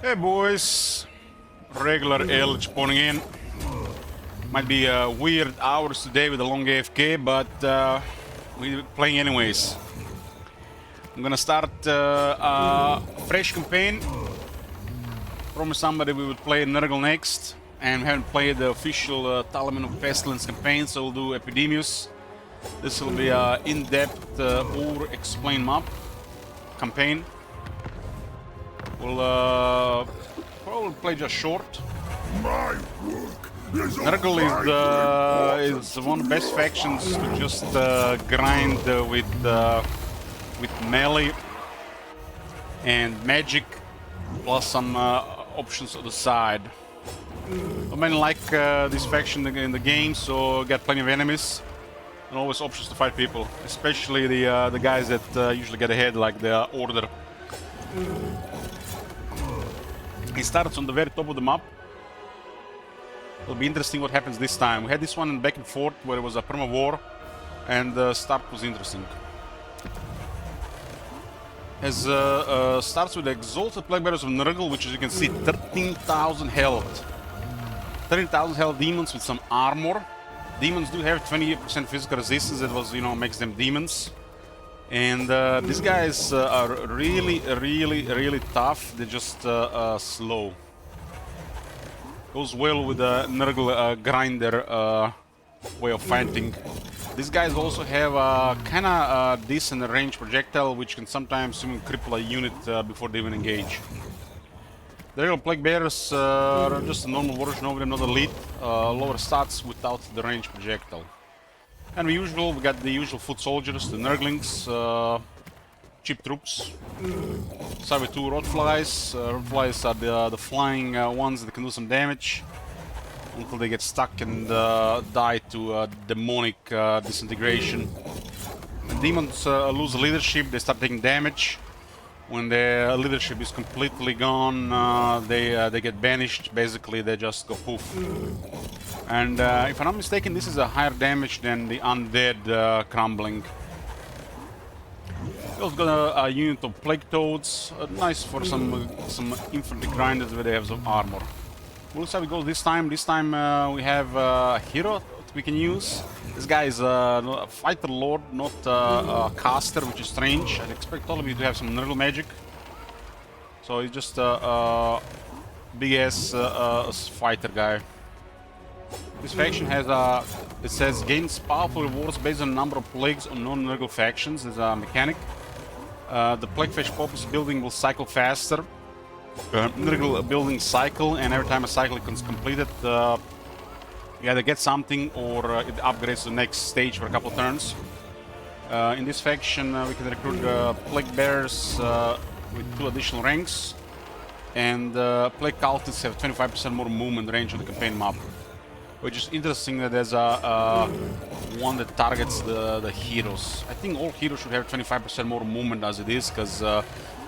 Hey boys, regular L spawning in. Might be weird hours today with a long AFK, but we're playing anyways. I'm gonna start a fresh campaign. Promised somebody we would play Nurgle next, and we haven't played the official Tallymen of Pestilence campaign, so we'll do Epidemius. This will be an in-depth or explain map campaign. We'll probably play just short. My work is Nurgle is one of the best factions to just grind with melee and magic, plus some options on the side. I mean, like this faction in the game, so got plenty of enemies and always options to fight people, especially the guys that usually get ahead, like the Order. He starts on the very top of the map. It'll be interesting what happens this time. We had this one back and forth where it was a perma war, and the start was interesting. As starts with the Exalted Plague Bearers of Nurgle, which, as you can see, 13,000 health. 13,000 health demons with some armor. Demons do have 20% physical resistance. That was, makes them demons. And these guys are really tough. They're just slow. Goes well with the Nurgle grinder way of fighting. These guys also have a kind of decent range projectile, which can sometimes even cripple a unit before they even engage. The regular Plague Bearers are just a normal version of them, not elite. Lower stats without the range projectile. And we got the usual foot soldiers, the Nurglings, cheap troops. Start with 2 Rotflies. Rotflies are the flying ones that can do some damage until they get stuck and die to demonic disintegration. When demons lose leadership, they start taking damage. When their leadership is completely gone, they get banished. Basically, they just go poof. And if I'm not mistaken, this is a higher damage than the undead crumbling. We also got a unit of Plague Toads, nice for some infantry grinders where they have some armor. We'll see how it goes this time. This time we have a hero that we can use. This guy is a fighter lord, not a caster, which is strange. I'd expect all of you to have some Nurgle magic. So he's just a big ass fighter guy. This faction has it says gains powerful rewards based on the number of plagues on non-Nurgle factions. There's a mechanic. The Plaguefish Popus building will cycle faster. Nurgle building cycle, and every time a cycle is completed, you either get something or it upgrades to the next stage for a couple of turns. In this faction, we can recruit Plague Bearers with 2 additional ranks, and Plague Cultists have 25% more movement range on the campaign map. Which is interesting that there's a one that targets the heroes. I think all heroes should have 25% more movement as it is, because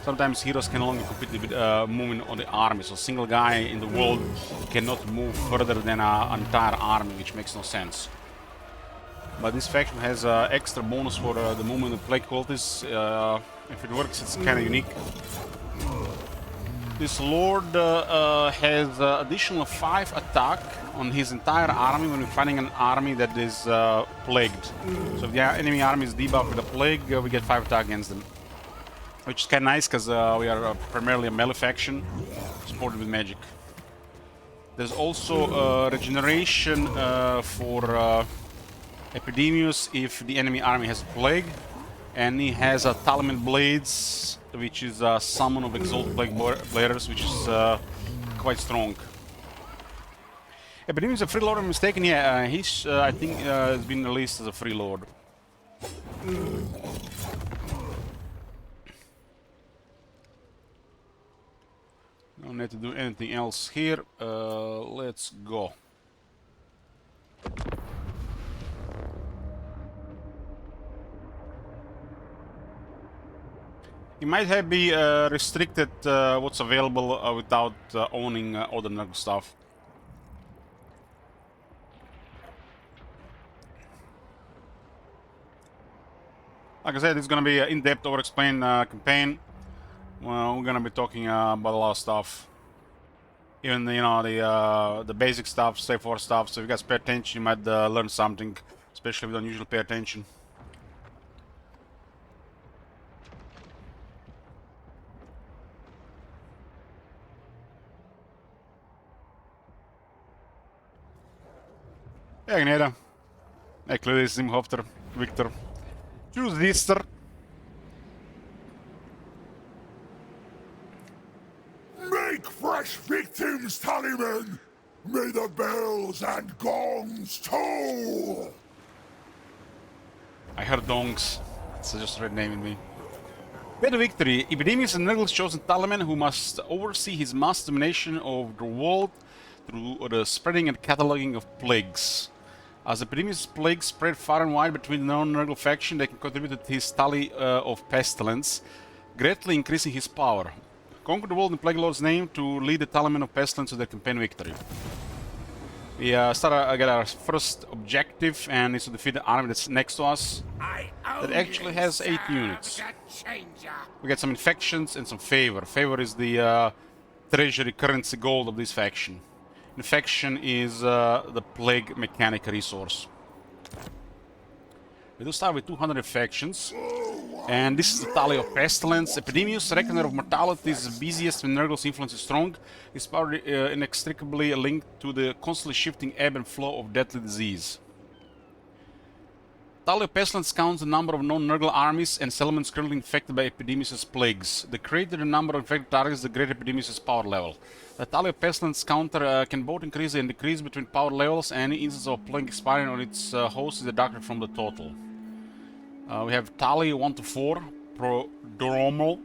sometimes heroes can only compete with movement on the army. So a single guy in the world cannot move further than an entire army, which makes no sense. But this faction has extra bonus for the movement of Plague Cultists. If it works, it's kind of unique. This Lord has additional 5 attack on his entire army when we're fighting an army that is plagued. So if the enemy army is debuffed with a plague, we get 5 attack against them. Which is kind of nice, because we are primarily a melee faction, supported with magic. There's also regeneration for Epidemius if the enemy army has a plague. And he has a Tallymen Blades, which is a summon of Exalted Plague Bearers, which is quite strong. Epidemius is a free lord, I'm mistaken. Yeah, he's I think has been released as a free lord. Don't need to do anything else here. Let's go. You might have be restricted what's available without owning other Nurgle stuff. Like I said, it's gonna be an in-depth over-explained campaign. Well, we're gonna be talking about a lot of stuff. even the basic stuff, straightforward stuff. So if you guys pay attention, you might learn something, especially if you don't usually pay attention. Ja, gnäda. Ik kleur Sim Hofter, Victor. Choose Lister. Make fresh victims, Tallymen! May the bells and gongs toll! I heard dongs. It's just red naming me. With the victory, Epidemius and Nurgle's chosen Tallymen who must oversee his mass domination of the world through the spreading and cataloging of plagues. As Epidemius' plagues spread far and wide between the non-Nurgle faction, they can contribute to his tally of Pestilence, greatly increasing his power. Conquer the world in Plague Lord's name to lead the Tallymen of Pestilence to their campaign victory. We get our first objective, and is to defeat the army that's next to us. That actually has 8 units. We get some infections and some favor. Favor is the treasury currency gold of this faction. Infection is the plague mechanic resource. We do start with 200 infections. And this is the tally of Pestilence. Epidemius, Reckoner of Mortality, is the busiest when Nurgle's influence is strong. His power inextricably linked to the constantly shifting ebb and flow of deadly disease. Tally of Pestilence counts the number of non-Nurgle armies and settlements currently infected by Epidemius' plagues. The greater the number of infected targets, the greater Epidemius' power level. The Tally of Pestilence counter can both increase and decrease between power levels, and any instance of plague expiring on its host is deducted from the total. We have Tally 1 to 4, prodromal.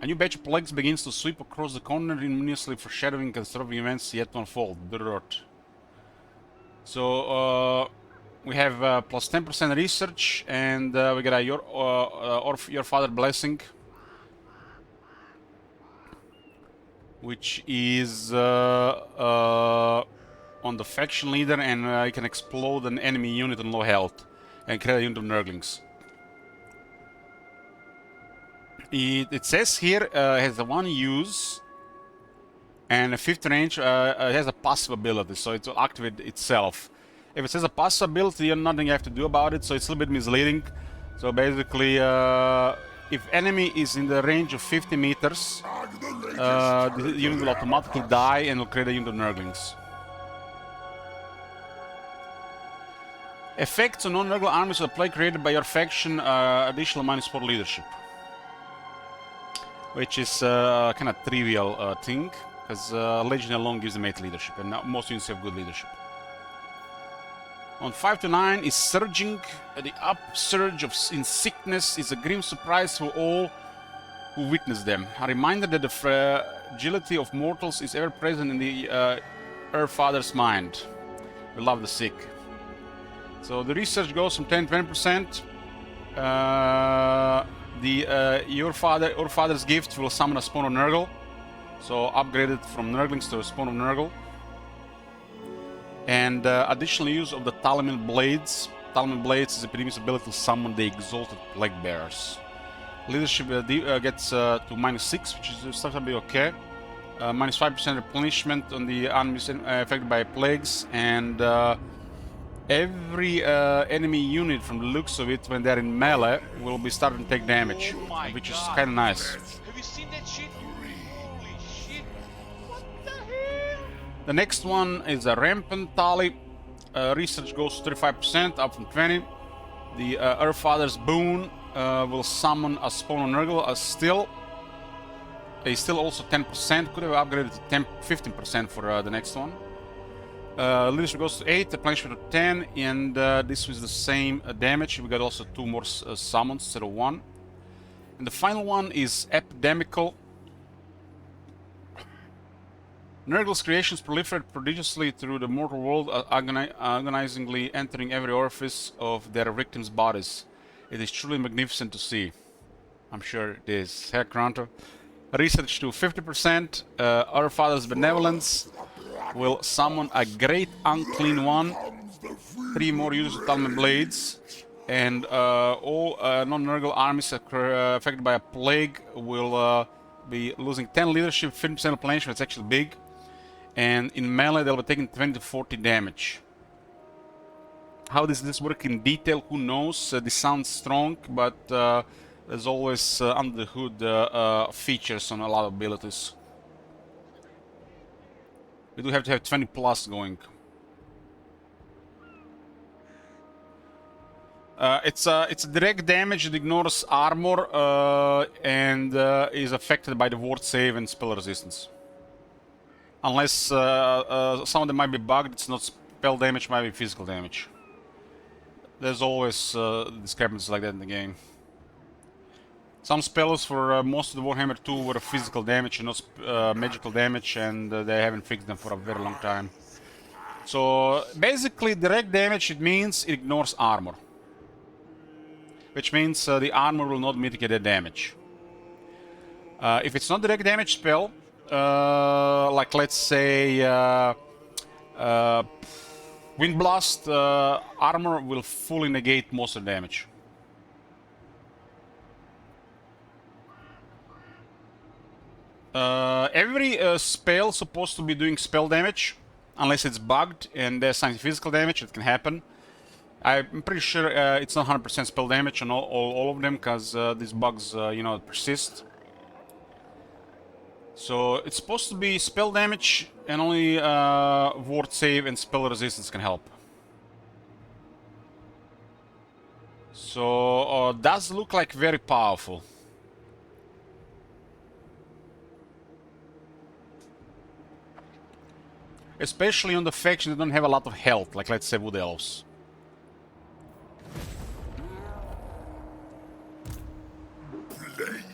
A new batch of plagues begins to sweep across the continent, ominously foreshadowing catastrophic events yet to unfold. Dirt. So we have plus 10% research, and we get your father blessing, which is on the faction leader, and you can explode an enemy unit on low health and create a unit of Nurglings. It says here it has a 1 use and a 5th range. It has a passive ability, so it will activate itself. If it says a passive ability, there's nothing you have to do about it, so it's a little bit misleading. So basically, if enemy is in the range of 50 meters, the unit will automatically die and will create a unit of Nurglings. Effects on non-Nurgle armies of the plague created by your faction are additional -4 leadership. Which is kind of trivial thing, because Legion alone gives them 8 leadership, and most units have good leadership. On 5 to 9 is Surging. The upsurge in sickness is a grim surprise for all who witness them. A reminder that the fragility of mortals is ever present in the Earth Father's mind. We love the sick. So the research goes from 10 to 20%. Your father's gift will summon a spawn of Nurgle. So upgrade it from Nurglings to a spawn of Nurgle. And additional use of the Tallymen Blades. Tallymen Blades is Epidemius' ability to summon the Exalted Plague Bearers. Leadership gets to -6, which is starts to be okay. -5% replenishment on the enemies affected by plagues, and every enemy unit, from the looks of it, when they're in melee, will be starting to take damage, which is kind of nice. Have you seen that shit? Holy shit! What the hell? The next one is a Rampant Tally. Research goes to 35%, up from 20. The Earth Father's Boon will summon a spawn on Nurgle. He's still also 10%. Could have upgraded to 15% for the next one. Leadership goes to 8, replenishment to 10, and this was the same damage. We got also 2 more summons instead of 1. And the final one is Epidemical. Nurgle's creations proliferate prodigiously through the mortal world, agonizingly entering every orifice of their victims' bodies. It is truly magnificent to see. I'm sure it is. Heck, Granto. Research to 50%. Our Father's Benevolence will summon a Great Unclean One. 3 more users of Tallymen Blades. And all non-Nurgle armies affected by a plague will be losing 10 leadership, 50% replenishment. It's actually big. and in melee they'll be taking 20 to 40 damage. How does this work in detail? Who knows? This sounds strong, but there's always under the hood features on a lot of abilities. We do have to have 20 plus going. It's a direct damage. It ignores armor and is affected by the ward save and spell resistance. Unless some of them might be bugged, it's not spell damage, might be physical damage. There's always discrepancies like that in the game. Some spells for most of the Warhammer 2 were physical damage and not magical damage, and they haven't fixed them for a very long time. So basically, direct damage, it means it ignores armor. Which means the armor will not mitigate the damage. If it's not direct damage spell, like let's say Wind Blast, armor will fully negate most of the damage. Every spell supposed to be doing spell damage, unless it's bugged and there's some physical damage, it can happen. I'm pretty sure it's not 100% spell damage on all of them, because these bugs, you know, persist. So it's supposed to be spell damage, and only ward save and spell resistance can help. So does look like very powerful. Especially on the faction that don't have a lot of health, like let's say Wood Elves.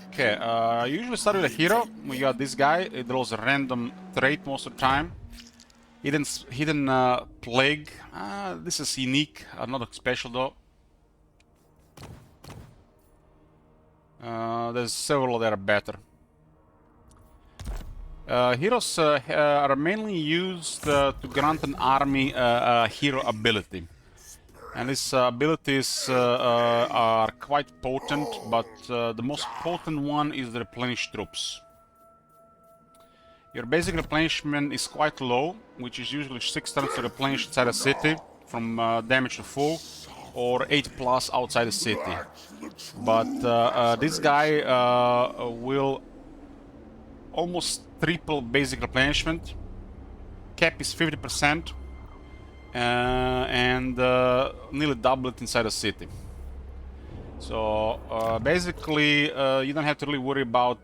Okay, usually start with a hero. We got this guy. It rolls a random trait most of the time. Hidden plague. This is unique, not special though. There's several that are better. Heroes are mainly used to grant an army hero ability. And these abilities are quite potent, but the most potent one is the replenish troops. Your basic replenishment is quite low, which is usually 6 turns to replenish inside a city from damage to full, or 8 plus outside the city. But this guy will almost triple basic replenishment. Cap is 50%. And nearly double it inside a city. So basically, you don't have to really worry about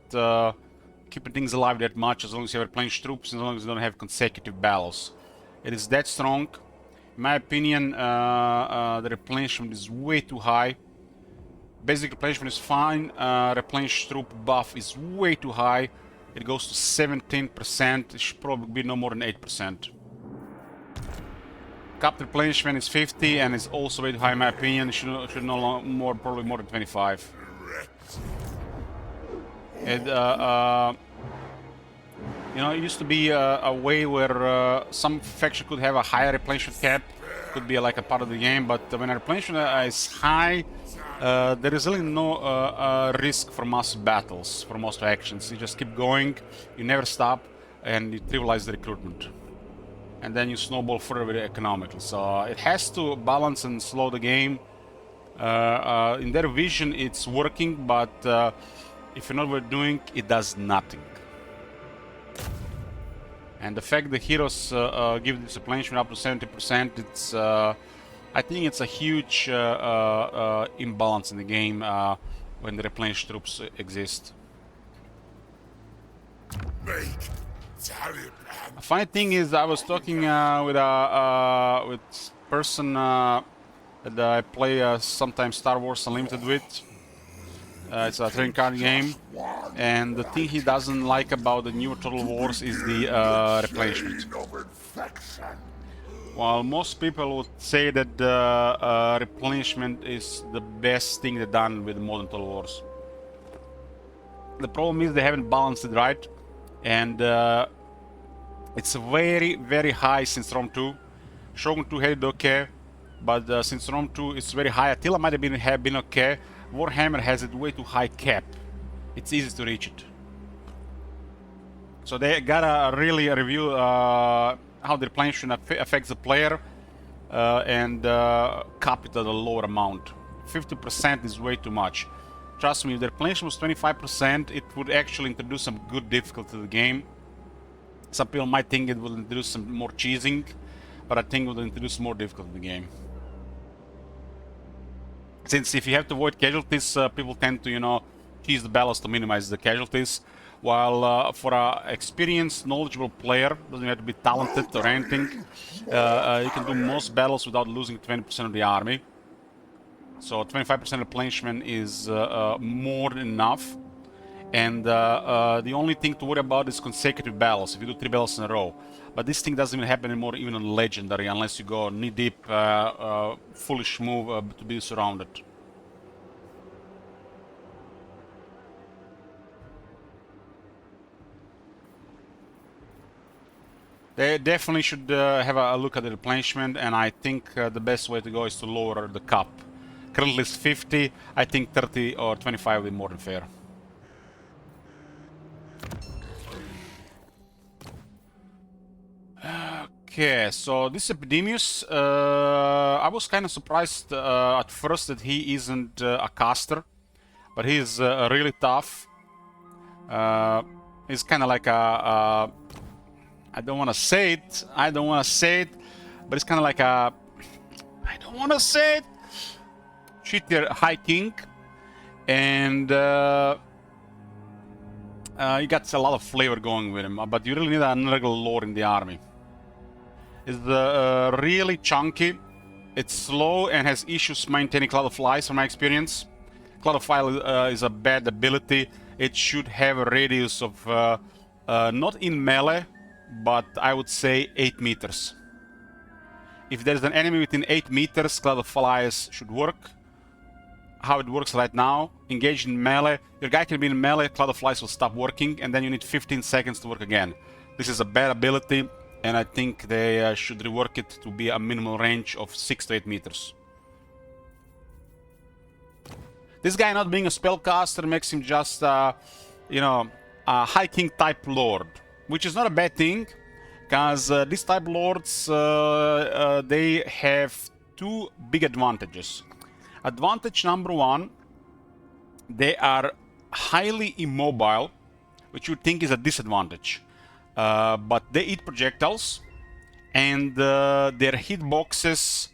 keeping things alive that much, as long as you have replenished troops, and as long as you don't have consecutive battles. It is that strong. In my opinion, the replenishment is way too high. Basic replenishment is fine. Replenished troop buff is way too high. It goes to 17%. It should probably be no more than 8%. Capped replenishment is 50 and is also way too high in my opinion. It should no more, probably more than 25. It, you know, it used to be a way where some faction could have a higher replenishment cap. Could be like a part of the game, but when a replenishment is high, there is really no risk for massive battles for most factions. You just keep going, you never stop, and you trivialize the recruitment. And then you snowball further economically. So it has to balance and slow the game. In their vision, it's working, but if you know what you're doing, it does nothing. And the fact that heroes give this replenishment up to 70%, it's I think it's a huge imbalance in the game when the replenished troops exist. A funny thing is, I was talking with a person that I play sometimes Star Wars Unlimited with. It's a trading card game, and the thing he doesn't like about the newer Total Wars is the replenishment. While most people would say that the replenishment is the best thing they've done with modern Total Wars. The problem is they haven't balanced it right, and it's very, very high since Rome 2. Shogun 2 had it okay, but since Rome 2 it's very high. Attila might have been okay. Warhammer has it way too high cap. It's easy to reach it. So they gotta really review how the replenishment affects the player and cap it at a lower amount. 50% is way too much. Trust me, if the replenishment was 25%, it would actually introduce some good difficulty to the game. Some people might think it will introduce some more cheesing, but I think it will introduce more difficulty to the game. Since if you have to avoid casualties, people tend to, you know, cheese the battles to minimize the casualties. While for an experienced, knowledgeable player, doesn't have to be talented or anything, you can do most battles without losing 20% of the army. So 25% replenishment is more than enough. And the only thing to worry about is consecutive battles, if you do 3 battles in a row. But this thing doesn't even happen anymore, even on Legendary, unless you go knee-deep, foolish move to be surrounded. They definitely should have a look at the replenishment, and I think the best way to go is to lower the cap. Currently it's 50, I think 30 or 25 would be more than fair. Okay, so this Epidemius, I was kind of surprised at first that he isn't a caster, but he's really tough. He's kind of like a I don't want to say it, but it's kind of like a, I don't want to say it, cheater High King, and you got a lot of flavor going with him, but you really need another lord in the army. It's really chunky, it's slow and has issues maintaining Cloud of Flies from my experience. Cloud of Fire is a bad ability. It should have a radius of, not in melee, but I would say 8 meters. If there's an enemy within 8 meters, Cloud of Flies should work. How it works right now, engaged in melee, your guy can be in melee, Cloud of Flies will stop working, and then you need 15 seconds to work again. This is a bad ability, and I think they should rework it to be a minimal range of 6 to 8 meters. This guy not being a spellcaster makes him just, you know, a High King type lord, which is not a bad thing, because these type lords, they have 2 big advantages. Advantage number 1, they are highly immobile, which you think is a disadvantage. But they eat projectiles, and their hitboxes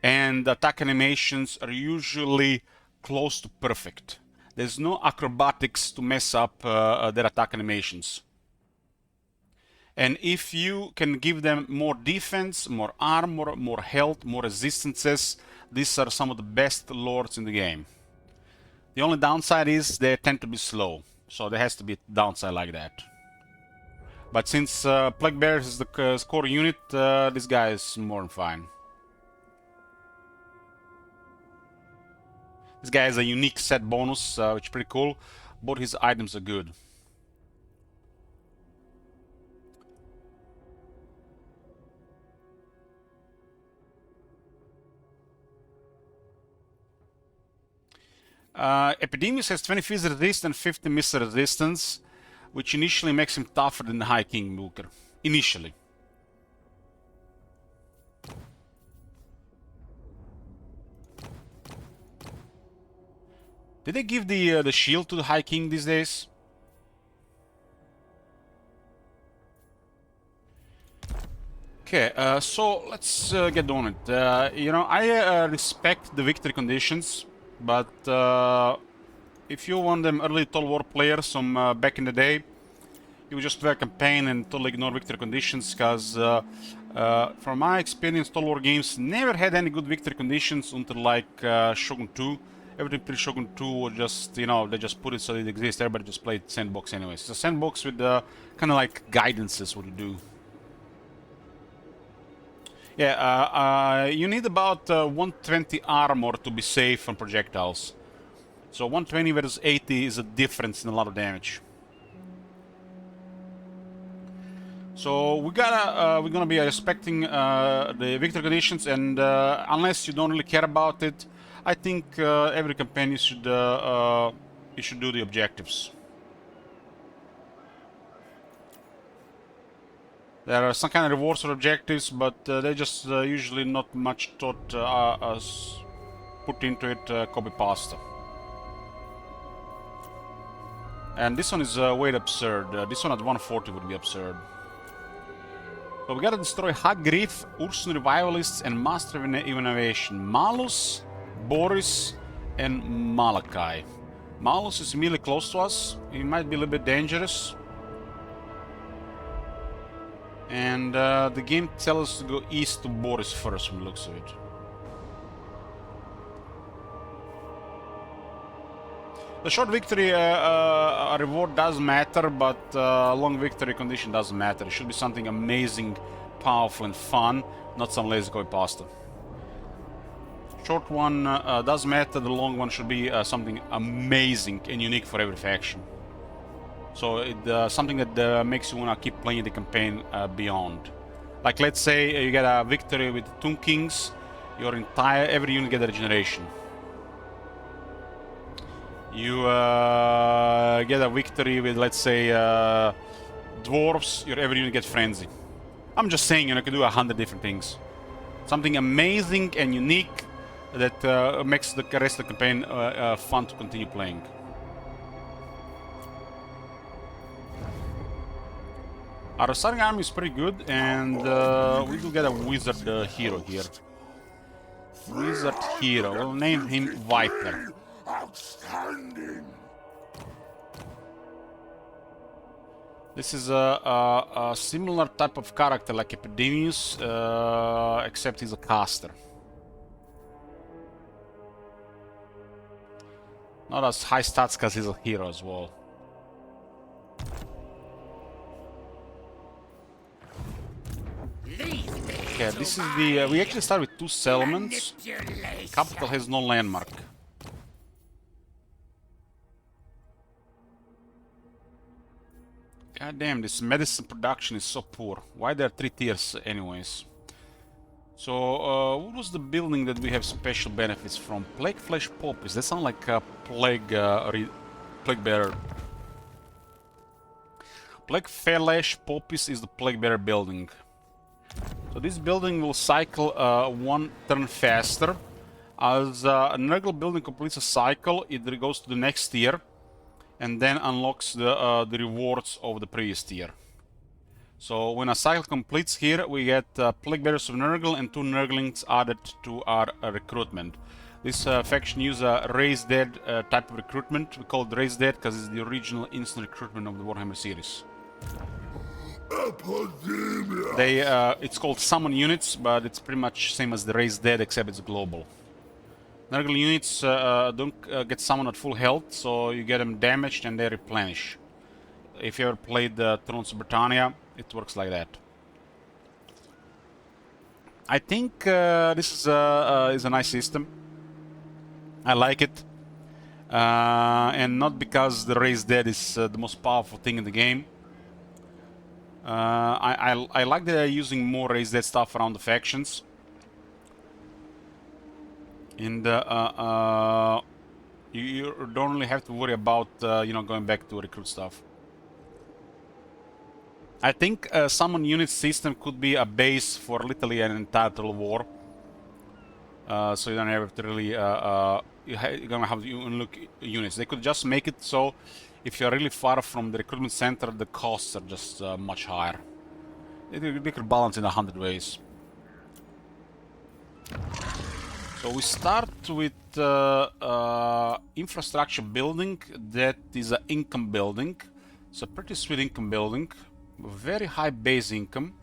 and attack animations are usually close to perfect. There's no acrobatics to mess up their attack animations. And if you can give them more defense, more armor, more health, more resistances, these are some of the best lords in the game. The only downside is they tend to be slow, so there has to be a downside like that. But since Plague Bears is the core unit, this guy is more than fine. This guy has a unique set bonus, which is pretty cool. Both his items are good. Epidemius has 20 physical resistance and 50 missile resistance, which initially makes him tougher than the High King Booker. Initially. Did they give the shield to the High King these days? Okay, so let's get on it. You know, I respect the victory conditions, but if you want them early Total War players from back in the day, you would just play a campaign and totally ignore victory conditions, because from my experience, Total War games never had any good victory conditions until like Shogun 2. Everything pre-Shogun 2 was just, you know, they just put it so it exists, everybody just played sandbox anyways. It's a sandbox with kind of like guidances what to do. Yeah, you need about 120 armor to be safe from projectiles. So 120 versus 80 is a difference in a lot of damage. So we're gonna be respecting the victory conditions, and unless you don't really care about it, I think every campaign you should do the objectives. There are some kind of rewards or objectives, but they're just usually not much thought put into it, copy pasta. And this one is way absurd. This one at 140 would be absurd. So we gotta destroy Hagriff, Ursun Revivalists, and Master of Innovation. Malus, Boris, and Malachi. Malus is really close to us. He might be a little bit dangerous. And the game tells us to go east to Boris first from the looks of it. The short victory reward does matter, but long victory condition doesn't matter. It should be something amazing, powerful, and fun, not some lazy copy pasta. Short one does matter, the long one should be something amazing and unique for every faction. So it something that makes you want to keep playing the campaign beyond. Like let's say you get a victory with Tomb Kings, every unit get a regeneration. You get a victory with, let's say, Dwarves, every unit gets Frenzy. I'm just saying, you can do 100 different things. Something amazing and unique that makes the rest of the campaign fun to continue playing. Our starting army is pretty good, and we do get a wizard hero here. Wizard hero, we'll name him Viper. Outstanding. This is a similar type of character like Epidemius, except he's a caster. Not as high stats because he's a hero as well. Okay, this is the... we actually start with 2 settlements. Capital has no landmark. God damn, this medicine production is so poor. Why there are 3 tiers anyways? So, what was the building that we have special benefits from? Plague Flesh Poppies. That sounds like a plague bearer. Plague Flesh Poppies is the plague bearer building. So this building will cycle 1 turn faster. As a Nurgle building completes a cycle, it goes to the next tier and then unlocks the rewards of the previous tier. So when a cycle completes here, we get Plague Bearers of Nurgle and 2 Nurglings added to our recruitment. This faction uses a Raise Dead type of recruitment. We call it Raise Dead because it's the original instant recruitment of the Warhammer series. It's called Summon Units, but it's pretty much same as the Raise Dead, except it's global. Nurgle units don't get summoned at full health, so you get them damaged and they replenish. If you ever played Thrones of Britannia, it works like that. I think this is a nice system. I like it. And not because the Raise Dead is the most powerful thing in the game. I like that they're using more Raise Dead stuff around the factions. And you don't really have to worry about going back to recruit stuff. I think summon unit system could be a base for literally an entire total war. So you don't have to really you're gonna have to unlock units. They could just make it so if you're really far from the recruitment center, the costs are just much higher. They could balance in 100 ways. So we start with infrastructure building that is an income building. It's a pretty sweet income building, very high base income.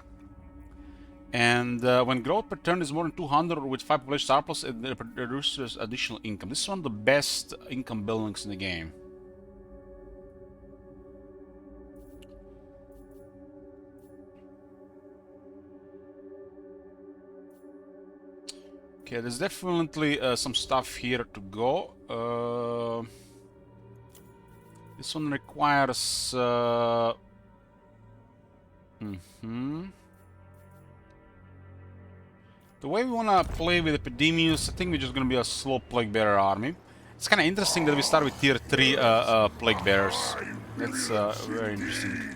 And when growth per turn is more than 200 or with 5 population surplus, it produces additional income. This is one of the best income buildings in the game. Okay, there's definitely some stuff here to go. This one requires... The way we want to play with Epidemius, I think we're just going to be a slow Plague Bearer army. It's kind of interesting that we start with tier 3 Plague Bearers. That's very interesting.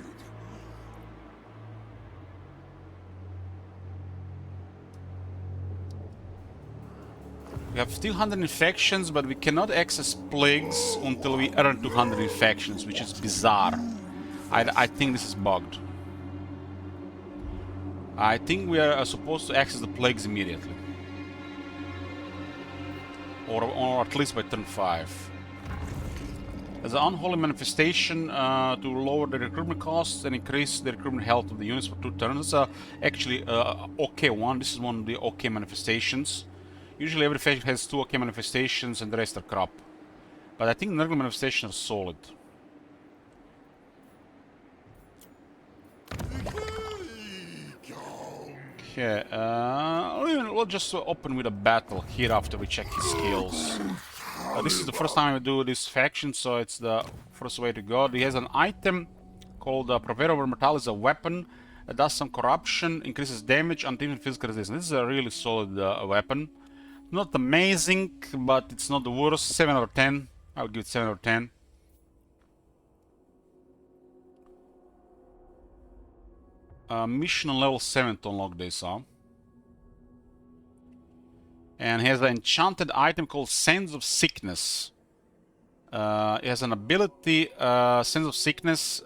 We have still 100 infections, but we cannot access plagues until we earn 200 infections, which is bizarre. I think this is bugged. I think we are supposed to access the plagues immediately. Or at least by turn 5. As an unholy manifestation to lower the recruitment costs and increase the recruitment health of the units for 2 turns. It's actually okay one. This is one of the okay manifestations. Usually every faction has 2 okay manifestations and the rest are crap. But I think Nurgle manifestations are solid. Okay, we'll just open with a battle here after we check his skills. This is the first time I do this faction, so it's the first way to go. He has an item called Purveyor of Mortality, is a weapon. It does some corruption, increases damage, and even physical resistance. This is a really solid weapon. Not amazing, but it's not the worst. 7 out of 10. I'll give it 7 out of 10. Mission on level 7 to unlock this, huh? And he has an enchanted item called Sense of Sickness. It has an ability, Sense of Sickness,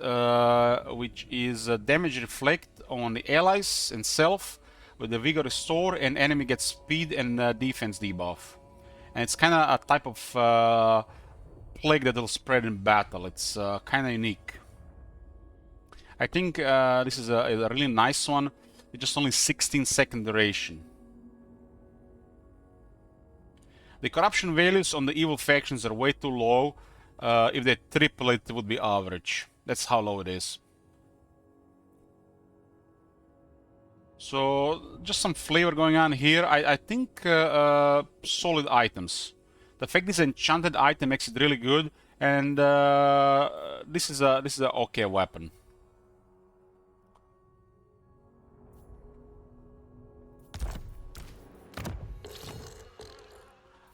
which is damage reflect on the allies and self with the Vigor Restore, and enemy gets speed and defense debuff. And it's kind of a type of plague that will spread in battle. It's kind of unique. I think this is a really nice one. It's just only 16-second duration. The corruption values on the evil factions are way too low. If they triple it, it would be average. That's how low it is. So, just some flavor going on here. I think solid items. The fact this enchanted item makes it really good, and this is a okay weapon.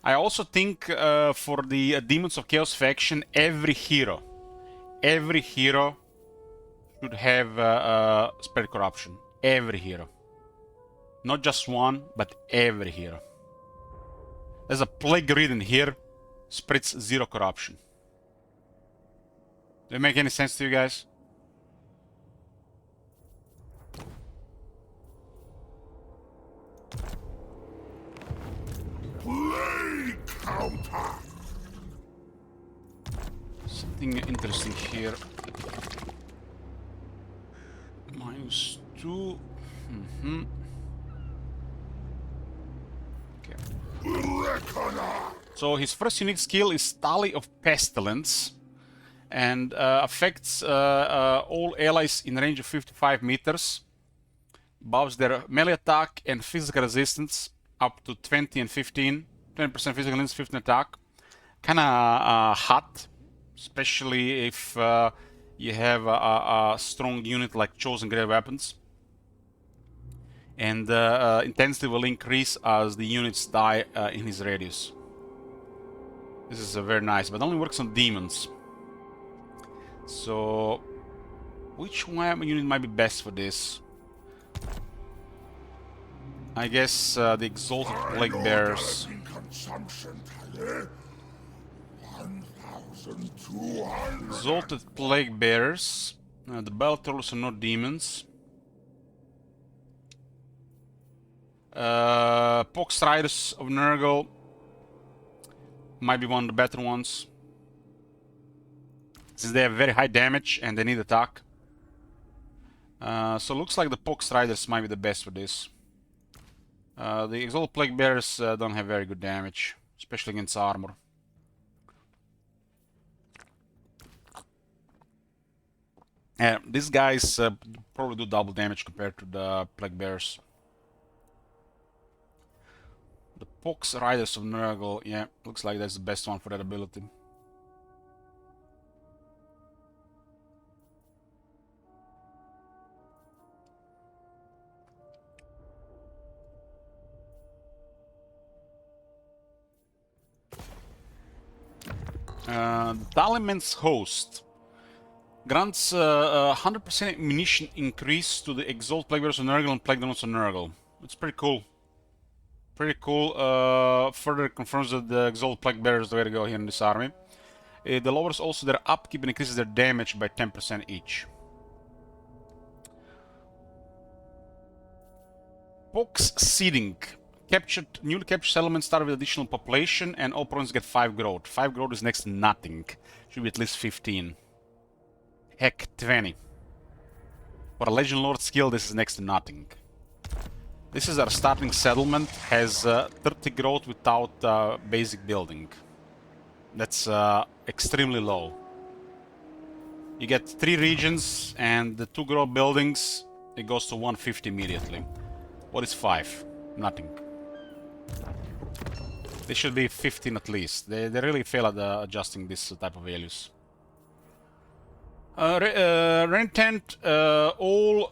I also think for the Demons of Chaos faction, every hero should have spread corruption. Every hero. Not just one, but every hero. There's a plague ridden here, spreads 0 corruption. Does it make any sense to you guys? Plague counter. Something interesting here. -2. Okay. So his first unique skill is Tally of Pestilence, and affects all allies in range of 55 meters. Buffs their melee attack and physical resistance up to 20 and 15. 20% physical resistance, 15 attack. Kinda hot, especially if you have a strong unit like Chosen Great Weapons. And intensity will increase as the units die in his radius. This is very nice, but only works on demons. So, which one unit might be best for this? I guess the Exalted Plague Bearers. Exalted Plague Bearers. The Battle Trollers are not demons. Pox Riders of Nurgle might be one of the better ones, since they have very high damage and they need attack. So looks like the Pox Riders might be the best for this. The Exalted Plague Bearers don't have very good damage, especially against armor. These guys probably do double damage compared to the Plague Bearers. The Pox Riders of Nurgle, yeah, looks like that's the best one for that ability. Tallymen's Host grants 100% ammunition increase to the Exalted Plague Bearers of Nurgle and Plague Demons of Nurgle. It's pretty cool. Pretty cool. Further confirms that the Exalted Plague Bearer is the way to go here in this army. It lowers also their upkeep and increases their damage by 10% each. Pox Seeding. Newly captured settlements start with additional population and all provinces get 5 growth. 5 growth is next to nothing. Should be at least 15. Heck, 20. For a Legend Lord skill, this is next to nothing. This is our starting settlement, has 30 growth without basic building. That's extremely low. You get 3 regions and the 2 growth buildings, it goes to 150 immediately. What is 5? Nothing. They should be 15 at least. They really fail at adjusting this type of values. Rentent, all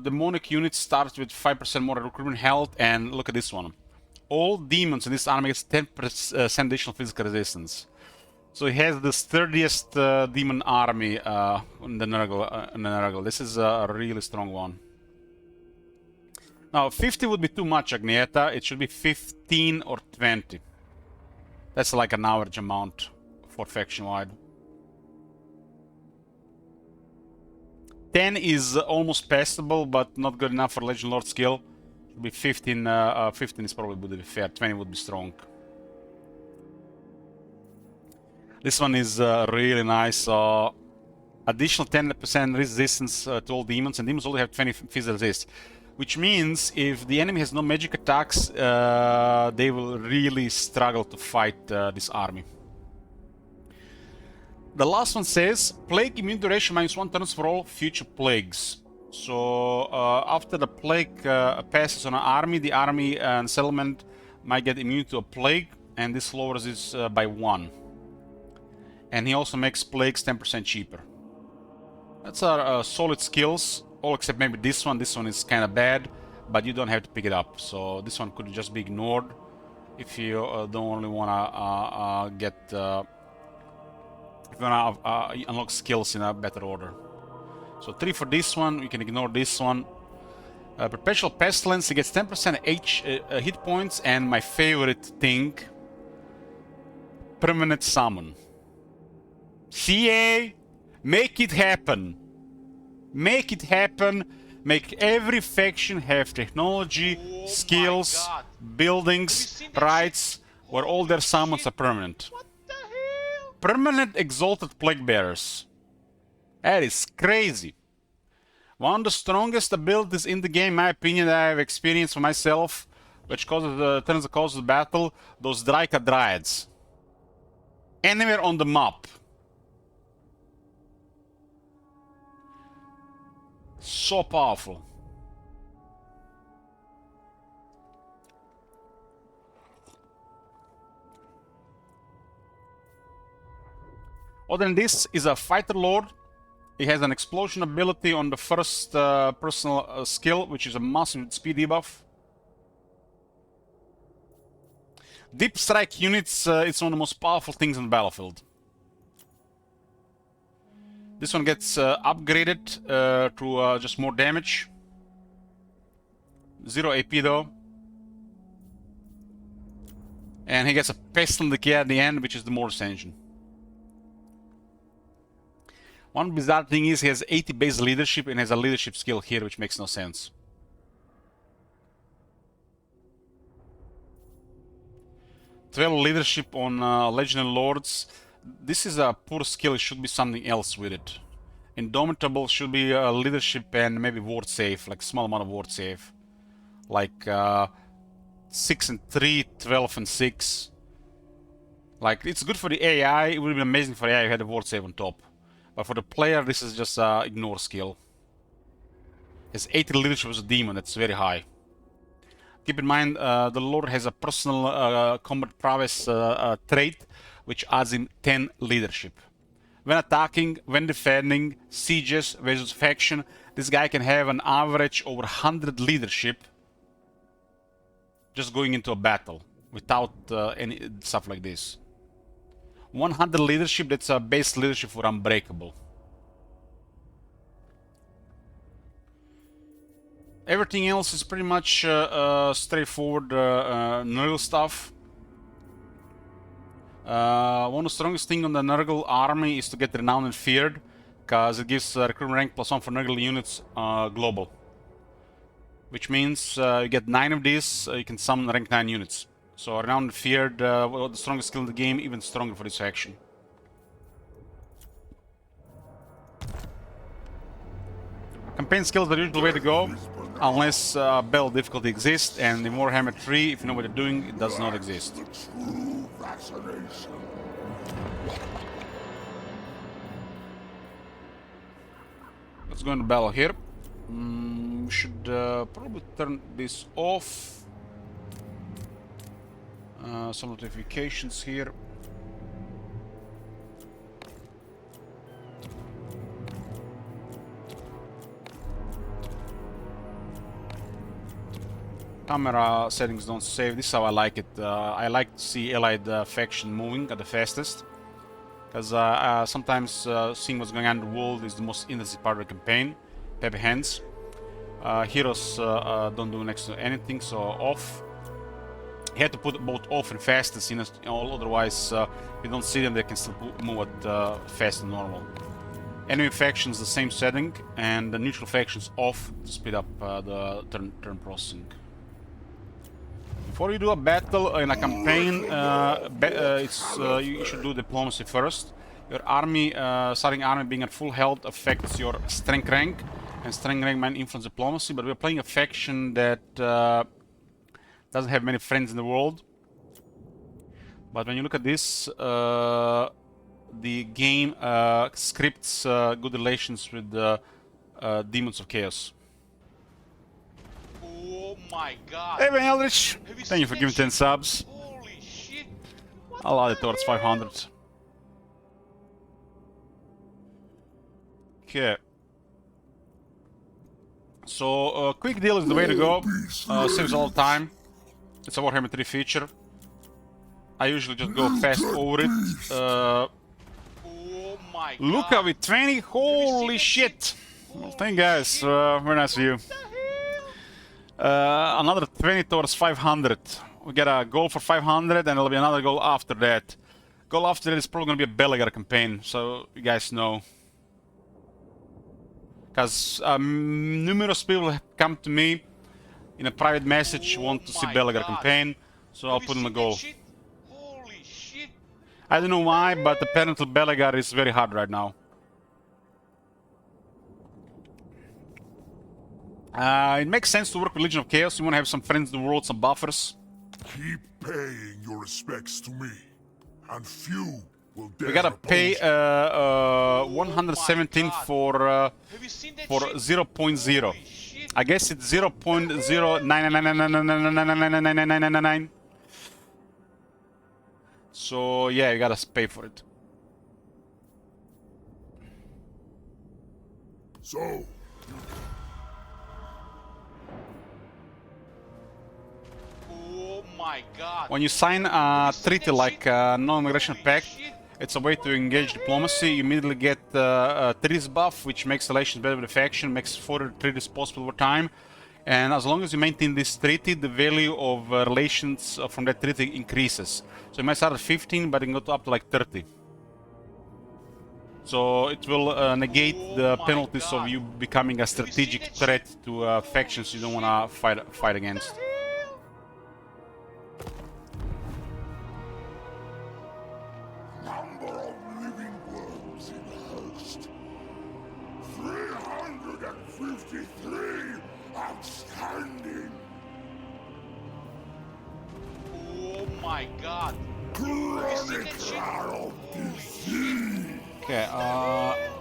demonic units start with 5% more recruitment health, and look at this one. All demons in this army gets 10% additional physical resistance. So he has the sturdiest demon army in the Nurgle. This is a really strong one. Now, 50 would be too much, Agnieta. It should be 15 or 20. That's like an average amount for faction-wide. 10 is almost passable, but not good enough for Legend Lord skill. It should be 15. 15 is probably would be fair. 20 would be strong. This one is really nice. Additional 10% resistance to all demons, and demons only have 20 physical resist. Which means if the enemy has no magic attacks, they will really struggle to fight this army. The last one says, Plague immune duration -1 turns for all future plagues. So after the plague passes on an army, the army and settlement might get immune to a plague, and this lowers this by 1. And he also makes plagues 10% cheaper. That's our solid skills. All except maybe this one. This one is kind of bad, but you don't have to pick it up. So this one could just be ignored if you don't only want to get... if you want to unlock skills in a better order. So 3 for this one. We can ignore this one. Perpetual Pestilence. He gets 10% hit points. And my favorite thing... Permanent Summon. CA! Make it happen! Make it happen. Make every faction have technology, skills, buildings, rights, where all their summons are permanent. What the hell? Permanent Exalted Plague Bearers. That is crazy. One of the strongest abilities in the game, in my opinion, that I have experienced for myself, which turns the cause of the battle, those Draika Dryads. Anywhere on the map. So powerful. Other than this is a Fighter Lord. He has an explosion ability on the first personal skill, which is a massive speed debuff. Deep Strike units, it's one of the most powerful things on the battlefield. This one gets upgraded to just more damage. 0 AP though. And he gets a Pestilence Decay at the end, which is the Mortis Engine. One bizarre thing is he has 80 base leadership and has a leadership skill here, which makes no sense. Leadership on Legendary Lords. This is a poor skill, it should be something else with it. Indomitable should be leadership and maybe ward save, like a small amount of ward save. Like 6 and 3, 12 and 6. Like, it's good for the AI, it would be amazing for the AI if you had a ward save on top. But for the player, this is just ignore skill. His 80 leadership as a demon, that's very high. Keep in mind, the Lord has a personal combat prowess trait, which adds him 10 leadership. When attacking, when defending, sieges versus faction, this guy can have an average over 100 leadership just going into a battle without any stuff like this. 100 leadership, that's a base leadership for Unbreakable. Everything else is pretty much straightforward Nurgle stuff. One of the strongest things on the Nurgle army is to get renowned and feared, because it gives recruitment rank +1 for Nurgle units global. Which means you get 9 of these, you can summon rank 9 units. So renowned and feared, the strongest skill in the game, even stronger for this faction. Campaign skills are the usual way to go, unless battle difficulty exists, and in Warhammer 3, if you know what you're doing, it does not exist. True fascination. Let's go into battle here. We should probably turn this off. Some notifications here. Camera settings don't save. This is how I like it. I like to see allied faction moving at the fastest, because sometimes seeing what's going on in the world is the most interesting part of the campaign. Happy hands. Heroes don't do next to anything, so off. You have to put both off and fastest in, otherwise if you don't see them, they can still move at fast and normal. Enemy factions the same setting, and the neutral factions off to speed up the turn processing. Before you do a battle in a campaign, you should do diplomacy first. Your army, starting army being at full health affects your strength rank, and strength rank might influence diplomacy, but we're playing a faction that doesn't have many friends in the world. But when you look at this, the game scripts good relations with the Demons of Chaos. Oh my god. Hey, Ben Eldritch! Thank you for giving 10 subs. Holy shit. I'll add it towards 500. Okay. So, quick deal is the way to go. Saves all the time. It's a Warhammer 3 feature. I usually just go fast over it. Oh my god. Luca with 20, holy shit! Well, thank you guys, very nice of you. Another 20 towards 500. We get a goal for 500 and there'll be another goal after that. Goal after that is probably gonna be a Belegar campaign, so you guys know. Because numerous people have come to me in a private message, want to see Belegar campaign, so I'll put in a goal. Holy shit. I don't know why, but apparently Belegar is very hard right now. It makes sense to work with Legion of Chaos. You want to have some friends in the world, some buffers. Keep paying your respects to me, and few will dare We gotta pay 117 for Have you seen that shit? 0.0. Holy shit. I guess it's 0.0999999999999. So yeah, you gotta pay for it. So, Oh my god. When you sign a treaty like a non-aggression pact, it's a way to engage diplomacy. You immediately get a treaties buff, which makes relations better with the faction, makes further treaties possible over time. And as long as you maintain this treaty, the value of relations from that treaty increases. So it might start at 15, but it can go up to like 30. So it will negate the penalties of you becoming a strategic threat to factions you don't want to fight against. number of living worms in host. 353 outstanding. Oh my god. Chronicler of disease. Okay,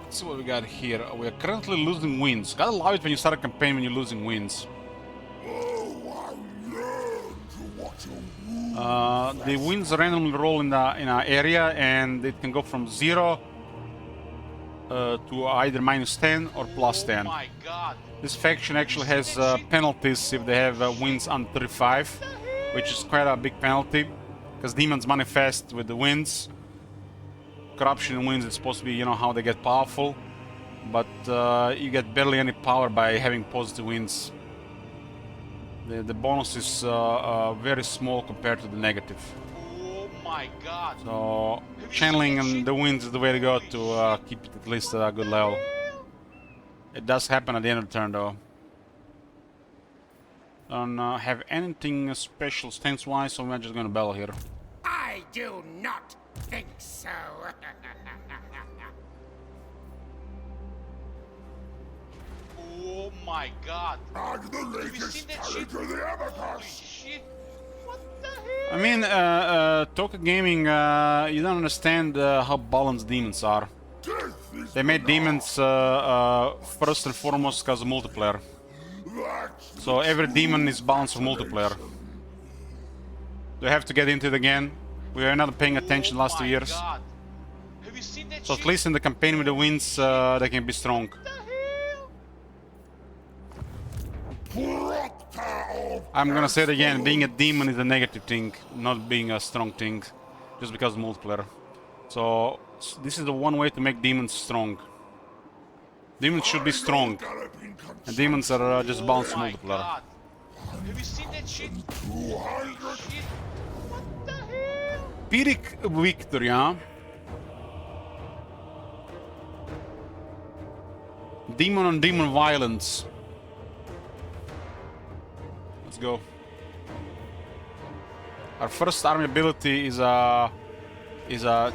let's see what we got here. We are currently losing wins. Gotta love it when you start a campaign when you're losing wins. Oh, I learned to watch a wound. The wins randomly roll in a area, and it can go from 0 to either -10 or +10. Oh my god. This faction actually has penalties if they have wins under 35, which is quite a big penalty, because demons manifest with the wins. Corruption in wins is supposed to be, you know, how they get powerful, but you get barely any power by having positive wins. The bonus is very small compared to the negative. Oh my god. So Have you channeling seen that and shit? the winds is the way to go Holy to shit. keep it at least at a good What the level. hell? It does happen at the end of the turn though. Don't have anything special stance-wise, so I'm just gonna battle here. I do not think so. Oh my god. And the Have you latest seen that talent shit? of the Holy Abacus. shit. What the hell? I mean, Toka Gaming, you don't understand how balanced demons are. Death is They made the demons first and foremost because of multiplayer. That's So every demon is balanced for multiplayer. Do I have to get into it again? We are not paying attention the last 2 years. God. Have you seen that So shit? at least in the campaign with the wins, they can be strong. What the hell? Proctor of I'm gonna say it again, being a demon is a negative thing, not being a strong thing. Just because of multiplayer. So this is the one way to make demons strong. Demons should be strong. galloping And demons are just balanced My multiplayer. god. Have you seen that shit? 200 Shit. What the hell? Pyrrhic victory, huh? Demon on demon violence. Let's go. Our first army ability is a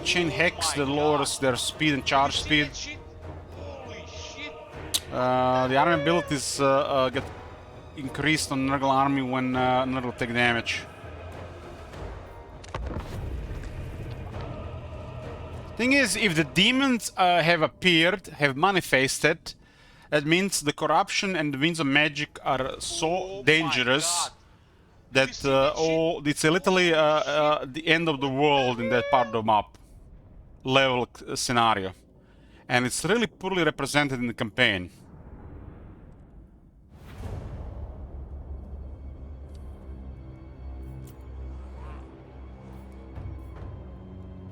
chain hex that lowers their speed and charge speed. That shit? Holy shit. The army abilities get increased on Nurgle army when Nurgle take damage. Thing is, if the demons have appeared, have manifested, that means the corruption and the winds of magic are so dangerous God. that you seen that it's literally the end of the world in that part of the map level scenario, and it's really poorly represented in the campaign.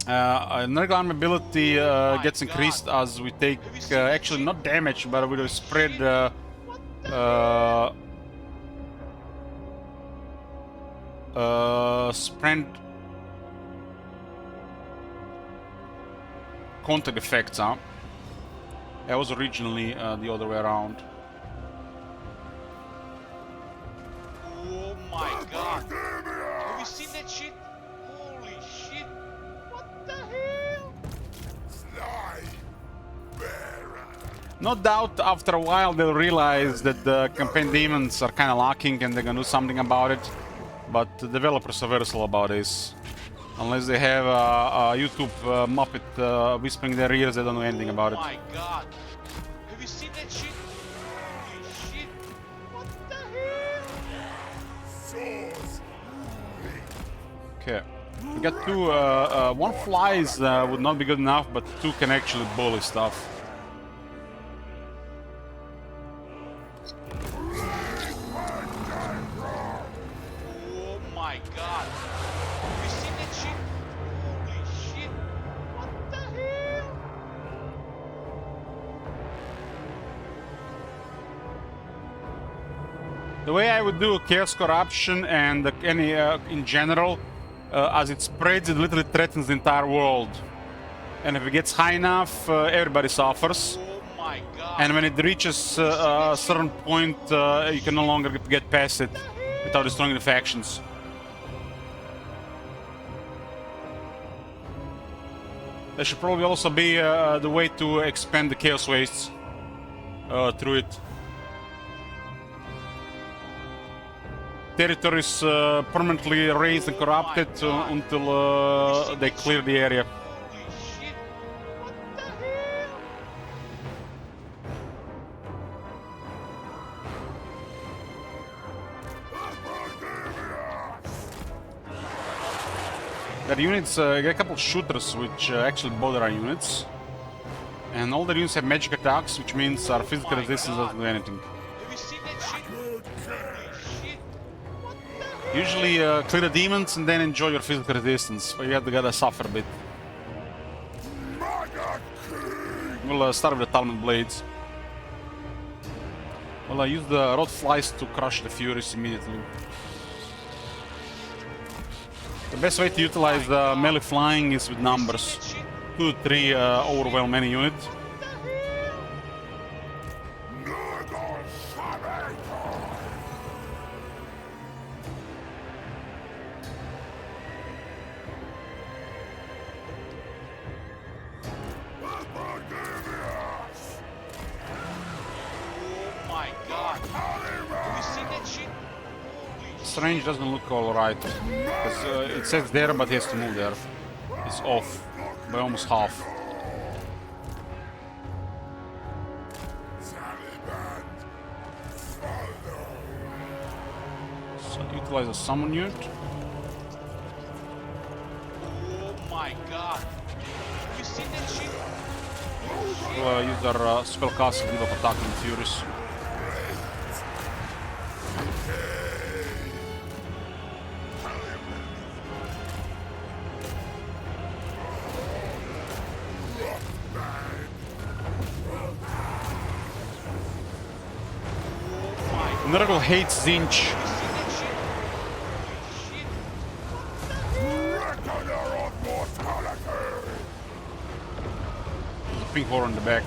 Nurgle arm ability gets increased as we take actually not damage, but we spread spread contact effects, huh? That was originally the other way around. Oh my god. Have you seen that shit? Holy shit. What the hell? Fly, bearer. No doubt after a while they'll realize that the campaign demons are kind of lacking and they're gonna do something about it. But the developers are very slow about this. Unless they have a YouTube Muppet whispering in their ears, they don't know anything about it. Oh my god. Have you seen that shit? Holy shit. What the hell? Swords. Okay. We got two, one flies would not be good enough, but two can actually bully stuff. Oh my god. Have you seen that shit? Holy shit. What the hell? The way I would do Chaos Corruption and any in general, as it spreads, it literally threatens the entire world. And if it gets high enough, everybody suffers. Oh my god. And when it reaches a certain point, you can no longer get past it without destroying the factions. There should probably also be the way to expand the Chaos Wastes through it. Territories permanently raised and corrupted until they clear the area. Holy shit. What the hell? Their units get a couple shooters which actually bother our units. And all their units have magic attacks, which means our physical resistance doesn't do anything. Have you seen that shit? Holy shit. What the hell? Usually clear the demons and then enjoy your physical resistance, but you have to gotta suffer a bit. We'll start with the Tallymen blades. Well, I use the rod flies to crush the Furies immediately. The best way to utilize the melee flying is with numbers. 2 to 3 overwhelm any unit. This range doesn't look alright, because it says there, but he has to move there. It's off by almost half. So utilize a summon unit. Oh my god! Have you seen that shit? We'll use our spellcast to give up attacking Furies. Nurgle hates Zinch. There's a pink horror in the back.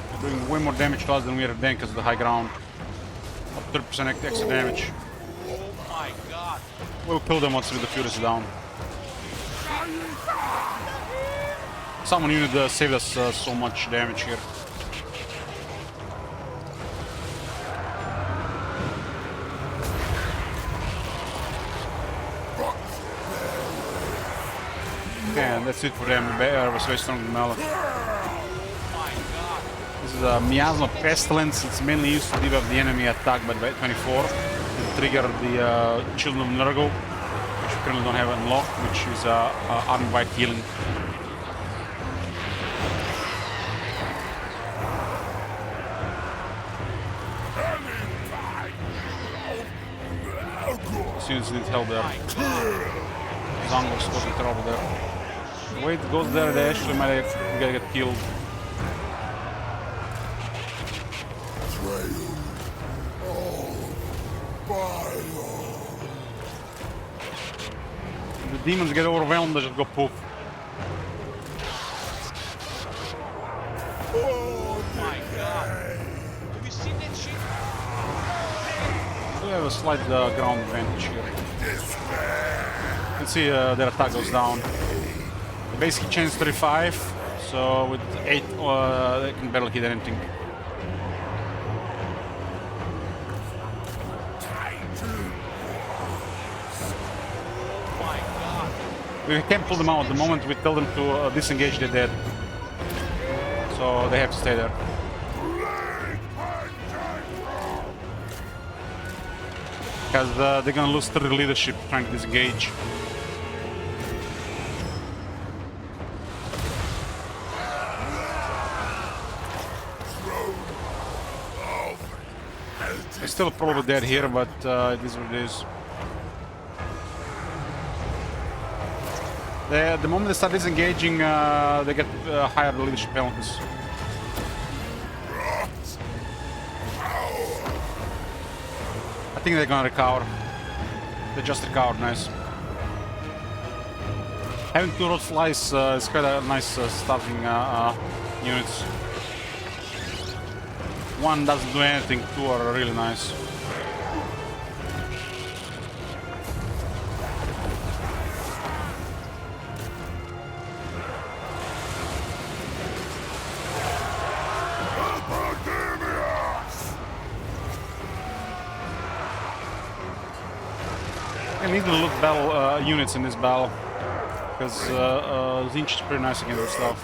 They're doing way more damage to us than we are then because of the high ground. Up 30% extra damage. Oh my god! We'll kill them once with the Furies down. Someone unit saved us so much damage here. Okay, and that's it for them. Bear was very strong in melee. This is a Miasma Pestilence. It's mainly used to debuff the enemy attack by 24 and trigger the Children of Nurgle, which we currently don't have unlocked, which is Armed White Healing. Units need help there. Zangos causing trouble there. The way it goes there, they actually might get killed. If the demons get overwhelmed, they just go poof. Oh my god! Have you seen that shit? We have a slight ground advantage here. You can see their attack goes down. They basically changed 35, so with 8 they can barely hit anything. We can't pull them out. The moment we tell them to disengage, they're dead. So they have to stay there. Because they're gonna lose 3 leadership trying to disengage. They're still probably dead here, but it is what it is. The moment they start disengaging, they get higher leadership penalties. I think they're gonna recover. They just recovered, nice. Having 2 rod flies is quite a nice starting units. 1 doesn't do anything, 2 are really nice. I need to look battle units in this battle, because Zinch is pretty nice against this stuff.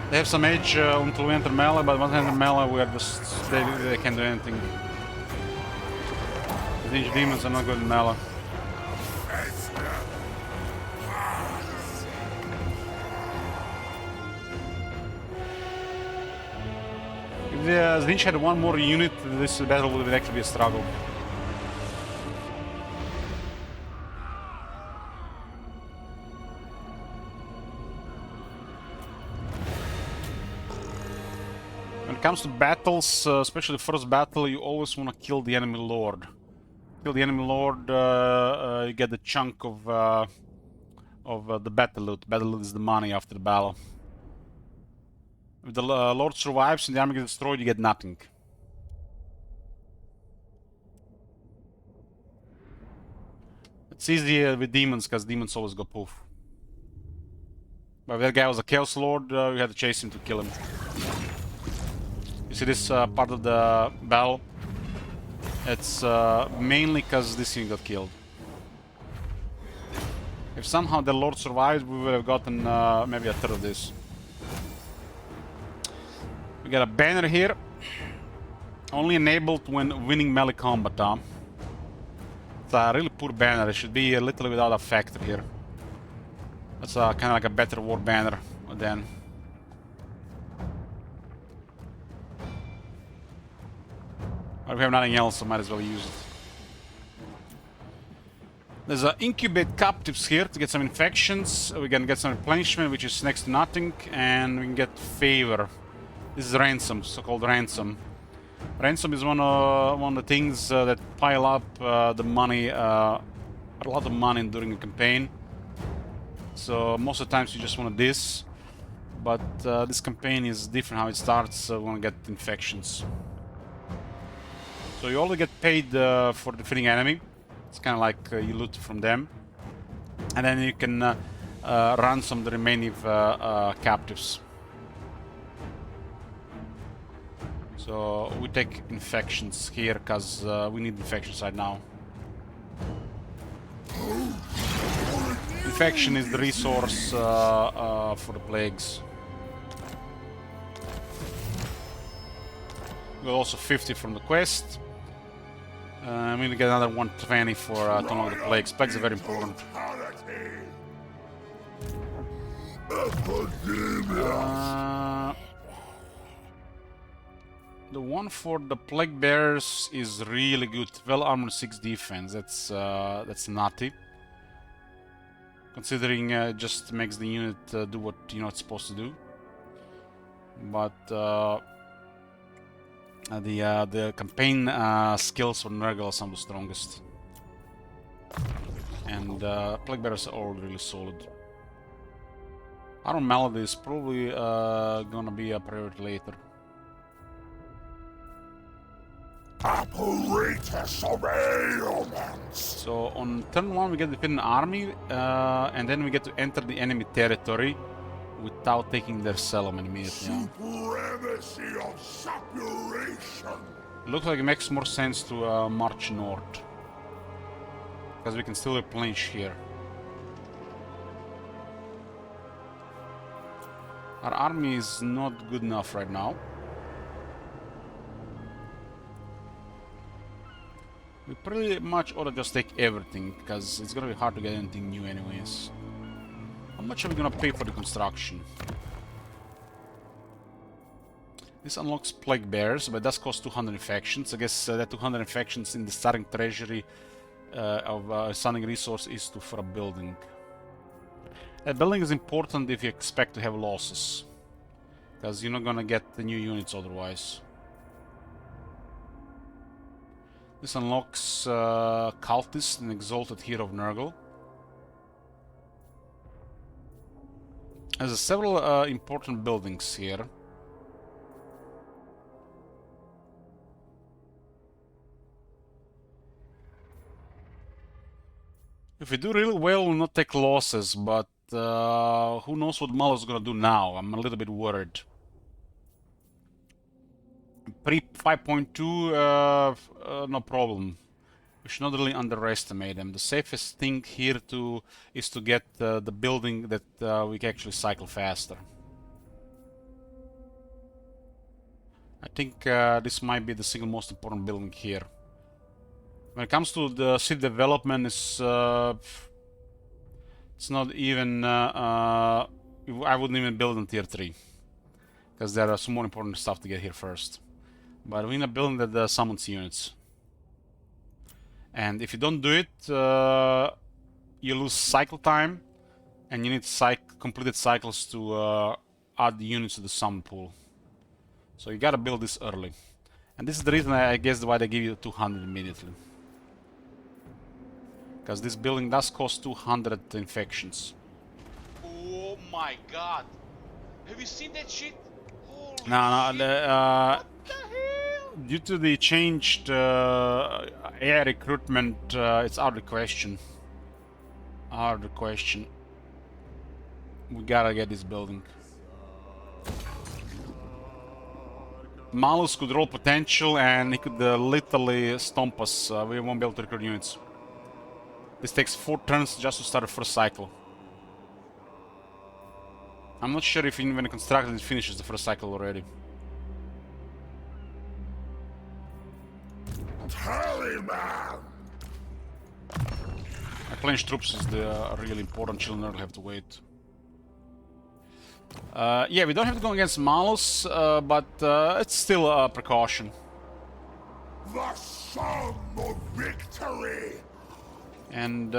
They have some edge until we enter melee, but once we enter melee, we are just they can't do anything. The Zinch demons are not good in melee. If the Zinch had 1 more unit, this battle would actually be a struggle. it comes to battles, especially the first battle, you always want to kill the enemy lord. Kill the enemy lord, you get the chunk of the battle loot. Battle loot is the money after the battle. If the lord survives and the army gets destroyed, you get nothing. It's easy with demons, because demons always go poof. But if that guy was a Chaos Lord, we had to chase him to kill him. You see this part of the battle? It's mainly because this thing got killed. If somehow the Lord survived, we would have gotten maybe a third of this. We got a banner here. Only enabled when winning melee combat, It's a really poor banner. It should be a little without effect here. That's kind of like a better war banner then. But we have nothing else, so might as well use it. There's incubate captives here to get some infections. We can get some replenishment, which is next to nothing, and we can get favor. This is ransom, so-called ransom. Ransom is one of the things that pile up the money, a lot of money during the campaign. So most of the times you just want this, but this campaign is different how it starts, so we want to get infections. So you only get paid for defeating enemy. It's kind of like you loot from them. And then you can ransom the remaining captives. So we take infections here, because we need infections right now. Infection is the resource for the plagues. We got also 50 from the quest. I'm gonna get another 120 for to unlock the plagues. Plagues are very important. The one for the plague bearers is really good. Well armored 6 defense. That's nutty. Considering it just makes the unit do what it's supposed to do. But the campaign skills for Nurgle are some of the strongest. And plague bearers are all really solid. Armor Malady is probably gonna be a priority later. Apparatus of ailments. So on turn 1 we get to defeat an army, and then we get to enter the enemy territory without taking their settlement immediately. Supremacy of suppuration. It looks like it makes more sense to march north, because we can still replenish here. Our army is not good enough right now. We pretty much ought to just take everything, because it's gonna be hard to get anything new anyways. How much are we gonna pay for the construction? This unlocks plague bears, but it does cost 200 infections. I guess that 200 infections in the starting treasury of stunning resource is for a building. A building is important if you expect to have losses, because you're not gonna get the new units otherwise. This unlocks Cultist, an exalted hero of Nurgle. There's several important buildings here. If we do really well, we'll not take losses, but who knows what Malo's gonna do now? I'm a little bit worried. Pre 5.2, no problem. We should not really underestimate them. The safest thing here is to get the building that we can actually cycle faster. I think this might be the single most important building here. When it comes to the city development, it's not even... I wouldn't even build in tier 3. Because there are some more important stuff to get here first. But we need a building that summons units. And if you don't do it, you lose cycle time. And you need completed cycles to add units to the summon pool. So you gotta build this early. And this is the reason I guess why they give you 200 immediately. Because this building does cost 200 infections. Oh my god. Have you seen that shit? Holy No, shit. no, What the hell? due to the changed air recruitment, it's out of the question. Out of the question. We gotta get this building. Malus could roll potential and he could literally stomp us. We won't be able to recruit units. This takes 4 turns just to start the first cycle. I'm not sure if even when constructed it finishes the first cycle already. Tallymen! Replenish troops is the really important. Children will have to wait. Yeah, we don't have to go against Malus, but it's still a precaution. The song of victory! And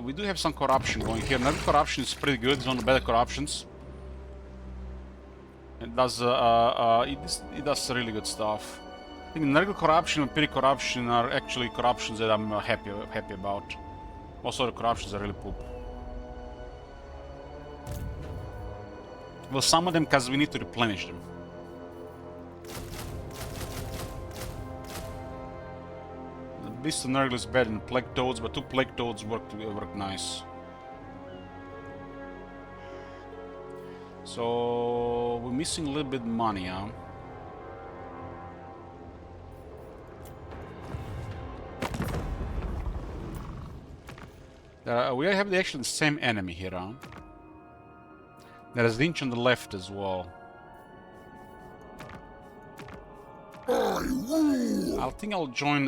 we do have some corruption going here. Another corruption is pretty good. It's one of the better corruptions. It does it does really good stuff. I think Nurgle corruption and Piri corruption are actually corruptions that I'm happy about. Most of the corruptions are really poop. Well, some of them because we need to replenish them. The Beast of Nurgle is better than Plague Toads, but 2 Plague Toads work nice. So we're missing a little bit money, huh? We have actually the same enemy here, huh? There is Lynch on the left as well. I think I'll join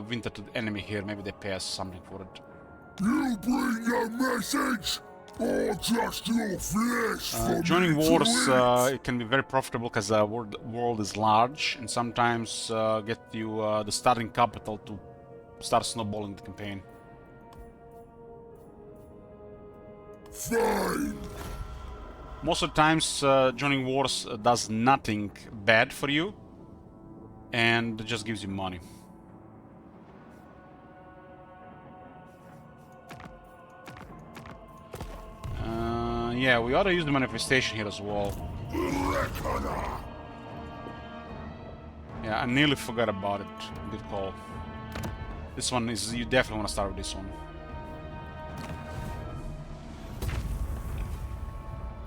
Winter to the enemy here. Maybe they pay us something for it. You bring your message, or just your flesh for Joining me wars to eat? it can be very profitable because the world is large and sometimes get you the starting capital to start snowballing the campaign. Fine. Most of the times joining wars does nothing bad for you and just gives you money. Yeah, we ought to use the manifestation here as well. Yeah, I nearly forgot about it. Good call. This one is, you definitely want to start with this one.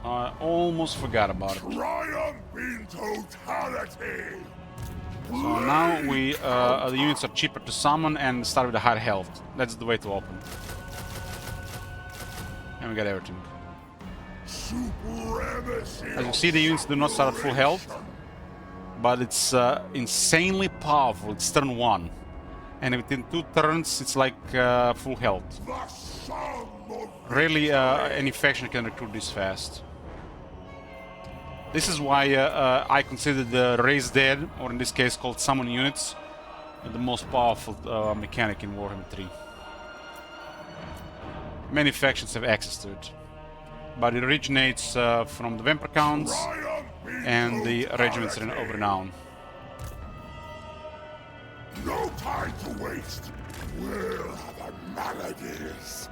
I almost forgot about it. Triumph in totality. So now we, the units are cheaper to summon and start with a higher health. That's the way to open. And we got everything. As you see, the units do not start at full health, but it's insanely powerful. It's turn 1, and within 2 turns, it's like full health. Rarely any faction can recruit this fast. This is why I consider the Raise Dead, or in this case called Summon Units, the most powerful mechanic in Warhammer 3. Many factions have access to it, but it originates from the Vampire Counts and the Regiments of Renown. No time to waste. Where are the maladies?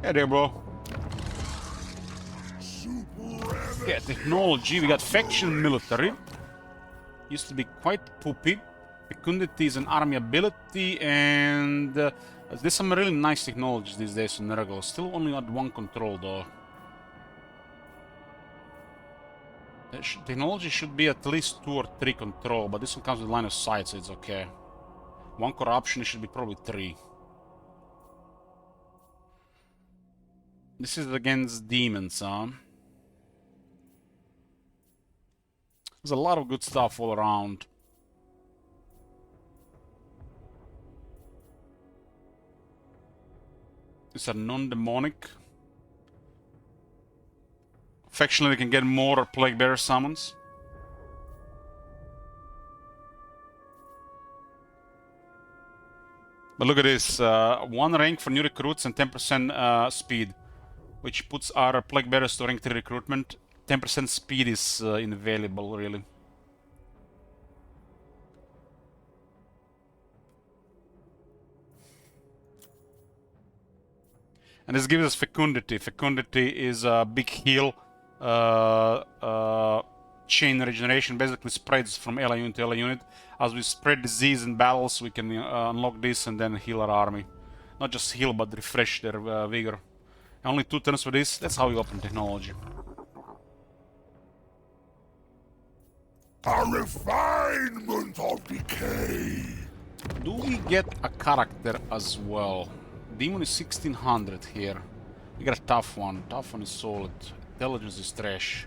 Hey there, bro. Yeah, technology. We got faction military. Used to be quite poopy. Fecundity is an army ability, and there's some really nice technologies these days in Nurgle. Still only at 1 control though. Technology should be at least 2 or 3 control, but this one comes with line of sight, so it's okay. 1 corruption, it should be probably 3. This is against demons, huh? There's a lot of good stuff all around. These are non-demonic. Factionally, we can get more Plague Bearer summons. But look at this, 1 rank for new recruits and 10% speed. which puts our Plague Bearers to rank 3 recruitment. 10% speed is invaluable, really. And this gives us Fecundity. Fecundity is a big heal. Chain regeneration basically spreads from ally unit to ally unit. As we spread disease in battles, we can unlock this and then heal our army. Not just heal, but refresh their vigor. Only 2 turns for this. That's how we open technology. A refinement of decay. Do we get a character as well? Demon is 1600 here. We got a tough one. Tough one is solid. Intelligence is trash.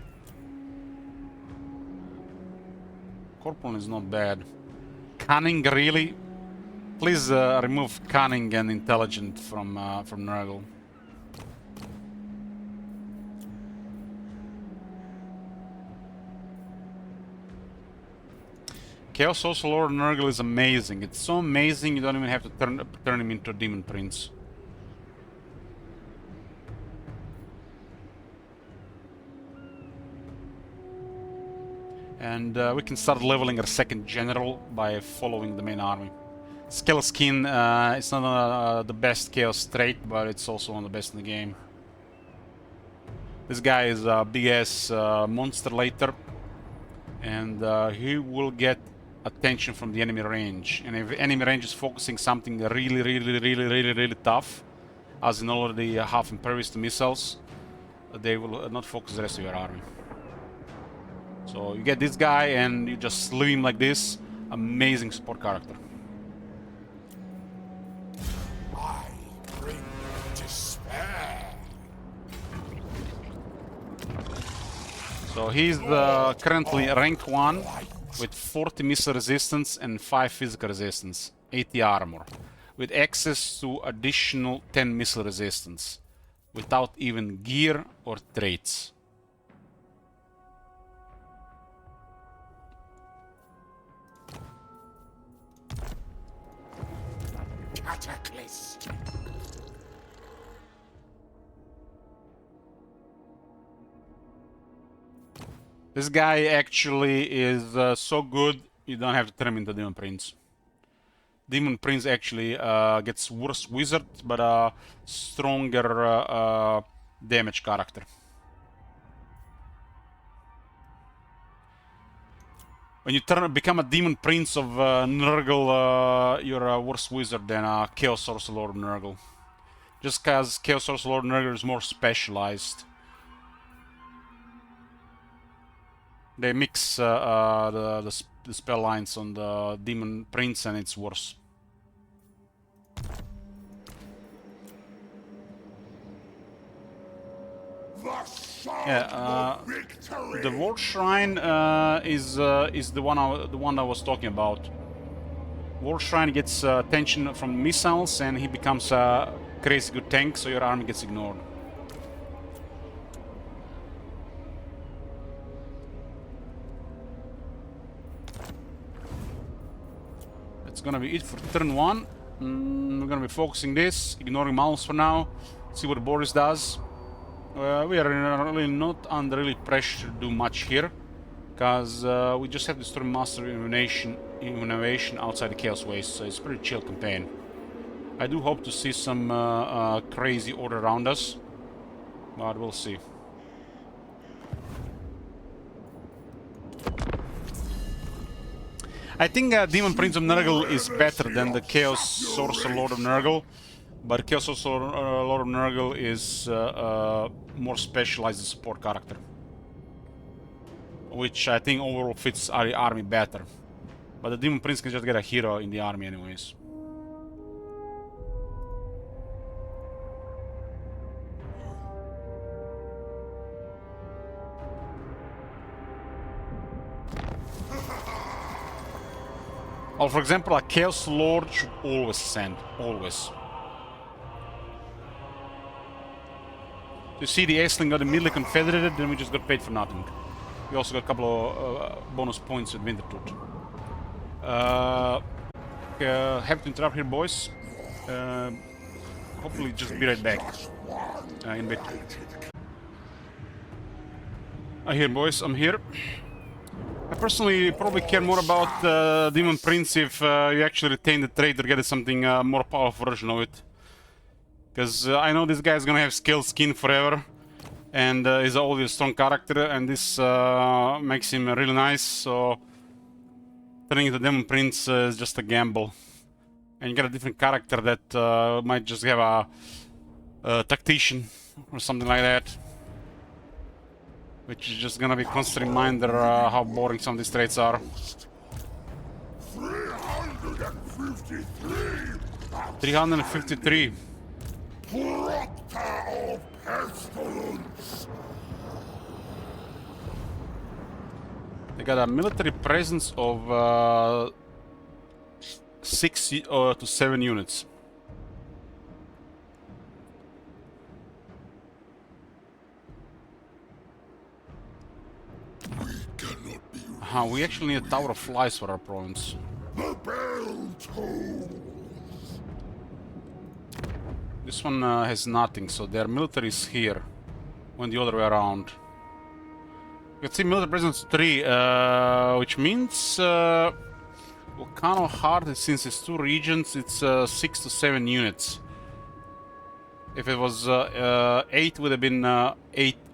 Corporal is not bad. Cunning, really? Please remove cunning and intelligent from Nurgle. Chaos Social Lord Nurgle is amazing. It's so amazing you don't even have to turn him into a Demon Prince. And we can start leveling our second general by following the main army. Skin it's not the best chaos trait, but it's also one of the best in the game. This guy is a big ass monster later, and he will get attention from the enemy range. And if enemy range is focusing something really tough, as in already half impervious to missiles, they will not focus the rest of your army. So you get this guy and you just slew him like this. Amazing support character. I bring despair. So he's currently rank 1 with 40 missile resistance and 5 physical resistance, 80 armor, with access to additional 10 missile resistance, without even gear or traits. Cataclysm. This guy actually is so good, you don't have to turn him into Demon Prince. Demon Prince actually gets worse wizard, but a stronger damage character. When you become a Demon Prince of Nurgle, you're a worse wizard than a Chaos Sorcerer Lord Nurgle. Just because Chaos Sorcerer Lord Nurgle is more specialized. They mix the spell lines on the Demon Prince and it's worse. Yeah, the War Shrine is the one I was talking about. War Shrine gets attention from missiles and he becomes a crazy good tank, so your army gets ignored. That's gonna be it for turn 1. We're gonna be focusing this, ignoring Malus for now, see what Boris does. We are really not under really pressure to do much here, because we just have to destroy Master Innovation outside the Chaos Waste, so it's a pretty chill campaign. I do hope to see some crazy order around us, but we'll see. I think Demon Prince of Nurgle is better than the Chaos Sorcerer Lord of Nurgle, but Chaos Sorcerer Lord of Nurgle is more specialized as a support character, which I think overall fits our army better. But the Demon Prince can just get a hero in the army anyways. Well, for example, a Chaos Lord should always ascend, always. You see the Aisling got immediately confederated, then we just got paid for nothing. We also got a couple of bonus points with Wintertooth. Have to interrupt here, boys. hopefully just be right back in a bit. Here, boys, I'm here. I personally probably care more about Demon Prince if you actually retain the trait or get something more powerful version of it. Because I know this guy's gonna have scale skin forever, and is already a strong character, and this makes him really nice, so turning into Demon Prince is just a gamble. And you get a different character that might just have a tactician or something like that. Which is just gonna be a constant reminder how boring some of these traits are. 353. Proctor of Pestilence. They got a military presence of 6 to 7 units. We actually need a Tower of Flies for our province. The bell tolls. This one has nothing, so their military is here, when the other way around. You can see military presence 3, which means Volcano Heart, since it's 2 regions, it's 6 to 7 units. If it was 8, would have been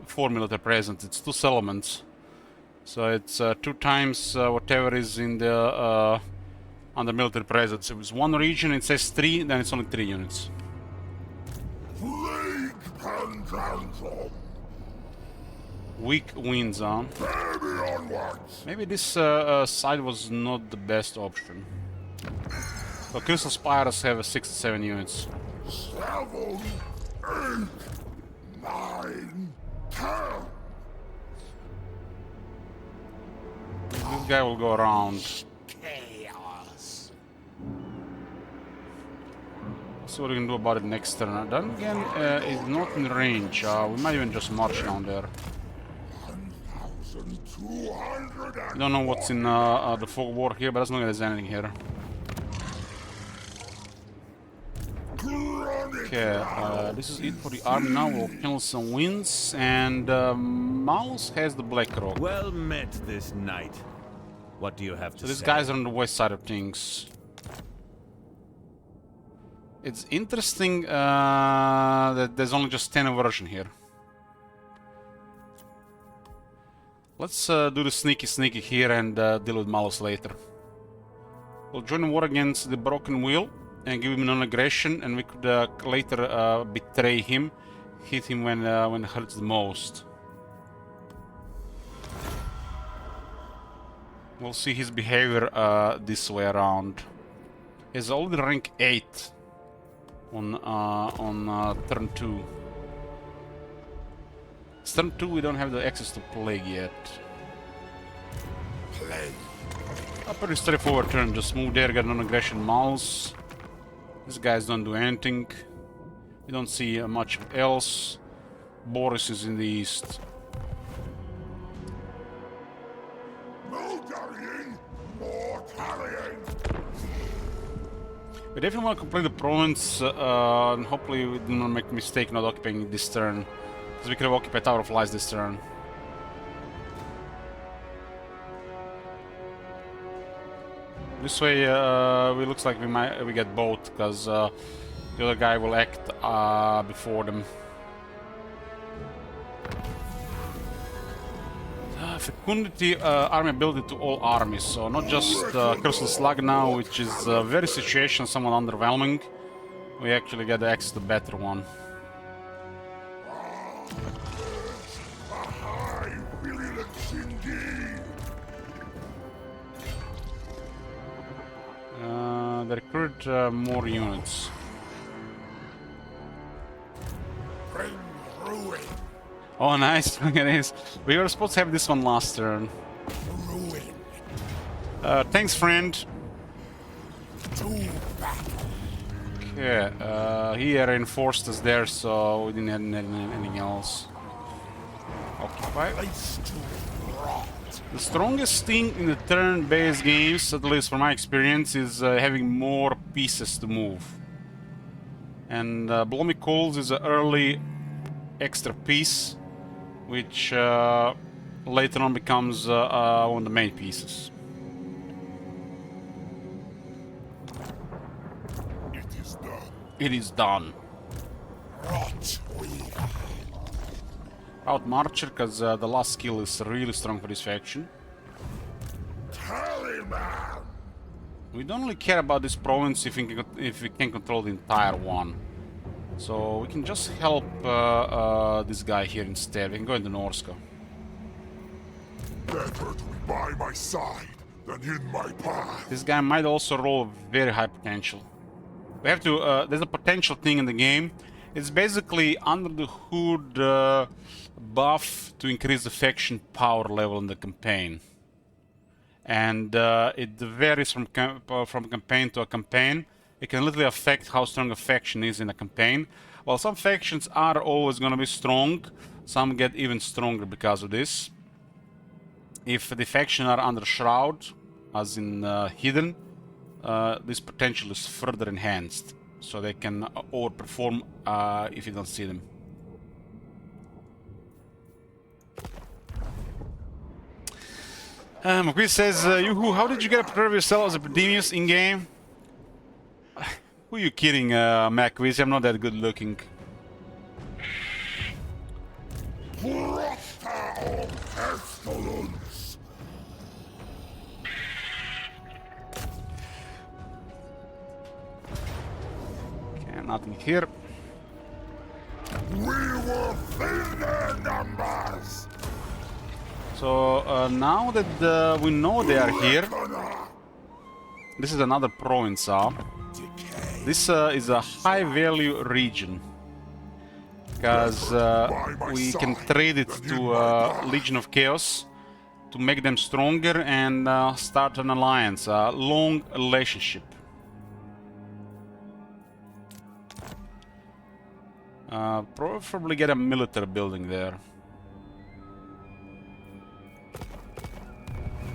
4 military presence. It's 2 settlements. So it's 2 times whatever is in the under military presence. If it's 1 region, it says 3, then it's only 3 units. Plague Pandandrum. Weak winds, huh? Baby onwards. Maybe this side was not the best option. So Crystal Spires have 6 to 7 units. 7, 8, 9, 10. This guy will go around. Chaos. See what we can do about it next turn. Then again, is not in range. We might even just march down there. 1,200. I don't know what's in the fog war here, but as long as there's anything here. Okay, this is it for the army now. We'll kill some winds, and Mouse has the Black Rock. Well met this night. What do you have to So say? these guys are on the west side of things. It's interesting that there's only just 10 version here. Let's do the sneaky here and deal with Malus later. We'll join war against the Broken Wheel and give him non-aggression, and we could later betray him, hit him when it hurts the most. We'll see his behavior this way around. He's already rank 8 on turn 2. It's turn 2, we don't have the access to Plague yet. Plague. A pretty straightforward turn, just move there, get non-aggression mouse. These guys don't do anything. We don't see much else. Boris is in the east. No carrying, more carrying. We definitely want to complete the province, and hopefully we do not make a mistake not occupying this turn. Because we could have occupied Tower of Lies this turn. This way, it looks like we get both, because the other guy will act before them. Fecundity, army ability to all armies, so not just Crystal Slug now, which is very situation somewhat underwhelming. We actually get access to the better one. A high virulence indeed. They recruit more units. Bring ruin. Oh, nice! Look at this. We were supposed to have this one last turn. Ruin. Thanks, friend. To battle. Okay, he reinforced us there, so we didn't have anything else. Occupy. Place to rot. The strongest thing in the turn-based games, at least from my experience, is having more pieces to move. And Blomy Coals is an early extra piece, which later on becomes one of the main pieces. It is done. It is done. Rot Weaver. Out Marcher, because the last skill is really strong for this faction. Tallymen. We don't really care about this province if we can control the entire one. So we can just help this guy here instead. We can go into Norska. Better to be by my side than in my path. This guy might also roll very high potential. We have to. There's a potential thing in the game. It's basically under the hood buff to increase the faction power level in the campaign, and it varies from campaign to a campaign. It can literally affect how strong a faction is in a campaign. While some factions are always going to be strong, some get even stronger because of this. If the faction are under Shroud, as in Hidden, this potential is further enhanced, so they can overperform if you don't see them. McQueen says, Yoo-hoo, how did you get a picture of yourself as a Epidemius in-game? Who are you kidding, McQueen? I'm not that good looking. Pestilence. Okay, nothing here. We will fill their numbers. So now that we know they are here, this is another province. This is a high-value region because we can trade it to Legion of Chaos to make them stronger and start an alliance, a long relationship. Probably get a military building there.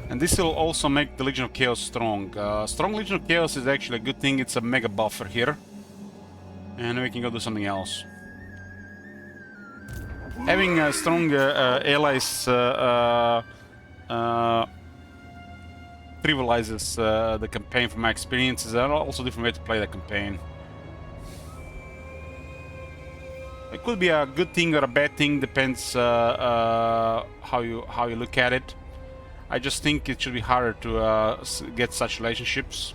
And this will also make the Legion of Chaos strong. Strong Legion of Chaos is actually a good thing. It's a mega buffer here. And we can go do something else. Having strong allies trivializes the campaign from my experiences. There are also different ways to play the campaign. It could be a good thing or a bad thing, depends how you look at it. I just think it should be harder to get such relationships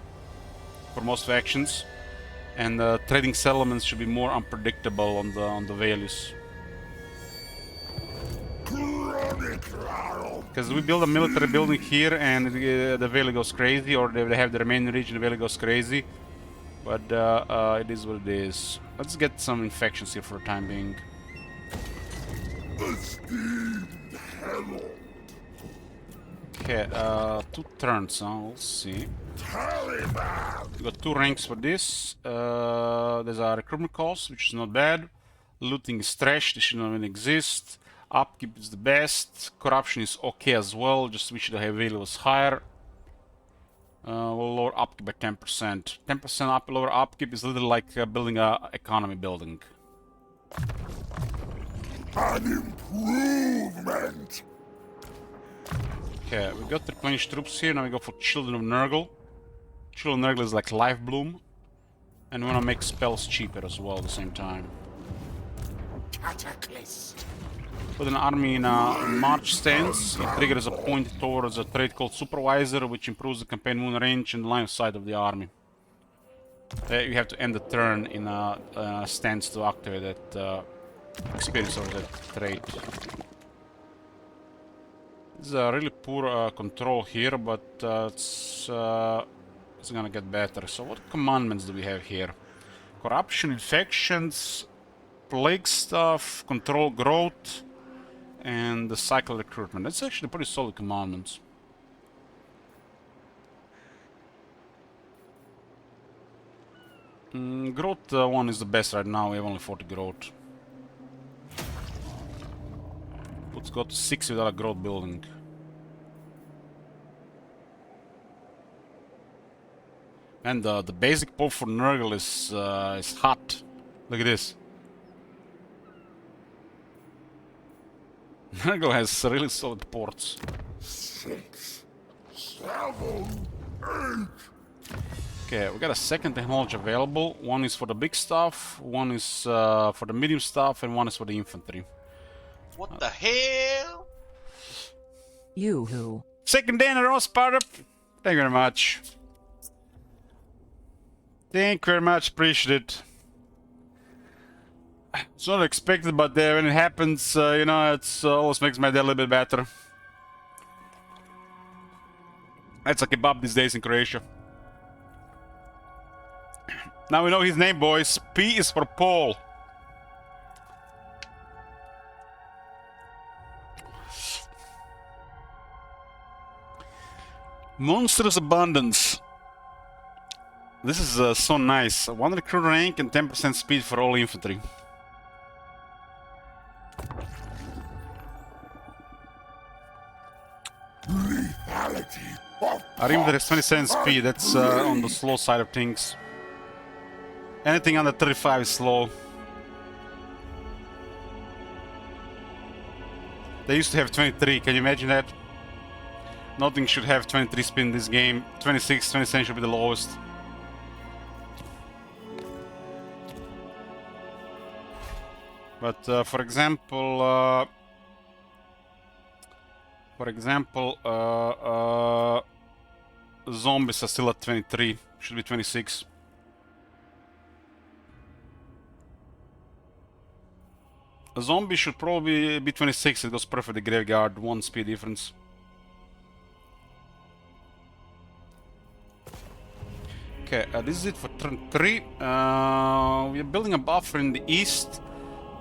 for most factions, and trading settlements should be more unpredictable on the values. Because we build a military building here and the value goes crazy, or they have the remaining region, the value goes crazy. But it is what it is. Let's get some infections here for the time being. Okay, 2 turns, we'll see. We got 2 ranks for this. There's a recruitment cost, which is not bad. Looting is trash, this should not even exist. Upkeep is the best. Corruption is okay as well, just wish the value was higher. We'll lower upkeep by 10%. 10% lower upkeep is a little like building an economy building. An improvement. Okay, we got replenished troops here. Now we go for Children of Nurgle. Children of Nurgle is like Life Bloom. And we want to make spells cheaper as well at the same time. Cataclysm. Put an army in a march stance. It triggers a point towards a trait called Supervisor, which improves the campaign moon range and line of sight of the army. You have to end the turn in a stance to activate that experience or that trait. This is a really poor control here, but it's gonna get better. So what commandments do we have here? Corruption, infections, plague stuff, control growth, and the cycle recruitment. That's actually pretty solid commandments. Growth one is the best right now. We have only 40 growth. Let's go to 6 without a growth building. And the basic pop for Nurgle is hot. Look at this. Nurgle has really solid ports. 6, 7, 8. Okay, we got a second technology available. One is for the big stuff, one is for the medium stuff, and one is for the infantry. What the hell? Yoo-hoo. Second day in a row, Sparta. Thank you very much. Thank you very much, appreciate it. It's not expected, but when it happens, you know, it's always makes my day a little bit better. That's a kebab these days in Croatia. Now we know his name, boys. P is for Paul. Monstrous abundance. This is so nice. 1 recruit rank and 10% speed for all infantry. Lethality of Our infantry is 27 speed. That's on the slow side of things. Anything under 35 is slow. They used to have 23. Can you imagine that? Nothing should have 23 speed in this game. 26, 27 should be the lowest. But for example, zombies are still at 23. Should be 26. A zombie should probably be 26. It goes perfect. The graveyard, 1 speed difference. Okay, this is it for turn 3. We are building a buffer in the east.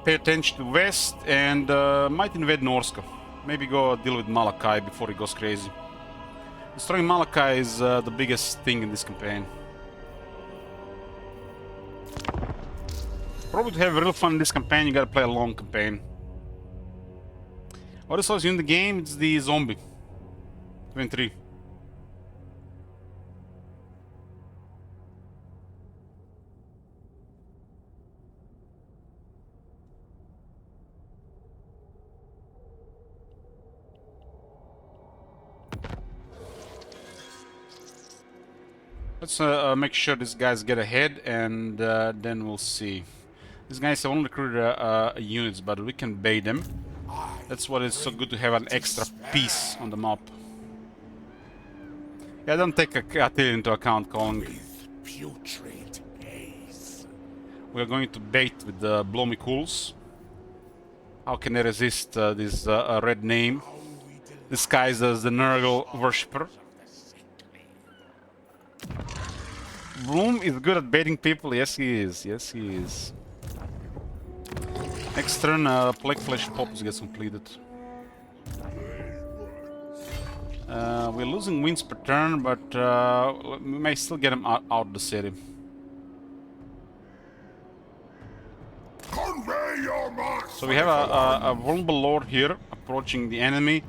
Pay attention to west and might invade Norska. Maybe go deal with Malachi before he goes crazy. Destroying Malachi is the biggest thing in this campaign. Probably to have real fun in this campaign, you gotta play a long campaign. What is also in the game? It's the zombie. 23. Let's make sure these guys get ahead, and then we'll see. These guys have only recruited units, but we can bait them. That's what it's so good to have an extra piece on the map. Yeah, don't take Attila into account, Colin. putrid haze. We are going to bait with the Blomy Cools. How can they resist this red name? Disguised as the Nurgle worshipper. Bloom is good at baiting people. Yes, he is. Yes, he is. Next turn, Plague Flesh Pops gets completed. We're losing wins per turn, but we may still get him out of the city. Convey your march. So we have a vulnerable lord here approaching the enemy,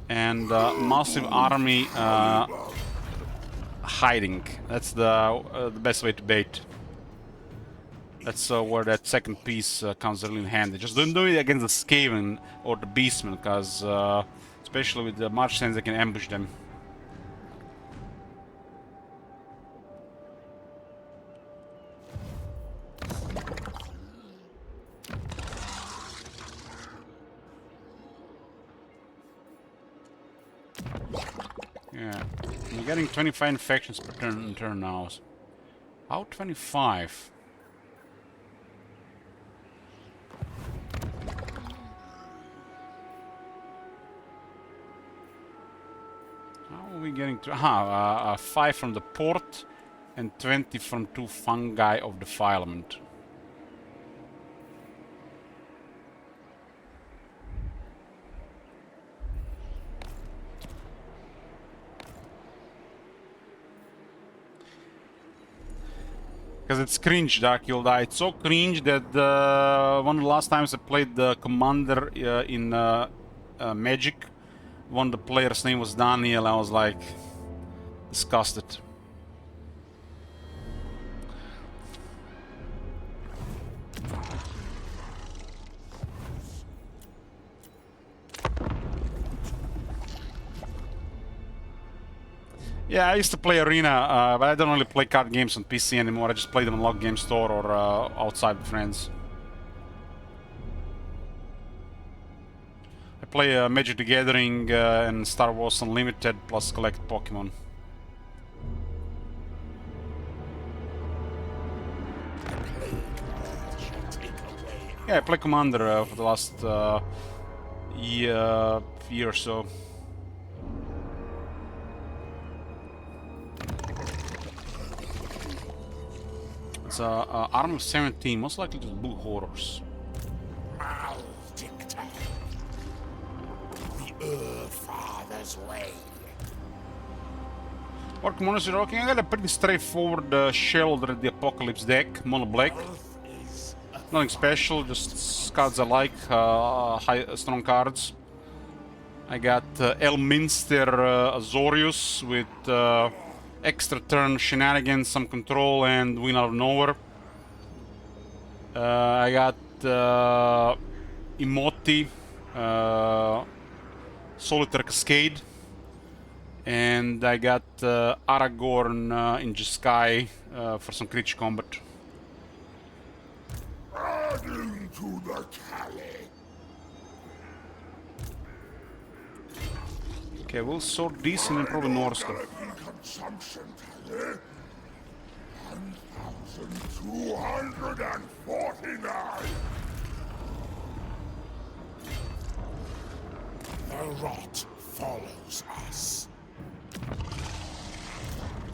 and massive army hiding. That's the best way to bait. That's where that second piece comes really in handy. Just don't do it against the Skaven or the Beastmen, because especially with the March Sands, they can ambush them. Yeah, we're getting 25 infections per turn now. How 25? How are we getting to? 5 from the port and 20 from 2 fungi of defilement. Because it's cringe, Dark You'll Die. It's so cringe that one of the last times I played the commander in Magic, one of the players' name was Daniel. I was like disgusted. Yeah, I used to play Arena, but I don't really play card games on PC anymore. I just play them on Log Game Store or outside with friends. I play Magic the Gathering and Star Wars Unlimited, plus collect Pokemon. Yeah, I play Commander for the last year or so. It's Arm of 17, most likely just blue horrors. Maledictor. The Father's way. Orc Monster Rocking, I got a pretty straightforward Shell the Apocalypse deck, mono black. Nothing special, just cards I like, strong cards. I got Elminster Azorius with extra turn shenanigans, some control, and win out of nowhere. I got Emoti, Solitaire Cascade, and I got Aragorn in Jeskai for some creature combat. Adding to the tally. Okay, we'll sort these and then probably Norse stuff. Consumption tally. 1,249. The rot follows us.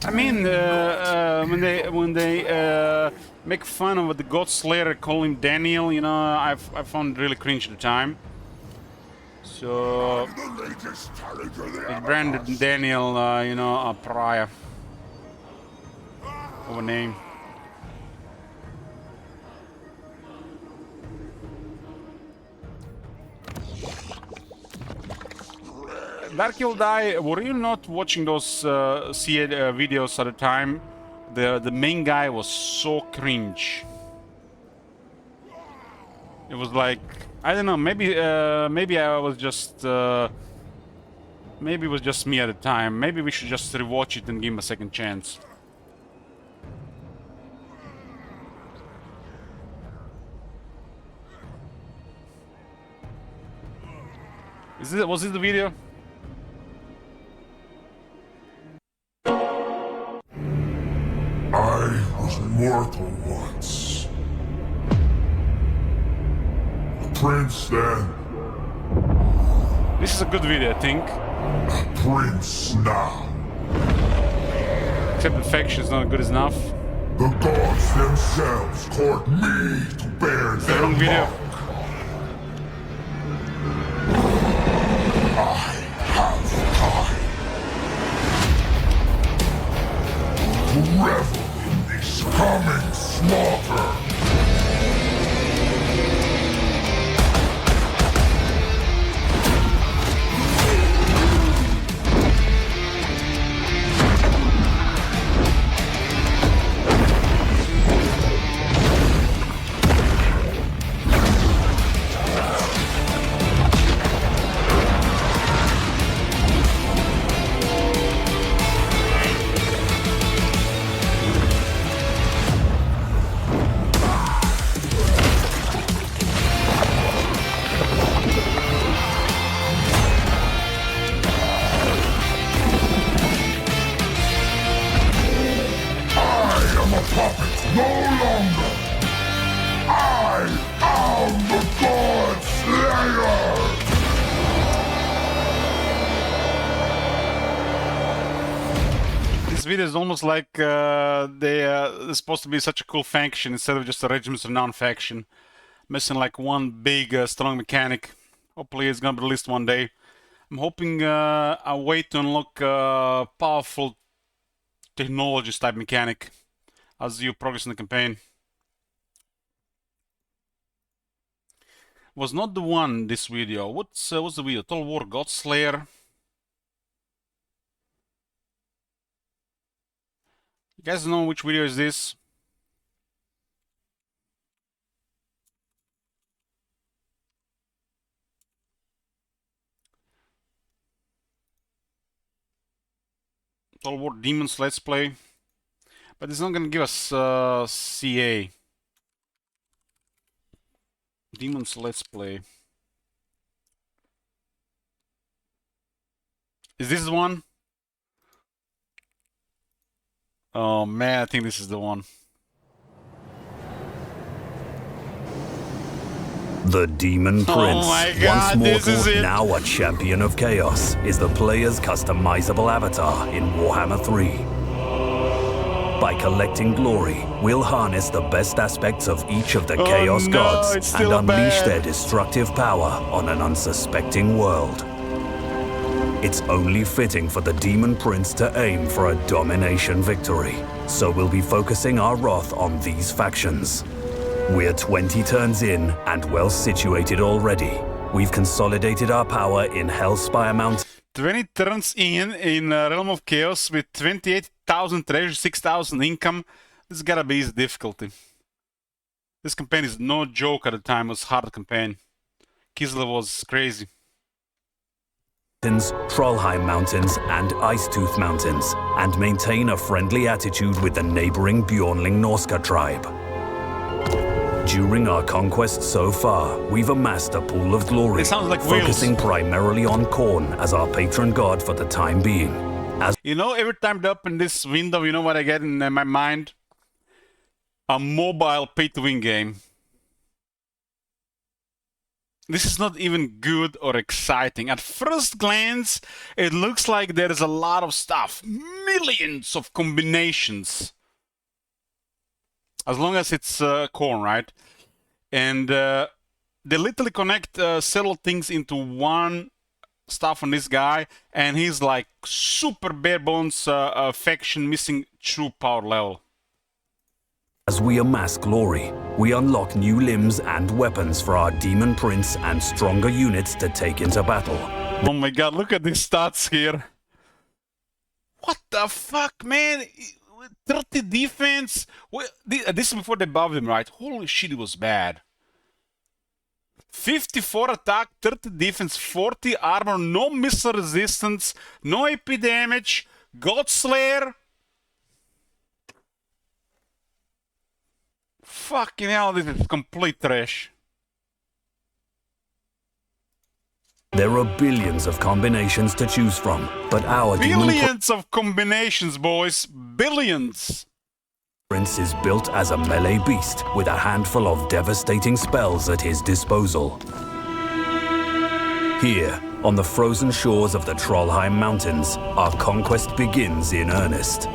I mean, when they make fun of the God Slayer, call him Daniel, you know, I found it really cringe at the time. So The latest tally to the they branded Daniel, you know, a pariah of a name. Dark Hill Die, were you not watching those videos at the time? The main guy was so cringe. It was like, I don't know, maybe I was just maybe it was just me at the time. Maybe we should just rewatch it and give him a second chance. Was this the video? I was mortal once. A prince then, This is a good video, I think. a prince now. Except the faction is not good enough. The gods themselves court me to bear their Wrong video. mark. I have time to revel in this coming slaughter. No longer! I am the God Slayer! This video is almost like they're supposed to be such a cool faction instead of just a Regiments of non-faction. Missing like one big strong mechanic. Hopefully it's gonna be released one day. I'm hoping a way to unlock powerful technologies type mechanic as you progress in the campaign. Was not the one this video. What's the video? Total War God Slayer. You guys know which video is this? Total War Demons Let's Play. But it's not gonna give us CA. Demons Let's Play. Is this the one? Oh man, I think this is the one. The Demon Prince, my God, once this is mortal, it. now a champion of chaos, is the player's customizable avatar in Warhammer 3. By collecting glory, we'll harness the best aspects of each of the Chaos no, Gods it's and still unleash bad. their destructive power on an unsuspecting world. It's only fitting for the Demon Prince to aim for a domination victory, so we'll be focusing our wrath on these factions. We're 20 turns in and well situated already. We've consolidated our power in Hellspire Mountain. 20 turns in Realm of Chaos with 28,000 treasure, 6,000 income. This has gotta be easy difficulty. This campaign is no joke at the time. It was a hard campaign. Kislev was crazy. Trollheim Mountains and Icetooth Mountains, and maintain a friendly attitude with the neighboring Bjornling Norska tribe. During our conquest so far, we've amassed a pool of glory, It sounds like focusing Wales. primarily on Khorne as our patron god for the time being. As You know, every time they open this window, you know what I get in my mind? A mobile pay-to-win game. This is not even good or exciting. At first glance, it looks like there is a lot of stuff. Millions of combinations. As long as it's Khorne, right? And they literally connect several things into one stuff on this guy, and he's like super bare bones faction missing true power level. As we amass glory, we unlock new limbs and weapons for our Demon Prince and stronger units to take into battle. Oh my god, look at these stats here. What the fuck, man? 30 defense? This is before they buffed him, right? Holy shit, it was bad. 54 attack, 30 defense, 40 armor, no missile resistance, no AP damage, Godslayer. Fucking hell, this is complete trash. There are billions of combinations to choose from, but our Demon Billions of combinations, boys. Billions. Prince is built as a melee beast with a handful of devastating spells at his disposal. Here, on the frozen shores of the Trollheim Mountains, our conquest begins in earnest.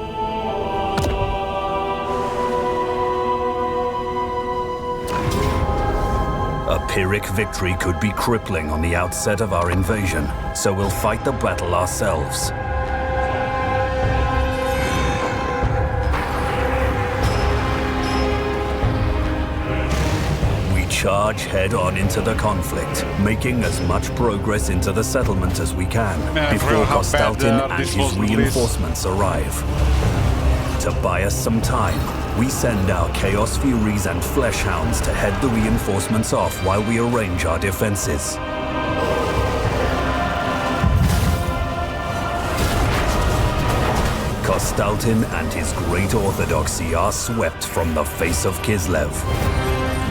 A Pyrrhic victory could be crippling on the outset of our invasion, so we'll fight the battle ourselves. We charge head-on into the conflict, making as much progress into the settlement as we can before how bad, Kostaltin and this his was with this. reinforcements arrive. To buy us some time, we send our Chaos Furies and Flesh Hounds to head the reinforcements off while we arrange our defenses. Kostaltin and his great orthodoxy are swept from the face of Kislev.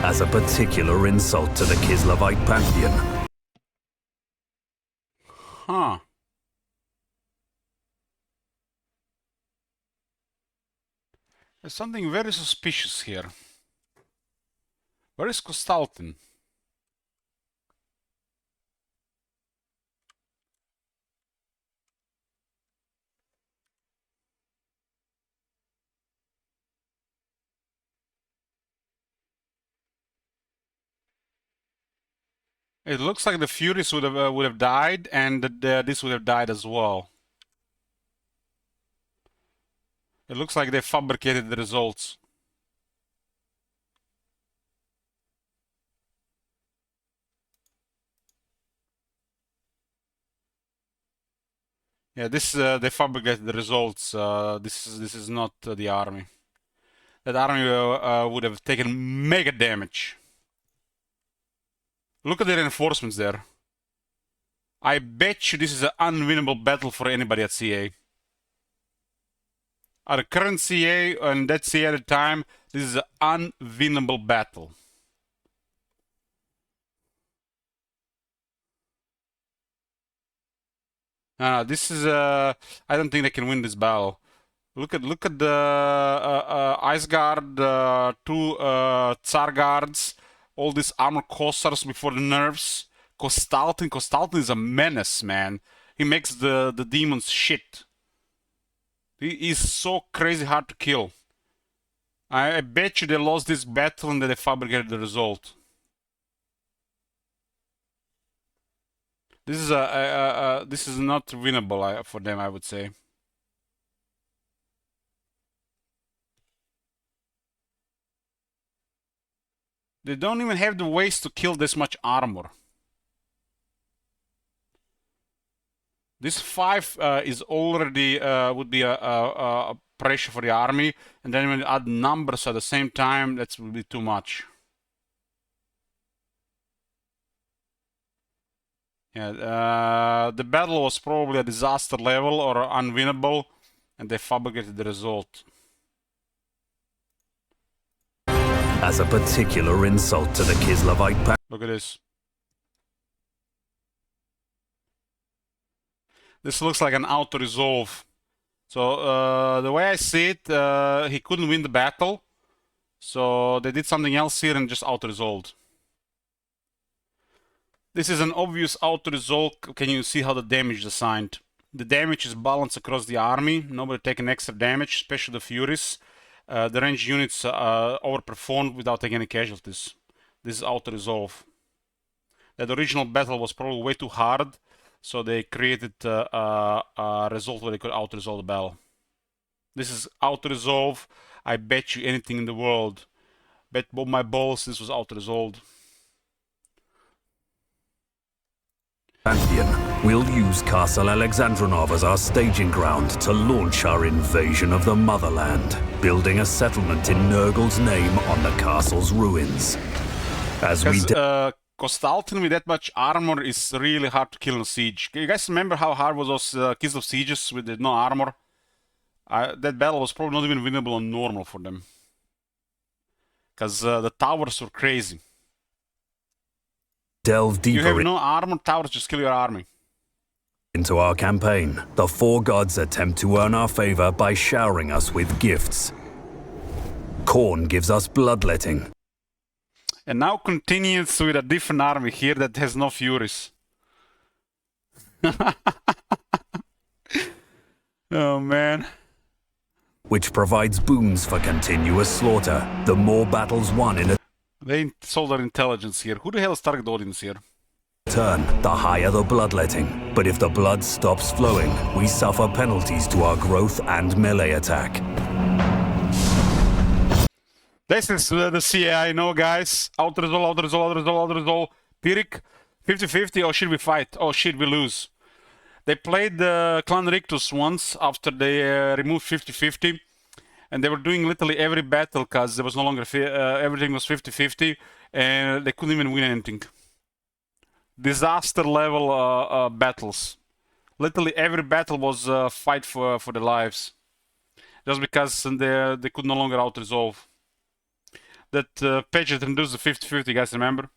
As a particular insult to the Kislevite pantheon, Huh. There's something very suspicious here. Where is Kostaltin? It looks like the Furies would have died, and this would have died as well. It looks like they fabricated the results. Yeah, this they fabricated the results. This is not the army. That army would have taken mega damage. Look at the reinforcements there. I bet you this is an unwinnable battle for anybody at CA. At the current CA and that CA at the time, this is an unwinnable battle. This is I don't think they can win this battle. Look at the Ice Guard, two Tsar Guards, all these armor Kossars before the nerfs. Kostaltin is a menace, man. He makes the demons shit. He is so crazy hard to kill. I bet you they lost this battle and that they fabricated the result. This is not winnable for them, I would say. They don't even have the ways to kill this much armor. This 5 is already would be a pressure for the army, and then when you add numbers at the same time, that would be too much. Yeah, the battle was probably a disaster level or unwinnable, and they fabricated the result. As a particular insult to the Kislevite pack. Look at this. This looks like an auto-resolve. So the way I see it, he couldn't win the battle. So they did something else here and just auto-resolved. This is an obvious auto-resolve. Can you see how the damage is assigned? The damage is balanced across the army. Nobody taking extra damage, especially the Furies. The ranged units overperformed without taking any casualties. This is auto-resolve. That original battle was probably way too hard, so they created a result where they could auto-resolve the battle. This is auto-resolve. I bet you anything in the world. Bet both my balls this was auto-resolved. We'll use Castle Alexandrinov as our staging ground to launch our invasion of the motherland, building a settlement in Nurgle's name on the castle's ruins. Kostaltin with that much armor is really hard to kill in a siege. You guys remember how hard was those Kislev sieges with no armor? That battle was probably not even winnable on normal for them. Because the towers were crazy. Delve deeper. You have no armor, towers just kill your army. Into our campaign, the four gods attempt to earn our favor by showering us with gifts. Khorne gives us bloodletting. And now continues with a different army here that has no Furies. Oh man. Which provides boons for continuous slaughter. The more battles won in a They sold their intelligence here. Who the hell is target audience here? turn, the higher the bloodletting. But if the blood stops flowing, we suffer penalties to our growth and melee attack. This is the CA I know, guys. Auto-resolve. Pyrrhic, 50-50. Oh shit, we fight. Oh shit, we lose. They played Clan Rictus once after they removed 50-50. And they were doing literally every battle because there was no longer everything was 50-50 and they couldn't even win anything. Disaster level battles. Literally every battle was a fight for their lives. Just because they could no longer out-resolve. That page that introduced the 50-50, guys, remember?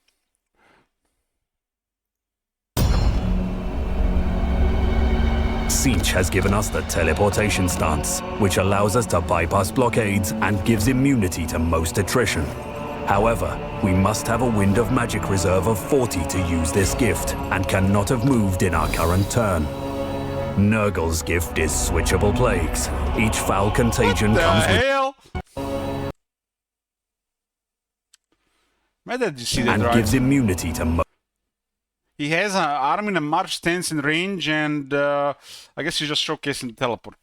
Siege has given us the teleportation stance, which allows us to bypass blockades and gives immunity to most attrition. However, we must have a wind of magic reserve of 40 to use this gift, and cannot have moved in our current turn. Nurgle's gift is switchable plagues. Each foul contagion comes with... Hell? Where did you see that, and right? gives immunity to He has an army in a march stance in range, and I guess he's just showcasing the teleport.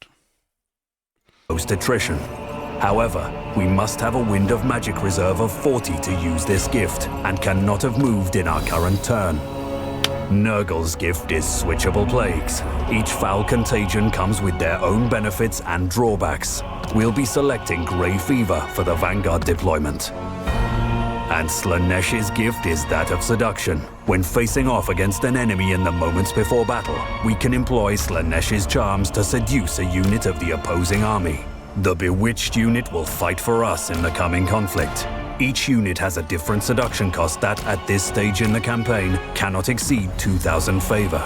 most attrition. However, we must have a wind of magic reserve of 40 to use this gift, and cannot have moved in our current turn. Nurgle's gift is switchable plagues. Each foul contagion comes with their own benefits and drawbacks. We'll be selecting Grey Fever for the Vanguard deployment. And Slanesh's gift is that of seduction. When facing off against an enemy in the moments before battle, we can employ Slanesh's charms to seduce a unit of the opposing army. The Bewitched unit will fight for us in the coming conflict. Each unit has a different seduction cost that, at this stage in the campaign, cannot exceed 2,000 favor.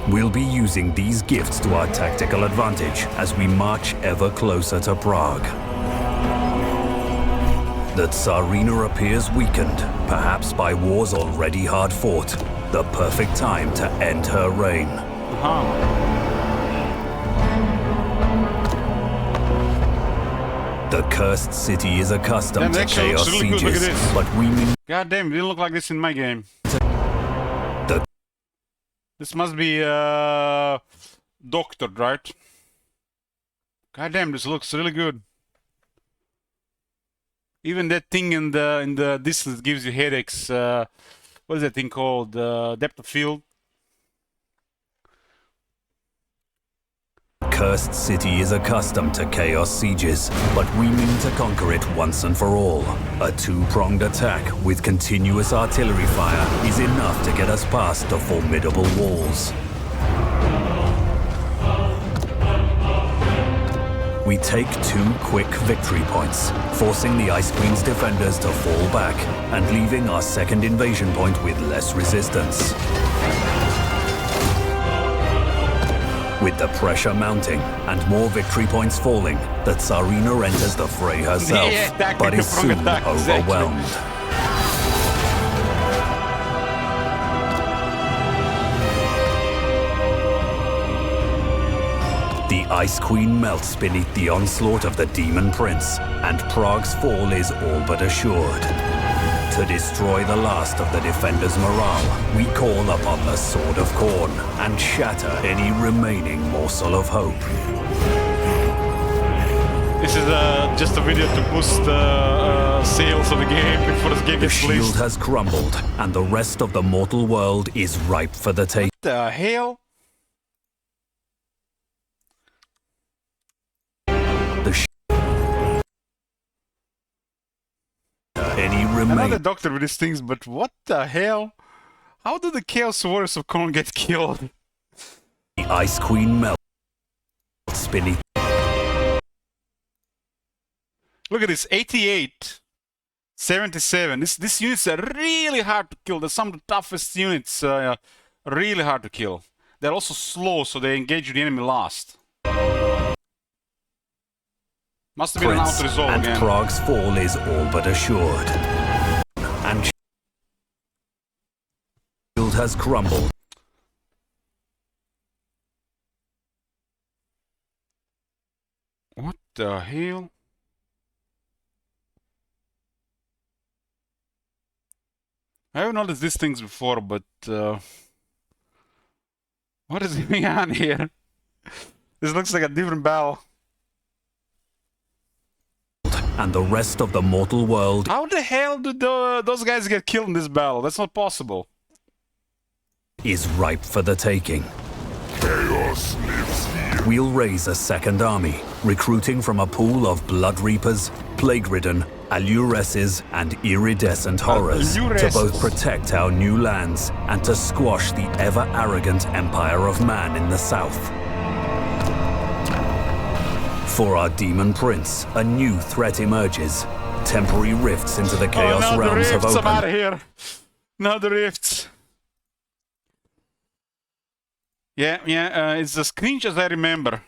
We'll be using these gifts to our tactical advantage as we march ever closer to Prague. The Tsarina appears weakened, perhaps by wars already hard fought. The perfect time to end her reign. The cursed city is accustomed to chaos really sieges, but we mean... God damn, it didn't look like this in my game. This must be doctored, right? God damn, this looks really good. Even that thing in the distance gives you headaches. What is that thing called? Depth of field. Cursed city is accustomed to chaos sieges, but we mean to conquer it once and for all. A two-pronged attack with continuous artillery fire is enough to get us past the formidable walls. We take 2 quick victory points, forcing the Ice Queen's defenders to fall back and leaving our second invasion point with less resistance. With the pressure mounting and more victory points falling, the Tsarina enters the fray herself, but is soon overwhelmed. The Ice Queen melts beneath the onslaught of the Demon Prince, and Prague's fall is all but assured. To destroy the last of the defenders' morale, we call upon the Sword of Khorne and shatter any remaining morsel of hope. This is just a video to boost sales of the game before the game gets released. The shield has crumbled, and the rest of the mortal world is ripe for the taking. What the hell? I'm not a doctor with these things, but what the hell? How do the Chaos Warriors of Khorne get killed? The Ice Queen melts beneath. Look at this, 88, 77. These units are really hard to kill. They're some of the toughest units, really hard to kill. They're also slow, so they engage the enemy last. Must have been an auto-resolve again. And Prague's fall is all but assured. And shield has crumbled. What the hell? I haven't noticed these things before, but what is going on here? This looks like a different battle. And the rest of the mortal world. How the hell did those guys get killed in this battle? That's not possible. Is ripe for the taking. Chaos lives here. We'll raise a second army, recruiting from a pool of Blood Reapers, Plague-ridden, Alluresses, and Iridescent Horrors to both protect our new lands and to squash the ever-arrogant Empire of Man in the south. For our Demon Prince, a new threat emerges. Temporary rifts into the Chaos realms have opened. I'm out of here. Now the rifts. Yeah, it's as cringe as I remember.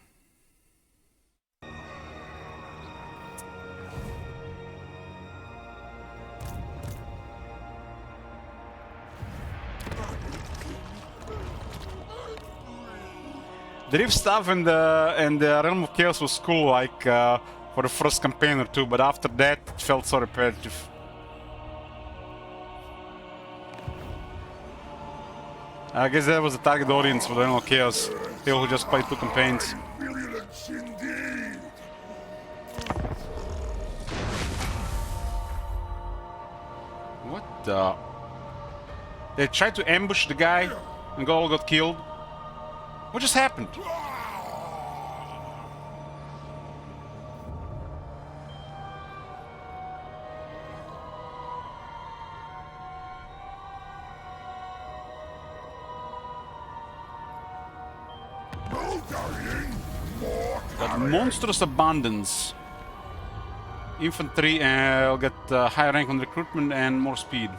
The rift stuff and the Realm of Chaos was cool, like for the first campaign or two, but after that it felt so repetitive. I guess that was the target audience for the Realm of Chaos, people who just played 2 campaigns. Virulence indeed. What the? They tried to ambush the guy and all got killed. What just happened? Got monstrous abundance. Infantry, I'll get higher rank on recruitment and more speed.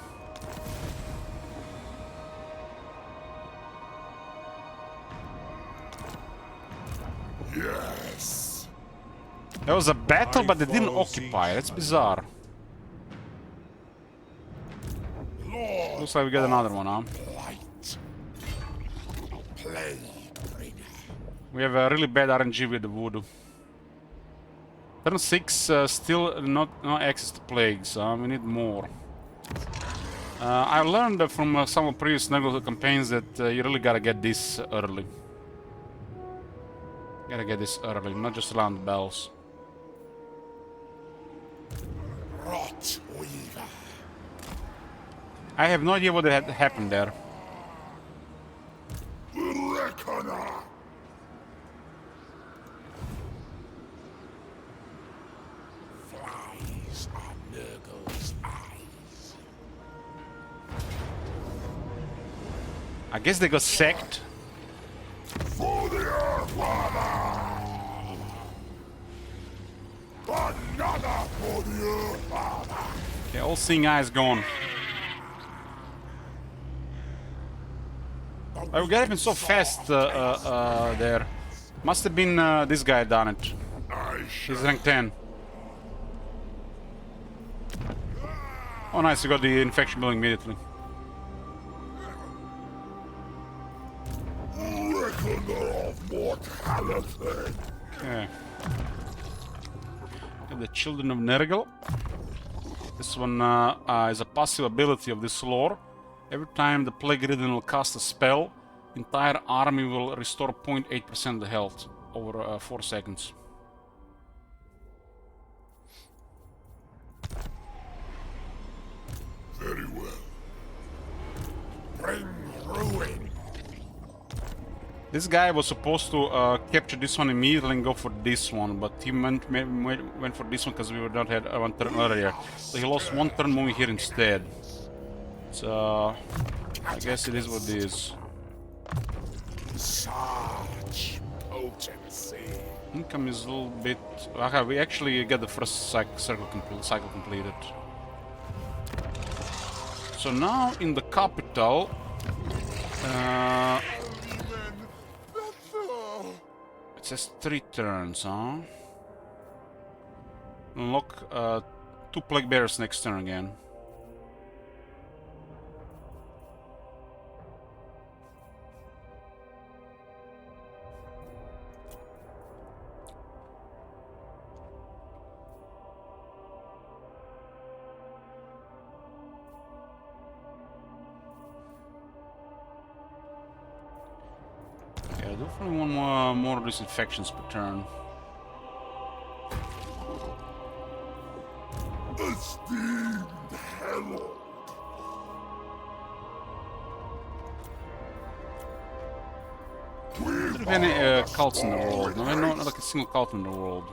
Yes. There was a battle, but they didn't occupy. That's bizarre. Lord Looks like we got another one, huh? Light. Plague bringer. We have a really bad RNG with the voodoo. Turn 6, still no access to plagues. We need more. I learned from some of previous Nurgle campaigns that you really gotta get this early. Gotta get this early, not just around bells. Rot weaver. I have no idea what had happened there. Reckoner. Flies are Nurgle's eyes. I guess they got sacked. For the Earth Father. Another for the Earth Father. Okay, all seeing eyes gone. We got him so fast there. Must have been this guy done it. He's rank 10. Oh nice, you got the infection building immediately. Reckoner of mortality. Okay. Got the Children of Nergal. This one is a passive ability of this lore. Every time the Plague-Ridden will cast a spell, the entire army will restore 0.8% of the health over 4 seconds. Very well. Bring ruin. This guy was supposed to capture this one immediately and go for this one, but he went for this one because we would not had one turn earlier. So he lost 1 turn moving here instead. So I guess it is what it is. Such potency. Income is a little bit. Okay, we actually got the first cycle completed. So now in the capital, it says 3 turns, huh? Unlock 2 plague bearers next turn again. Yeah, definitely one more of these infections per turn. Esteemed herald. Do we have any cults in the world? No, not like a single cult in the world.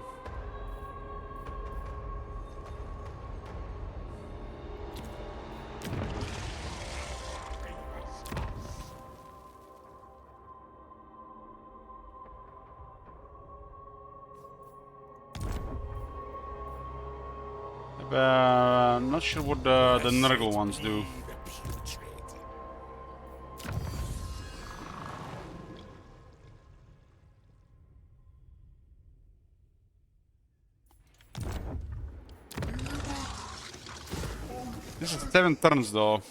Not sure what the Nurgle ones do. This is 7 turns though.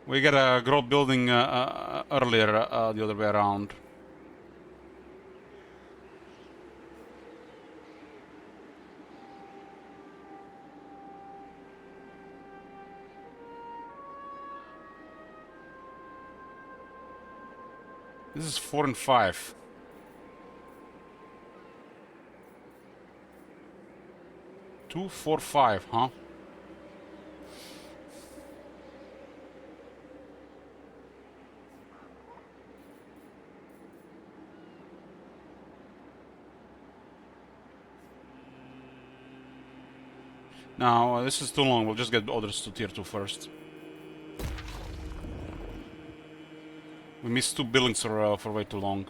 We gotta grow building earlier the other way around. This is 4 and 5. Two, 4, 5, huh? No, this is too long. We'll just get others to tier 2 first. We We missed 2 buildings for way too long.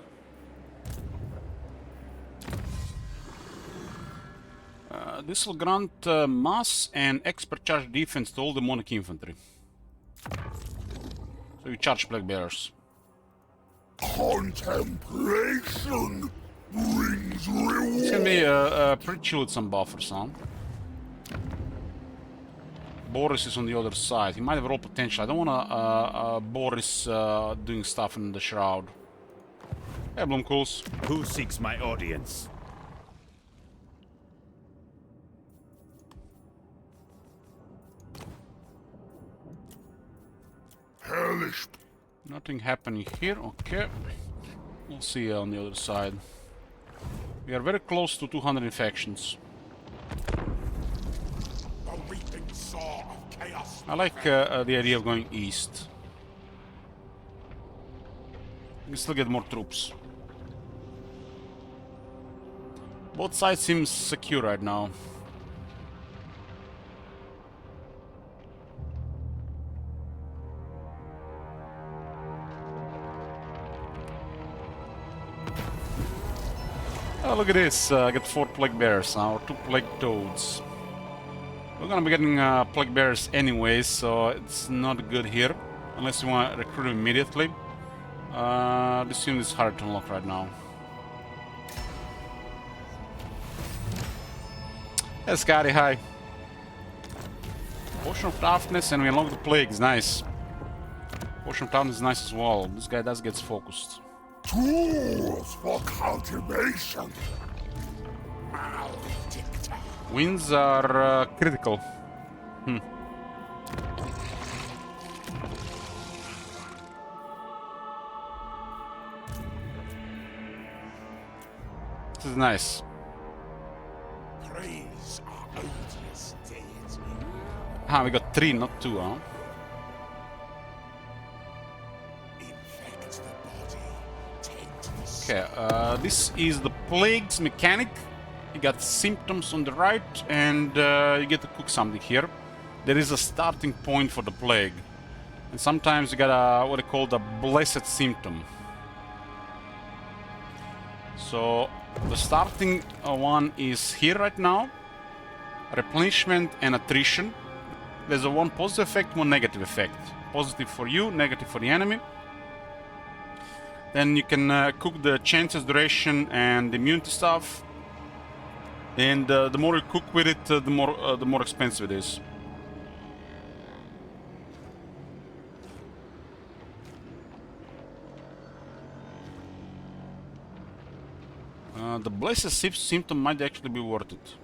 This will grant mass and expert charge defense to all demonic infantry. So you charge Plague Bearers. Contemplation brings reward. It's gonna be pretty chill with some buffers, huh? Boris is on the other side. He might have raw potential. I don't wanna Boris doing stuff in the Shroud. Yeah, Blumkools. Who seeks my audience? Hellish. Nothing happening here. Okay. We'll see on the other side. We are very close to 200 infections. The reaping saw of chaos. I like the idea of going east. We can still get more troops. Both sides seem secure right now. Oh, look at this. I get 4 Plague Bears now, or 2 Plague Toads. We're gonna be getting Plague Bears anyways, so it's not good here. Unless you want to recruit them immediately. This unit is hard to unlock right now. Hey, Scotty, hi. Potion of Toughness, and we unlock the Plagues, nice. Potion of Toughness is nice as well. This guy does get focused. Tools for cultivation. Maledicta. Winds are critical. This is nice. Praise our odious deity. Ah, we got 3, not 2, huh? Infect the body. Taint the soul. Okay, this is the Plagues mechanic. You got symptoms on the right, and you get to cook something here. There is a starting point for the Plague. And sometimes you got a, what they call the Blessed Symptom. So, the starting one is here right now. Replenishment and attrition. There's a one positive effect, one negative effect. Positive for you, negative for the enemy. Then you can cook the chances, duration, and immunity stuff. And the more you cook with it, the more expensive it is. The Blessed Symptom might actually be worth it.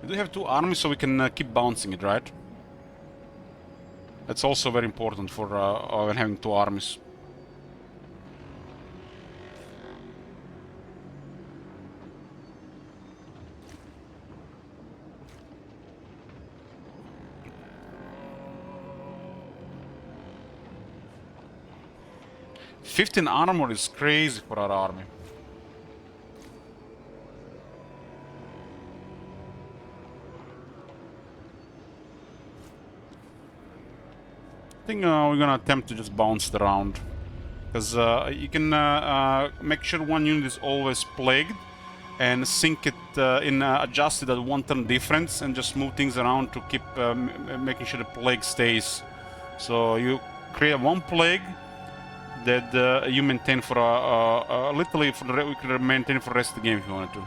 We do have 2 armies, so we can keep bouncing it, right? That's also very important for having 2 armies. "15 armor is crazy for our army. I think we're gonna attempt to just bounce it around. Because you can make sure one unit is always plagued and sync it adjust it at 1 turn difference and just move things around to keep making sure the plague stays. So you create 1 plague that you maintain for literally for we could maintain for the rest of the game if you wanted to.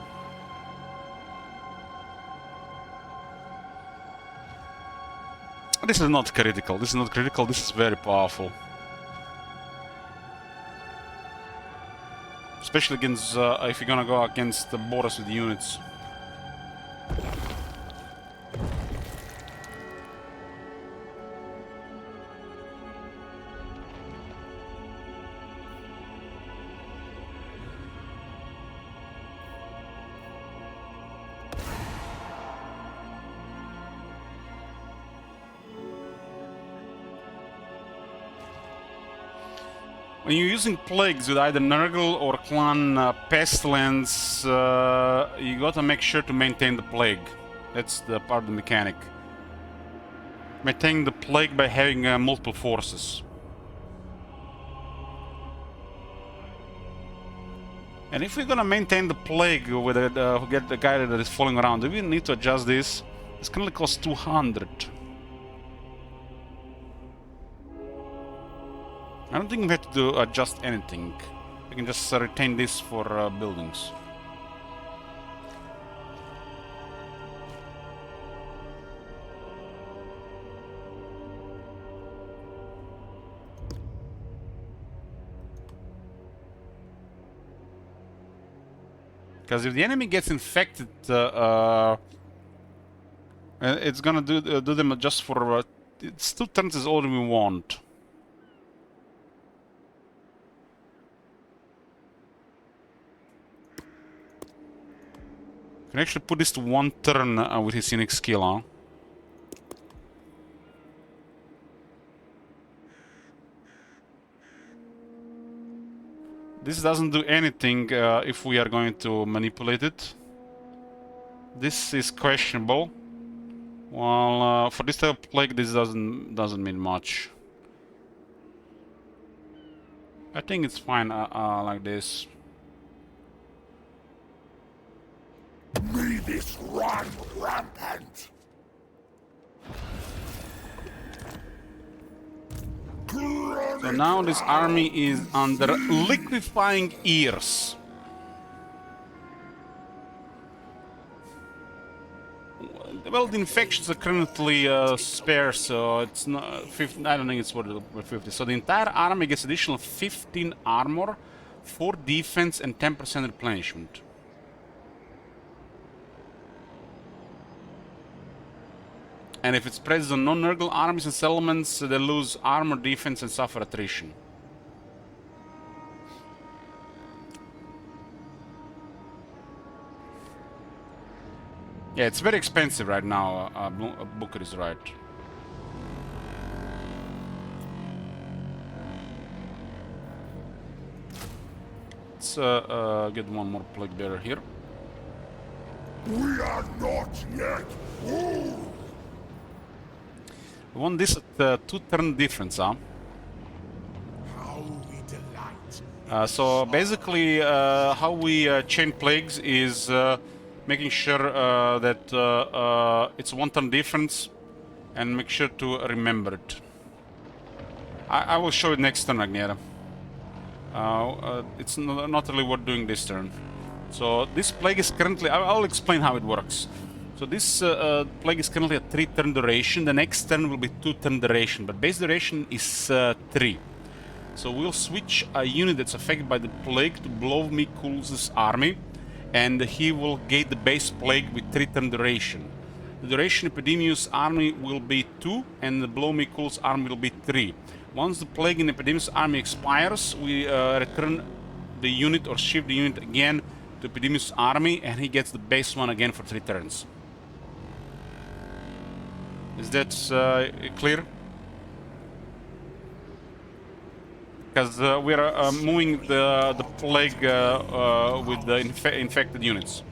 This is not critical. This is not critical. This is very powerful, especially against if you're gonna go against the borders with units. When you're using plagues with either Nurgle or clan Pestilence, you gotta make sure to maintain the plague. That's the part of the mechanic. Maintain the plague by having multiple forces. And if we're gonna maintain the plague with get the guy that is falling around, do we need to adjust this? It's gonna cost 200. I don't think we have to adjust anything. We can just retain this for buildings. Because if the enemy gets infected, it's gonna do them just for... it's 2 turns is all we want. Can actually put this to 1 turn with his unique skill, huh? This doesn't do anything if we are going to manipulate it. This is questionable. Well, for this type of plague, this doesn't mean much. I think it's fine like this. May this run rampant! So now this army is under liquefying ears. Well, the infections are currently spare, so it's not 50, I don't think it's worth 50. So the entire army gets additional 15 armor, 4 defense, and 10% replenishment. And if it spreads on non-Nurgle armies and settlements, they lose armor, defense, and suffer attrition. Yeah, it's very expensive right now, Booker is right. Let's get one more plague bearer here. We are not yet full! We want this at 2 turn difference, huh? How we delight! So basically, how we chain plagues is making sure that it's 1 turn difference, and make sure to remember it. I will show it next turn, Agneta. It's not really worth doing this turn. So this plague is currently... I'll explain how it works. So this plague is currently a 3 turn duration. The next turn will be 2 turn duration, but base duration is 3. So we'll switch a unit that's affected by the plague to Blow Me Cool's army, and he will gate the base plague with 3 turn duration. The duration of Epidemius' army will be 2, and the Blow Me Cool's army will be 3. Once the plague in Epidemius' army expires, we return the unit or shift the unit again to Epidemius' army, and he gets the base one again for 3 turns. Is that clear? Because we are moving the plague with the infected units.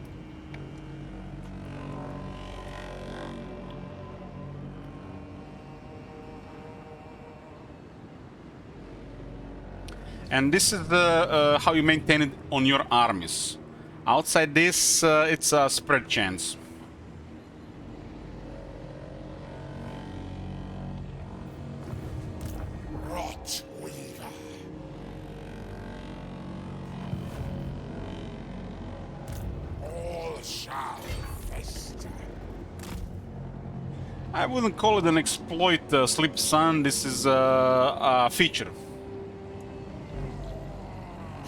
And this is how you maintain it on your armies. Outside this, it's a spread chance. Rot Weaver! All shall fester. I wouldn't call it an exploit, Sleep Sun. This is a feature.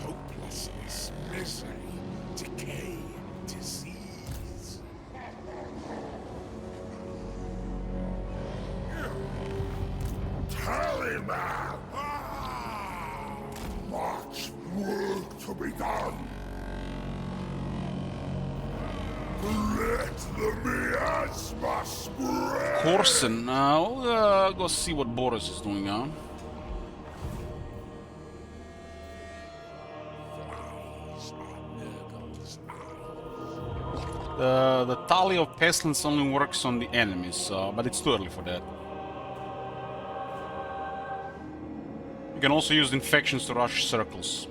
Hopelessness, misery, decay, disease. Tallymen! Much work to be done. Let the miasma spread. Corson, we'll go see what Boris is doing now. The Tally of Pestilence only works on the enemies, but it's too early for that. You can also use infections to rush circles.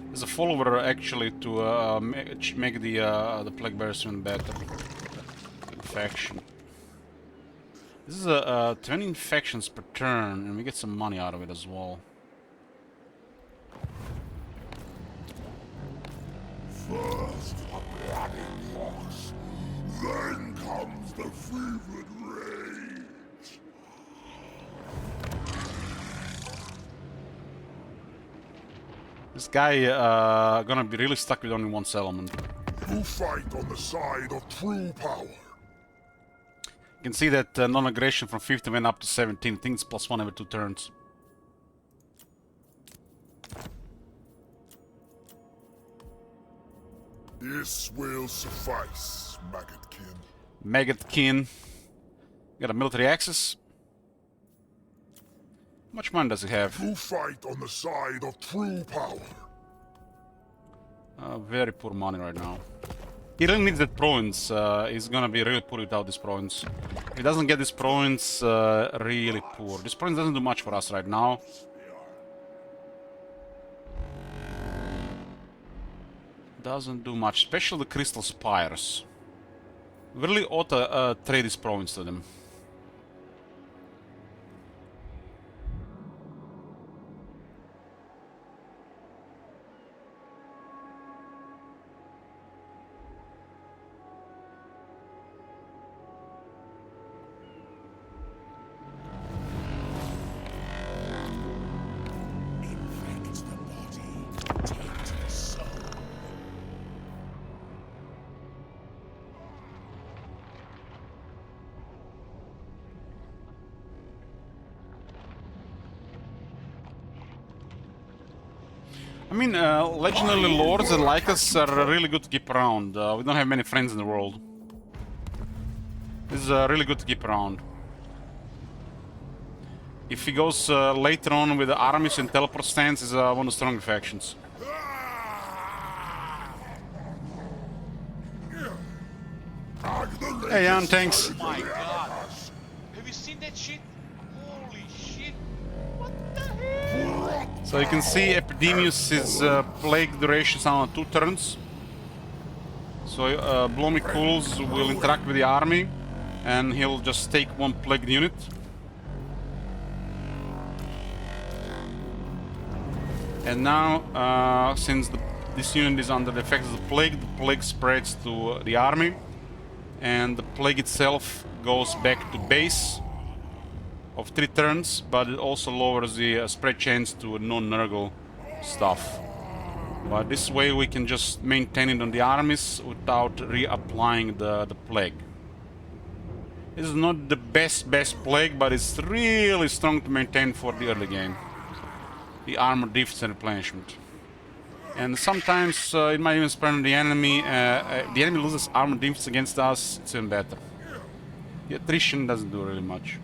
There's a follower actually to make the plague version better. Infection. This is 20 infections per turn, and we get some money out of it as well. First the bloody pox, then comes the fevered rage. This guy gonna be really stuck with only one settlement. You fight on the side of true power. You can see that non-aggression from 15 went up to 17. I think it's +1 every 2 turns. This will suffice, Maggotkin. Maggotkin. Got a military access. How much money does he have? You fight on the side of true power. Very poor money right now. He really needs that province. He's gonna be really poor without this province. If he doesn't get this province, really poor. This province doesn't do much for us right now. Doesn't do much, especially the Crystal Spires. We really ought to trade this province to them. Infect the body, taint the soul. I mean, legendary lords that like us are really good to keep around. We don't have many friends in the world. This is really good to keep around. If he goes later on with the armies and teleport stance, is one of the stronger factions. Hey, Jan, thanks. Oh my god. Have you seen that shit? Holy shit. What the hell? So you can see Epidemius is plague duration is on 2 turns. So Blomikuls will interact with the army and he'll just take 1 plague unit. And now, since this unit is under the effects of the plague spreads to the army, and the plague itself goes back to base of 3 turns, but it also lowers the spread chance to non-Nurgle stuff. But this way we can just maintain it on the armies without reapplying the plague. This is not the best plague, but it's really strong to maintain for the early game. The armor defense and replenishment. And sometimes it might even spread the enemy. If the enemy loses armor defense against us, it's even better. The attrition doesn't do really much.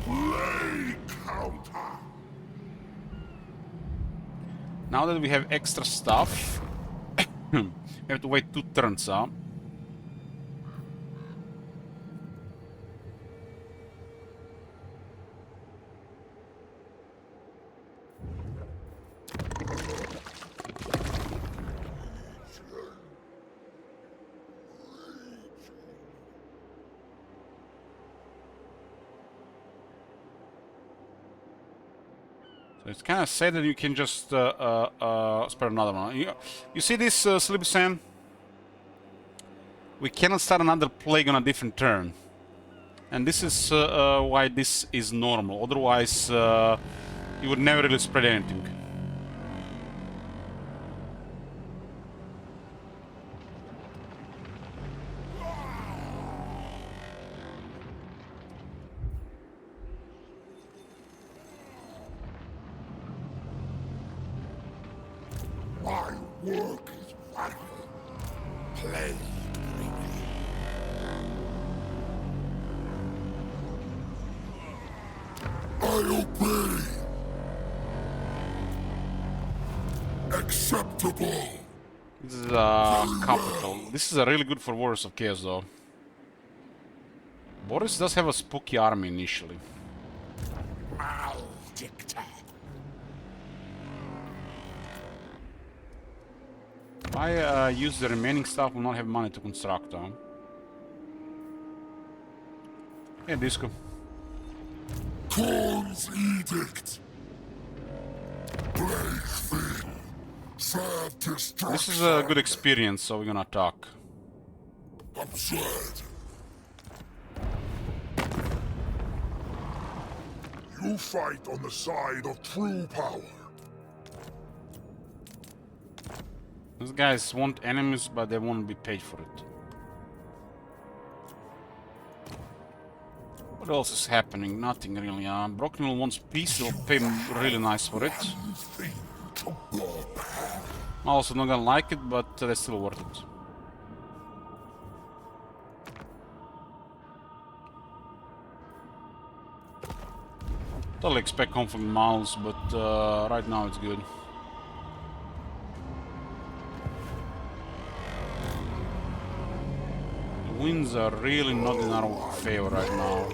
Play counter. Now that we have extra stuff, we have to wait 2 turns up. So it's kind of sad that you can just spare another one. You see this, Sleepy Sam? We cannot start another plague on a different turn. And this is why this is normal. Otherwise, you would never really spread anything. My work is vital. Play bravely. I obey. This is capital. This is really good for Warriors of Chaos, though. Boris does have a spooky army initially. Maledicta. If I use the remaining stuff, will not have money to construct, though. Hey, Disco. Korn's edict. Plague thing. Sad destruction. This is a good experience, so we're gonna talk. Absurd. You fight on the side of true power. These guys want enemies, but they won't be paid for it. What else is happening? Nothing really. Brocknell wants peace, they'll pay really nice for it. I'm also not gonna like it, but they're still worth it. Totally expect conflict miles, but right now it's good. The winds are really not in our favor right now.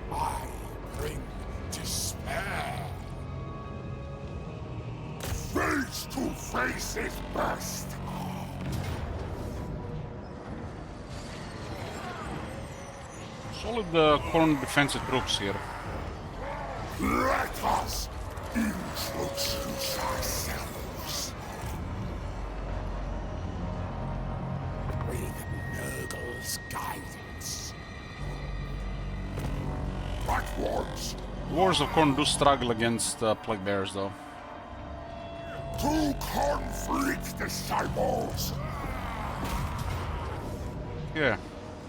I bring despair. Face to face is best. Solid Khorne defensive troops here. Let us introduce ourselves. With Nurgle's guidance. At once. The Warriors of Khorne do struggle against Plague Bears, though. To conflict disciples. Yeah,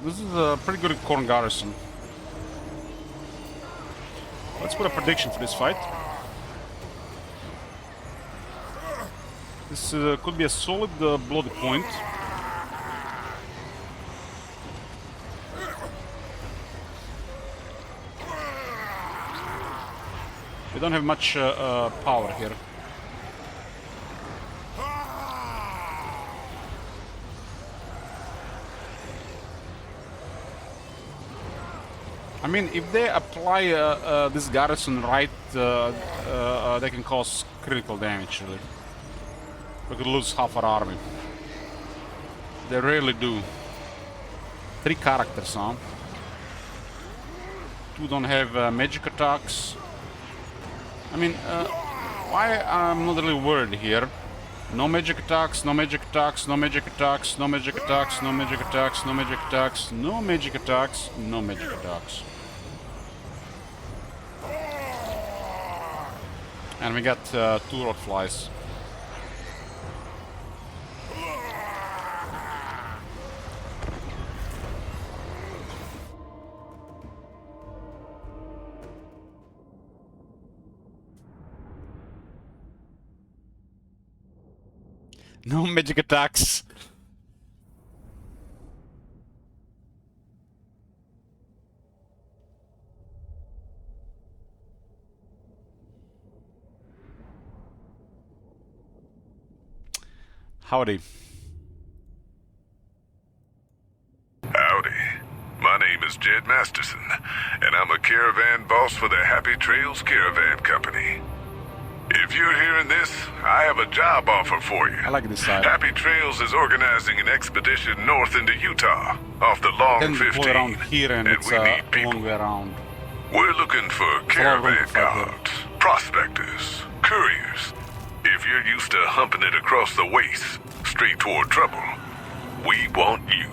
this is a pretty good Khorne garrison. Let's put a prediction for this fight. This could be a solid bloody point. We don't have much power here. I mean, if they apply this garrison right, they can cause critical damage, really. We could lose half our army. They rarely do. 3 characters, huh? 2 don't have magic attacks. I mean, why I'm not really worried here. No magic attacks, no magic attacks, no magic attacks, no magic attacks, no magic attacks, no magic attacks, no magic attacks, no magic attacks. And we got 2 rot flies. No magic attacks. Howdy. Howdy. My name is Jed Masterson, and I'm a caravan boss for the Happy Trails Caravan Company. If you're hearing this, I have a job offer for you. I like this side. Happy Trails is organizing an expedition north into Utah, off the Long Then 15, go around here and it's we need a people. long way around. We're looking for long caravan road to fight here. guards, prospectors, couriers. If you're used to humping it across the waste, straight toward trouble, we want you.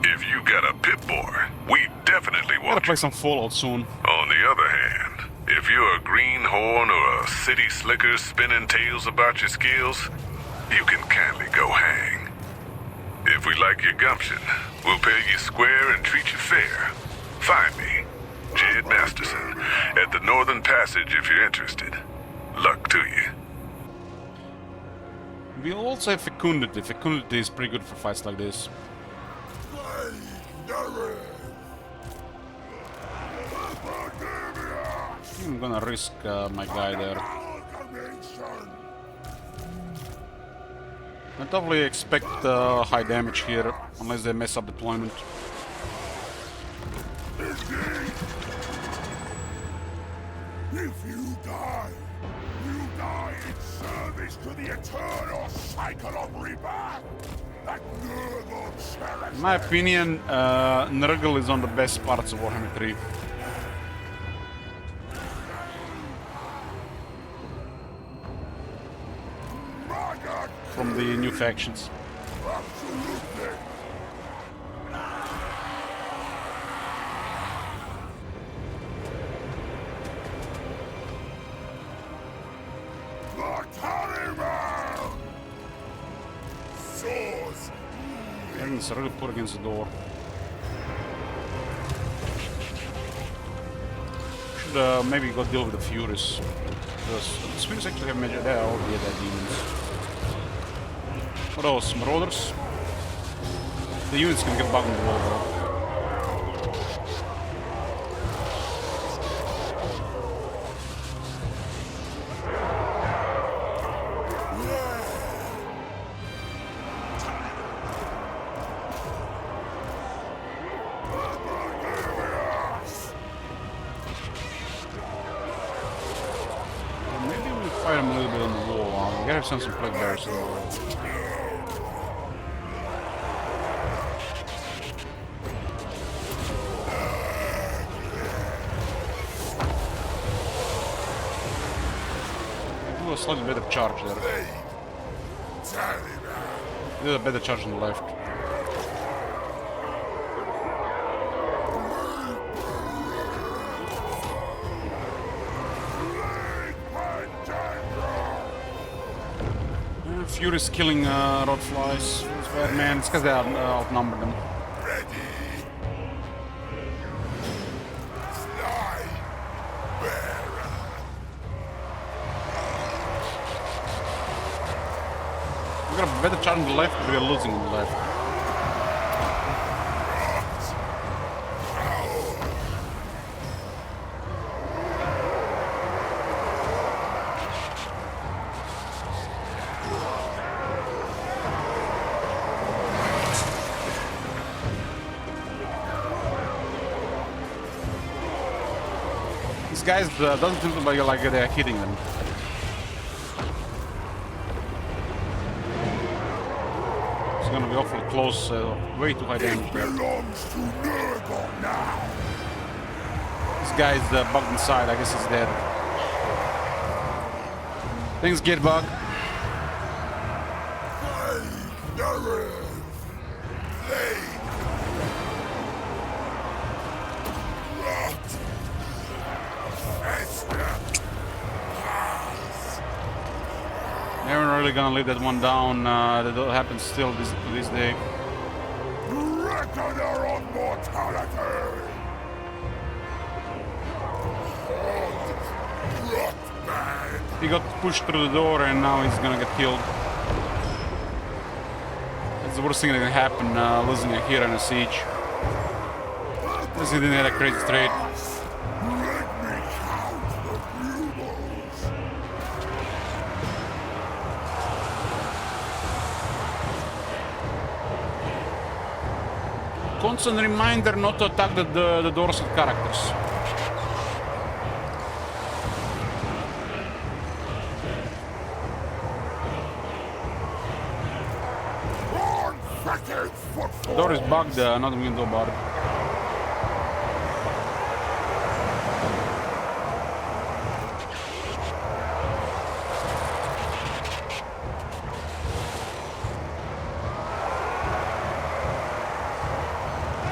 If you got a pip-boy, we definitely Gotta want play you. some Fallout soon. On the other hand, if you're a greenhorn or a city slicker spinning tales about your skills, you can kindly go hang. If we like your gumption, we'll pay you square and treat you fair. Find me, Jed Masterson, at the Northern Passage if you're interested. Luck to you. We also have Fecundity. Fecundity is pretty good for fights like this. I'm gonna risk my guy there. I totally expect high damage here, unless they mess up deployment. If you die in service to the eternal cycle of rebirth. That Nurgle cherish. In my opinion, Nurgle is on the best parts of Warhammer 3. From the new factions. Absolutely. The Tallymen! Swords! Everything's really put against the door. Should maybe go deal with the Furies. Because the Furies actually have major. They are already dead demons. What else? Marauders? The units can get bugged in the wall though. Maybe we fight them a little bit on the wall. We gotta send some plague bearers in the wall. Do a slightly better charge there. Do a better charge on the left. Fury's killing rot flies. It's bad, man. It's because they outnumbered them. We got a better charge on the left, but we are losing on the left. These guys doesn't seem like they're hitting them. It's gonna be awfully close, way too high damage. Belongs to Nurgle now. This guy's bugged inside, I guess he's dead. Things get bugged. Never really gonna leave that one down. That happens still to this day. Reckoner on mortality. He got pushed through the door and now he's gonna get killed. That's the worst thing that can happen, losing a hero in a siege. Because he didn't have a crazy trade. Constant reminder not to attack the doors of characters. The door is bugged, nothing we can do about it.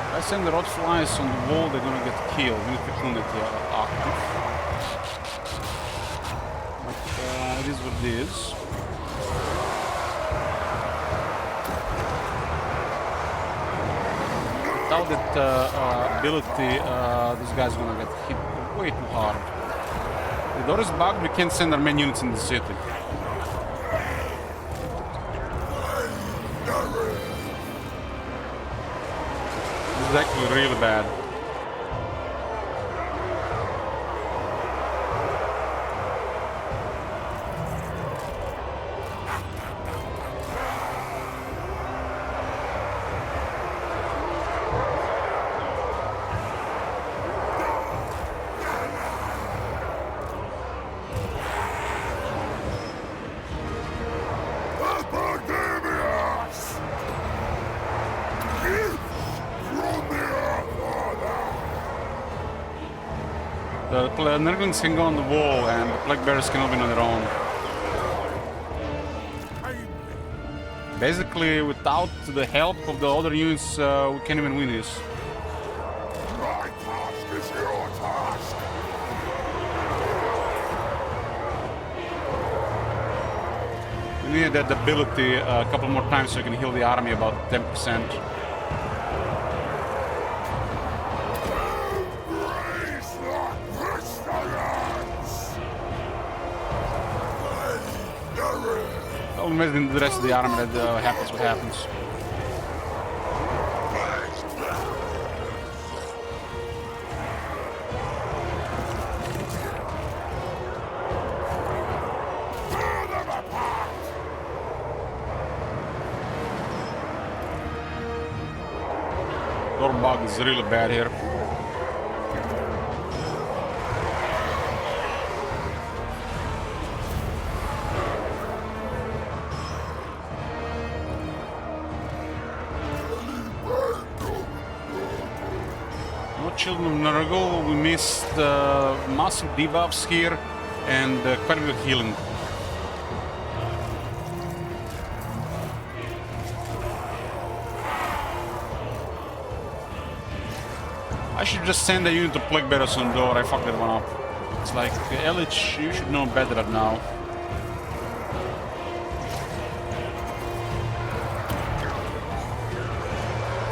If I send the rot flies on the wall, they're gonna get killed. We need fecundity active. But it is what it is. Without that ability, this guy's gonna get hit way too hard. The door is bugged, we can't send our main units in the city. This is actually really bad. The Nurglings can go on the wall, and the Plague Bearers cannot win on their own. Basically, without the help of the other units, we can't even win this. My task is your task. We need that ability a couple more times so we can heal the army about 10%. Embrace the pestilence. I'll imagine the rest of the army that happens what happens. Bug is really bad here. No Children of Nurgle, we missed massive debuffs here and quite a bit of healing. I should just send a unit to Plague Bearers on the door. I fucked that one up. It's like, Elich, you should know better than now.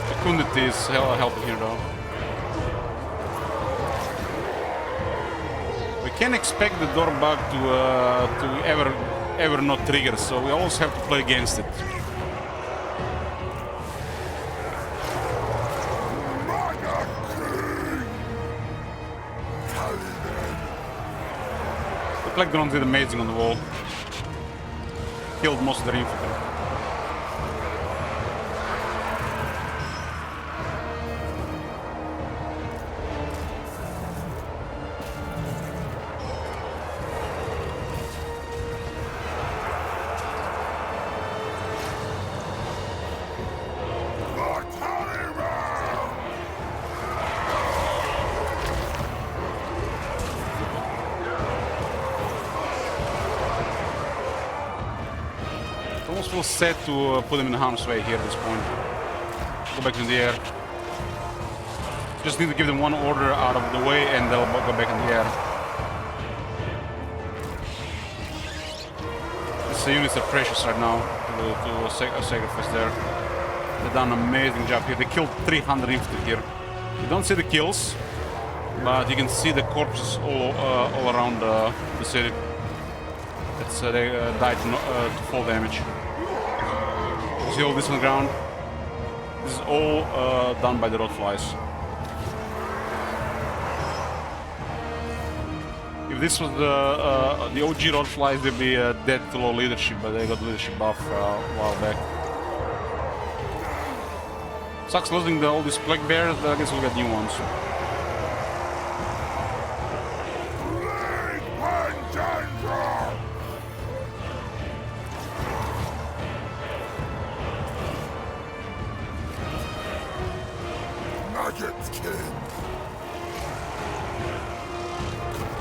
Fecundity is helping here though. We can't expect the door bug to ever not trigger, so we always have to play against it. The Plague Drones did amazing on the wall. Killed most of their infantry. Almost feel set to put them in harm's way here at this point. Go back in the air. Just need to give them one order out of the way and they'll go back in the air. These units are precious right now to sacrifice there. They've done an amazing job here. They killed 300 infantry here. You don't see the kills, but you can see the corpses all around the city. They died to full damage. See all this on the ground? This is all done by the Rotflies. If this was the OG Rotflies, they'd be dead to low leadership, but they got leadership buff a while back. Sucks losing all these Plague Bears, but I guess we'll get new ones. Nugget King!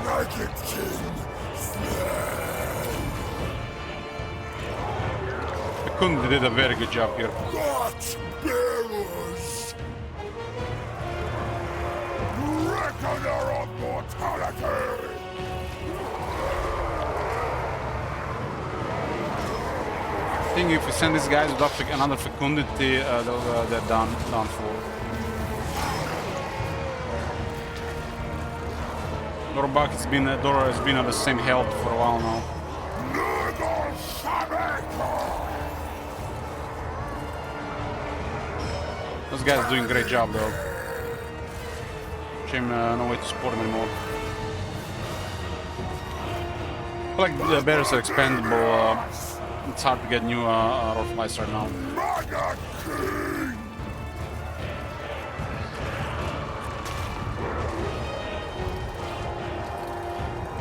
Nugget King! Fecundity did a very good job here. God's bearers! Reckoner of mortality! I think if we send these guys without another Fecundity, they're done for. Dora has been at the same health for a while now. Those guys are doing a great job though. Shame no way to support them anymore. I feel like the bears are expendable. It's hard to get new Rotflies right now.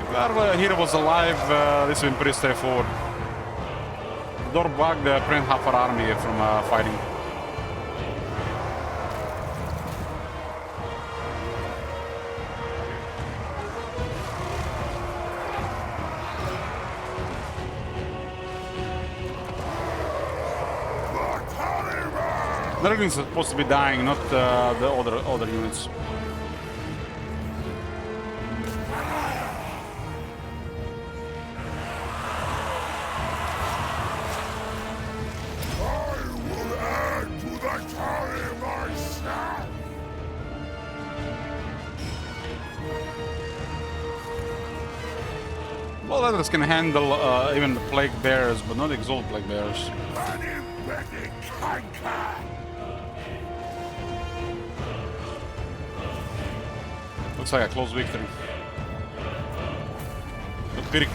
If our hero was alive, this would be pretty straightforward. The Dorbag prevent half our army from fighting. Nurgle is supposed to be dying, not the other units. I will add to the tally myself! Well, others can handle even the plague bears, but not the exalted plague bears. An embedded canker! Looks like a close victory. The Pirk.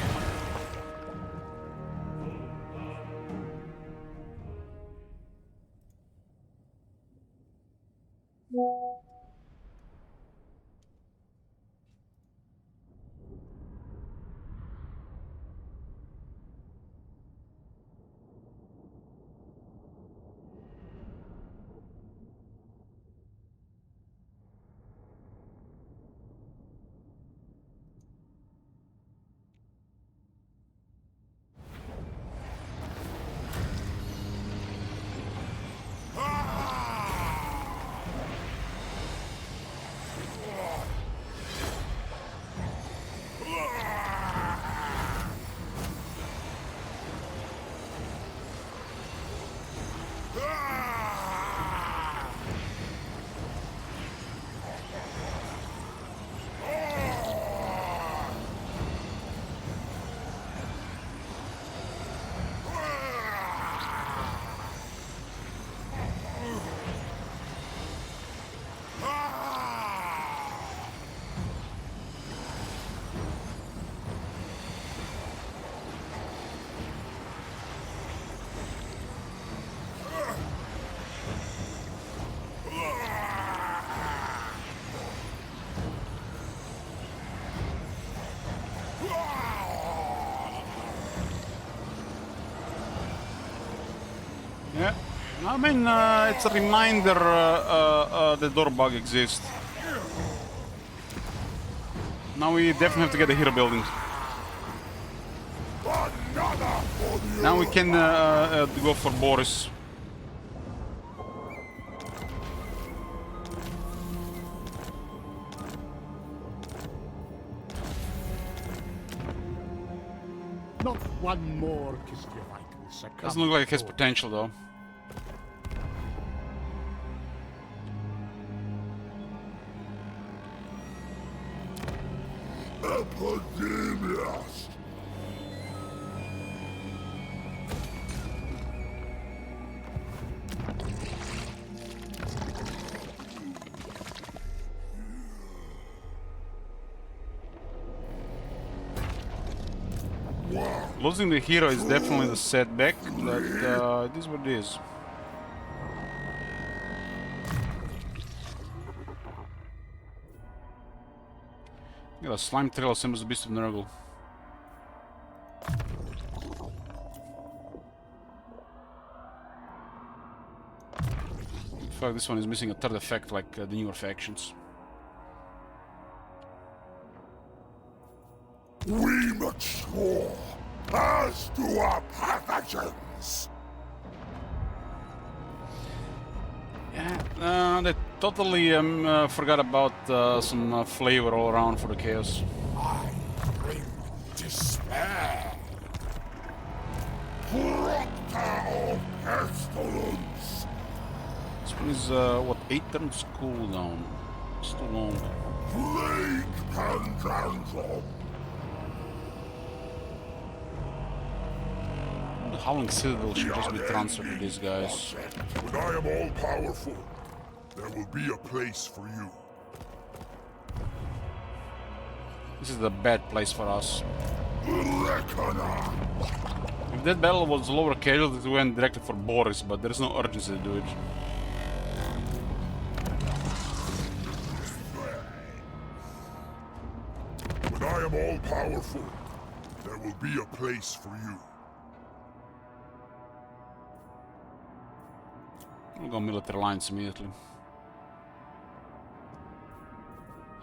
Yeah, I mean, it's a reminder the door bug exists. Now we definitely have to get the hero buildings. Now we can go for Boris. Not one more Kistevite will succumb. Doesn't look like it has before. potential though. Epidemius! Losing the hero is definitely the setback, but it is what it is. Yeah, the slime trail assembles the beast of Nurgle. In fact, this one is missing a third effect like the newer factions. We mature as do our pathogens! Yeah, they totally forgot about some flavor all around for the chaos. I bring despair! Proctor of Pestilence! This one is, what, 8 turns cooldown. It's too long. Plague Pandandrum! The Howling Citadel should just be transferred to these guys. When I am all powerful, there will be a place for you. This is the bad place for us. Reckoner! If that battle was lower casualties, we went directly for Boris, but there's no urgency to do it. When I am all powerful, there will be a place for you. We'll go military lines immediately.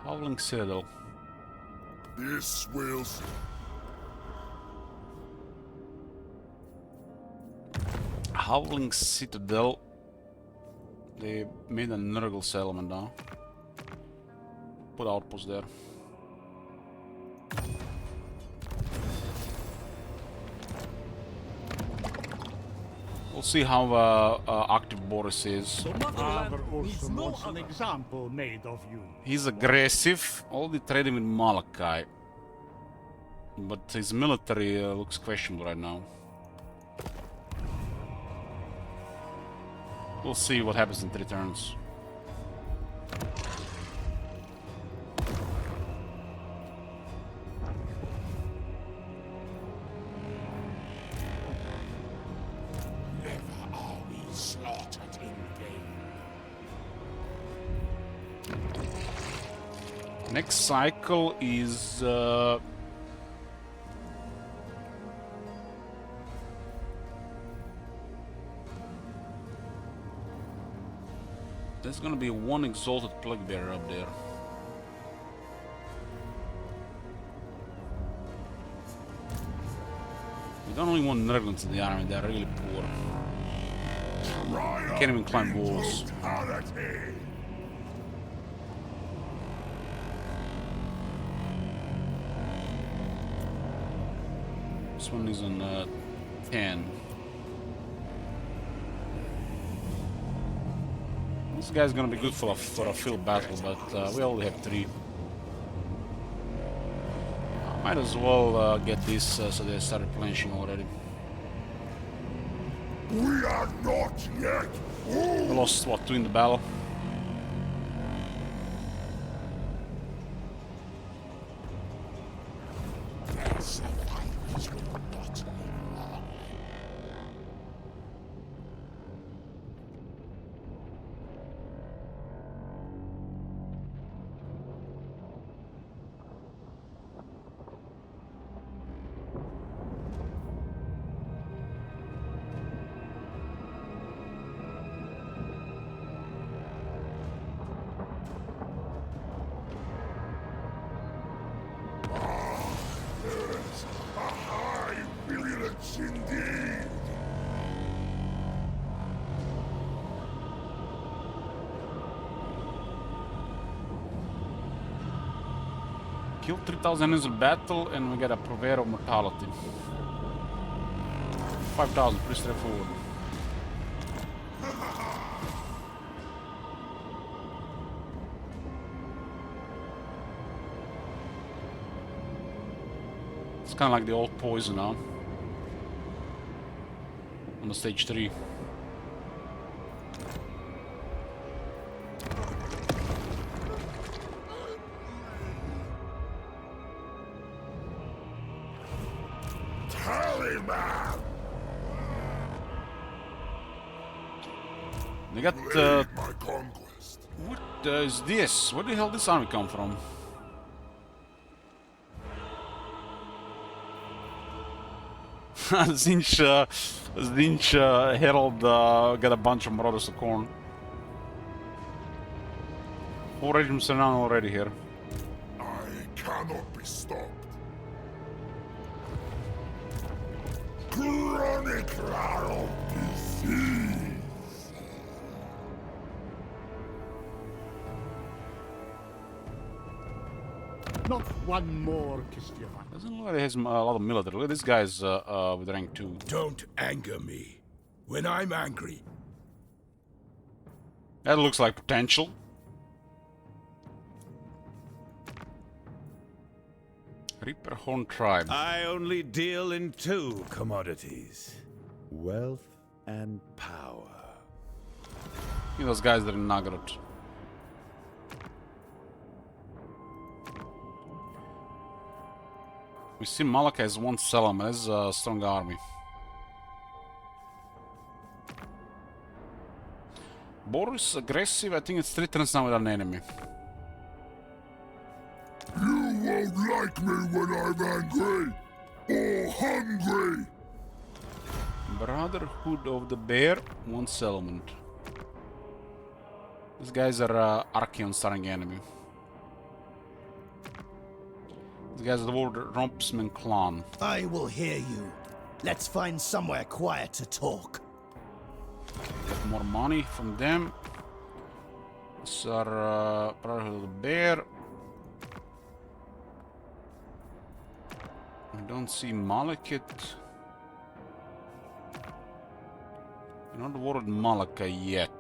Howling Citadel. This will... Howling Citadel. They made a Nurgle settlement now. Put outpost there. We'll see how active Boris is. Father Ursun wants an example made of you. He's aggressive, already trading with Malachi. But his military looks questionable right now. We'll see what happens in 3 turns. Never are we slaughtered in vain. Next cycle is there's gonna be 1 exalted plague bearer up there. We don't only want Nurglings in the army, they're really poor. Can't even climb walls. This one is on 10. This guy's gonna be good for a field battle, but we only have 3. Might as well get this so they start replenishing already. We are not yet all. We lost, what, 2 in the battle? Their survivors will not live long. Indeed. Kill 3,000 enemies in battle and we get a purveyor of mortality. 5,000, pretty straightforward. It's kind of like the old poison now. On the stage 3. Tallymen! They got My conquest. what is this? Where the hell did this army come from? Zinch Herald got a bunch of Marauders of Corn. 4 regiments are now already here. I cannot be stopped. Chronicler of disease. Not one more, Christian. Doesn't look like he has a lot of military. Look at this guy's with rank 2. Don't anger me. When I'm angry, That looks like potential. Reaper Horn Tribe. I only deal in 2 commodities. Wealth and power. You know those guys that are in Nagarot. We see Malachi has 1 settlement. That's a strong army. Boris aggressive. I think it's 3 turns now with an enemy. You won't like me when I'm angry or hungry. Brotherhood of the Bear, 1 settlement. These guys are Archeon starting enemy. These guys are the Rompsman clan. I will hear you. Let's find somewhere quiet to talk. Get more money from them. These are Brotherhood of the Bear. I don't see Malekith. I'm not worried Malaka yet.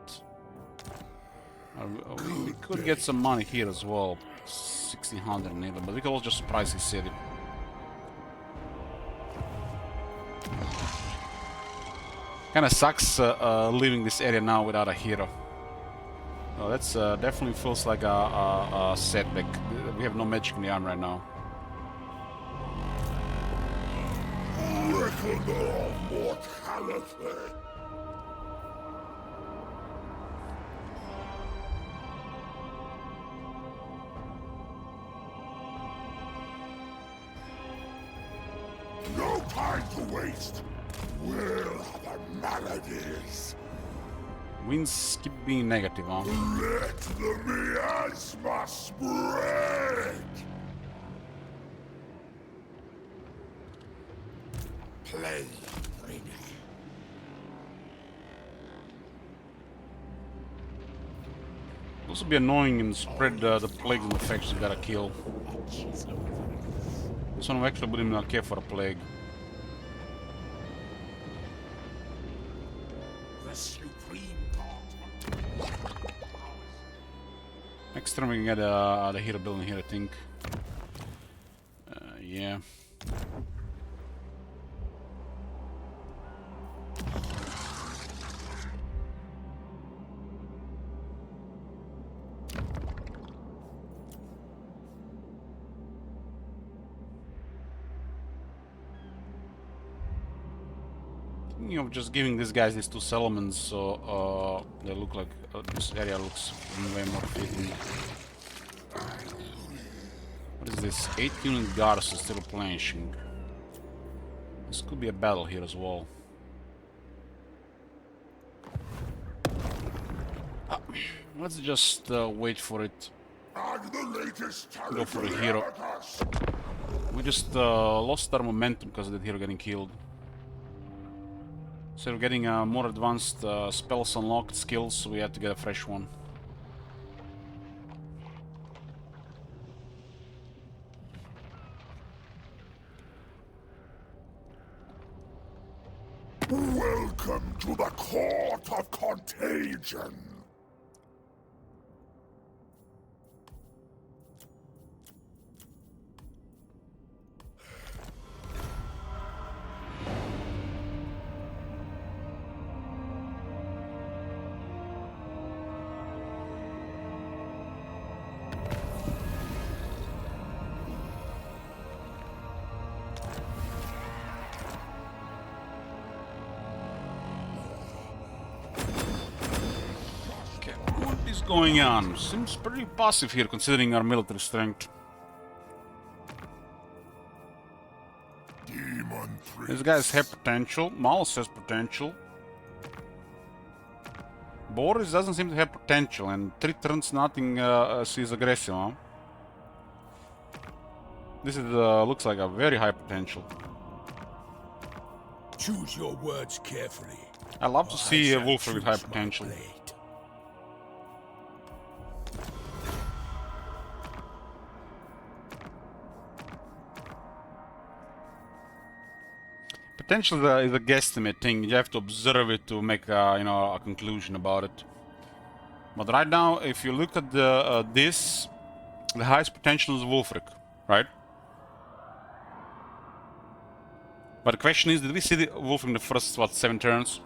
We could get some money here as well. 1600 even, but we could also just surprise his city. Kinda sucks leaving this area now without a hero. Oh, that's definitely feels like a setback. We have no magic in the arm right now. Reckoner of mortality. No time to waste. Where are the maladies? Winds keep being negative, huh? Let the miasma spread. Play, bringer. It'll also be annoying and spread the plagues and effects you gotta kill. This one actually wouldn't even care for a plague. The supreme god. Next turn we can get the hero building here, I think. Yeah. Thinking of just giving these guys these two settlements so they look like this area looks way more fitting. What is this? 8 unit guards are still replenishing. This could be a battle here as well. Let's just wait for it. Go for the hero. We just lost our momentum because of that hero getting killed. So we're getting more advanced spells unlocked, skills, so we had to get a fresh one. Welcome to the court of contagion. Going on? Seems pretty passive here considering our military strength. These guys have potential. Malus has potential. Boris doesn't seem to have potential, and 3 turns nothing sees aggressive, huh? This is looks like a very high potential. Choose your words carefully. I love to see a Wolfer with high potential. Potential is a guesstimate thing. You have to observe it to make a conclusion about it. But right now, if you look at this, the highest potential is Wolfric, right? But the question is, did we see the Wolfric in the first 7 turns?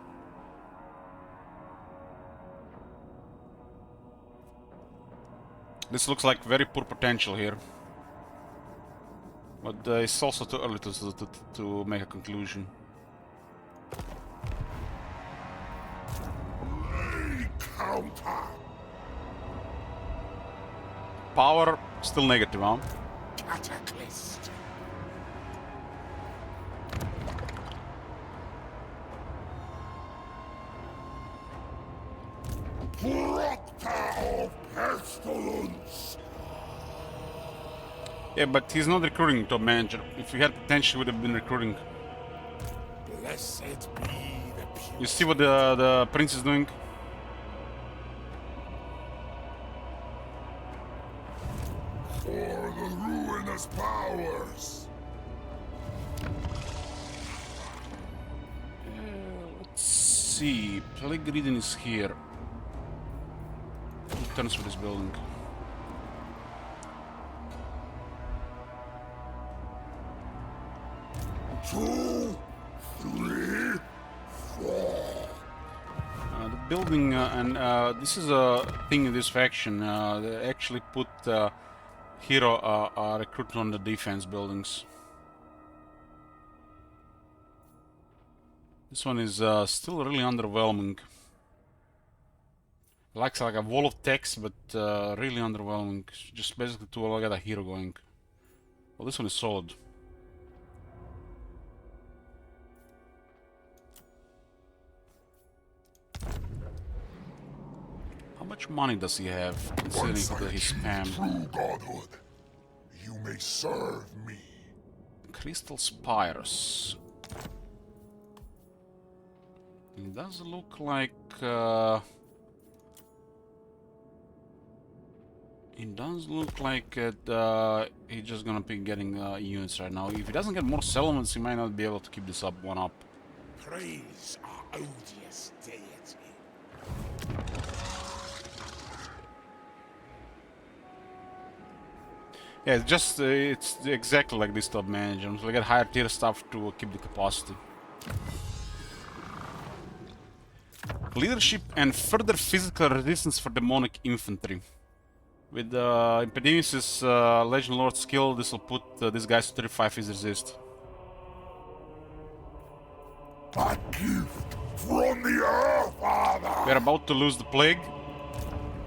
This looks like very poor potential here. But it's also too early to make a conclusion. Counter. Power, still negative, huh? Cataclysm. Proctor of Pestilence. Yeah, but he's not recruiting top manager. If he had potential, he would have been recruiting. Blessed be the pure. You see what the prince is doing? see. Plague Ridden is here. 2 turns for this building. Two, three, four. The building, and this is a thing in this faction. They actually put hero recruit on the defense buildings. This one is still really underwhelming. Likes like a wall of text, but really underwhelming. Just basically to get a hero going. Well, this one is solid. How much money does he have, considering Once I his achieve spam? true godhood, you may serve me. Crystal Spires. It does look like he's just gonna be getting units right now. If he doesn't get more settlements, he might not be able to keep this one up. Praise our odious deity. Yeah, it's exactly like this top manager. So I get higher tier stuff to keep the capacity. Leadership and further physical resistance for demonic infantry. With Impedimous' Legend Lord skill, this will put these guys to 35 his resist. A gift from the earth, Father. We're about to lose the plague.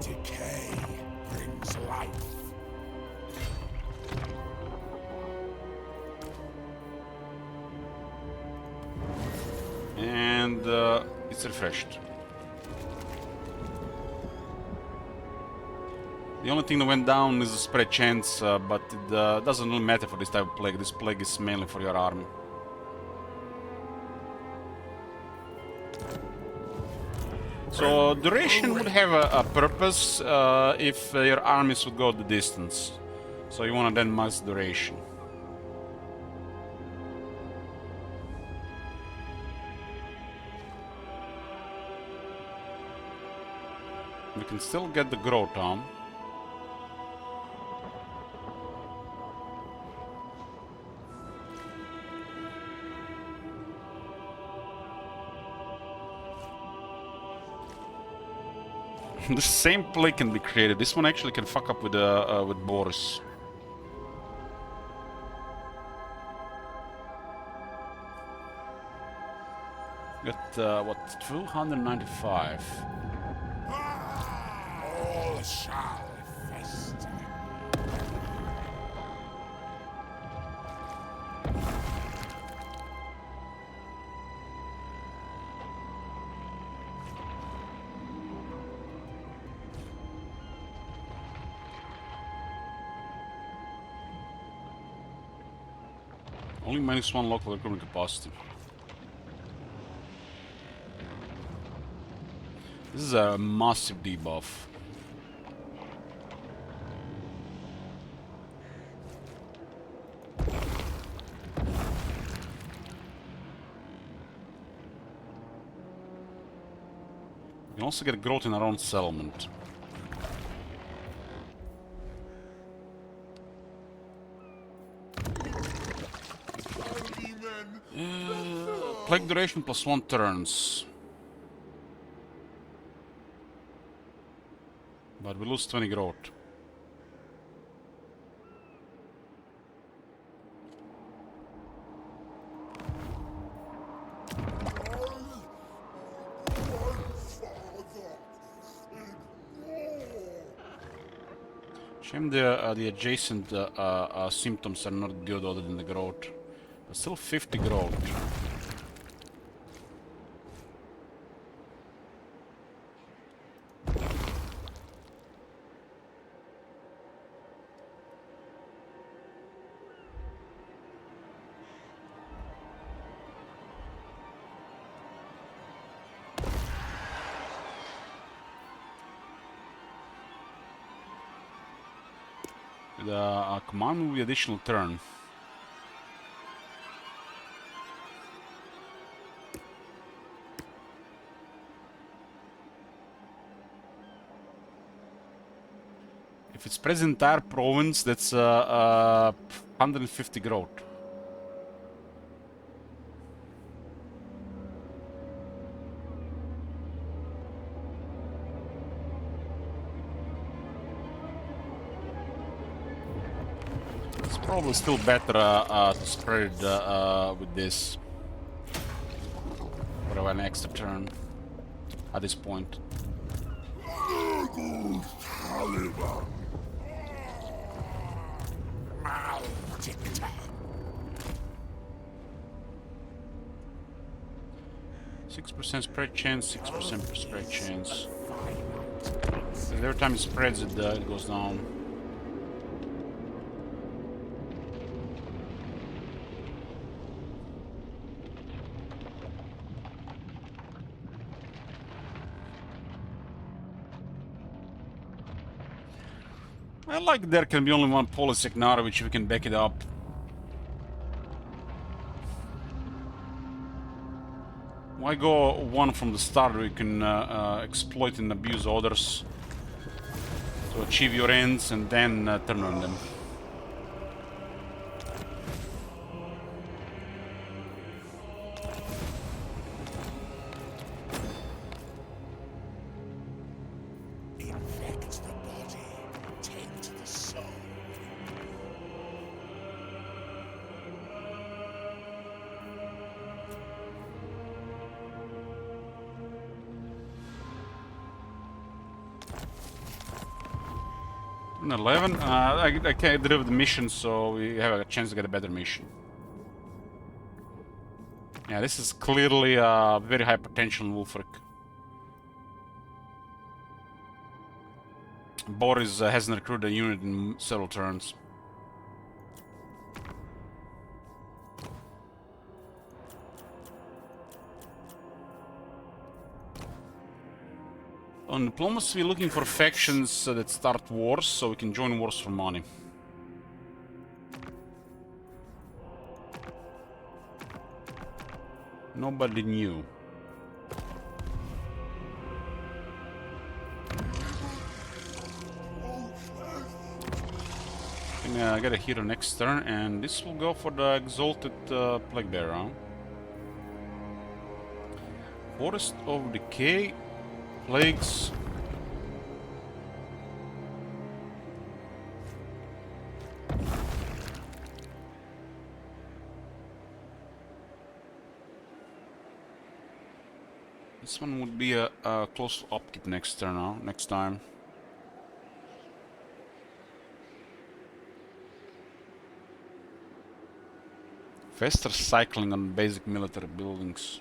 Decay brings life. And it's refreshed. The only thing that went down is the spread chance, but it doesn't really matter for this type of plague. This plague is mainly for your army. So duration would have a purpose if your armies would go the distance. So you want to then max duration. We can still get the growth on. The same play can be created. This one actually can fuck up with Boris. Got what, 295. All shall fester. Only -1 local recruitment capacity. This is a massive debuff. We can also get growth in our own settlement. Plague duration +1 turns. But we lose 20 growth. Shame the adjacent symptoms are not good other than the growth. But still 50 growth. With a command move the additional turn. If it spreads the entire province, that's 150 growth. It's probably still better to spread with this. For an extra turn at this point. Tallymen. 6% spread chance, 6% spread chance. Every time it spreads, it goes down. I like there can be only one policy igniter, which we can back it up. Why go one from the start where you can exploit and abuse others to achieve your ends and then turn on them? Infect the body, taint the soul. An 11? I can't deliver the mission, so we have a chance to get a better mission. Yeah, this is clearly a very high potential in Wolfric. Boris hasn't recruited a unit in several turns. On diplomacy, we're looking for factions that start wars, so we can join wars for money. Nobody knew. I get a hero next turn, and this will go for the Exalted Plague Bearer. Huh? Forest of Decay, Plagues. This one would be a close upkeep next turn, huh? Next time. Faster cycling on basic military buildings.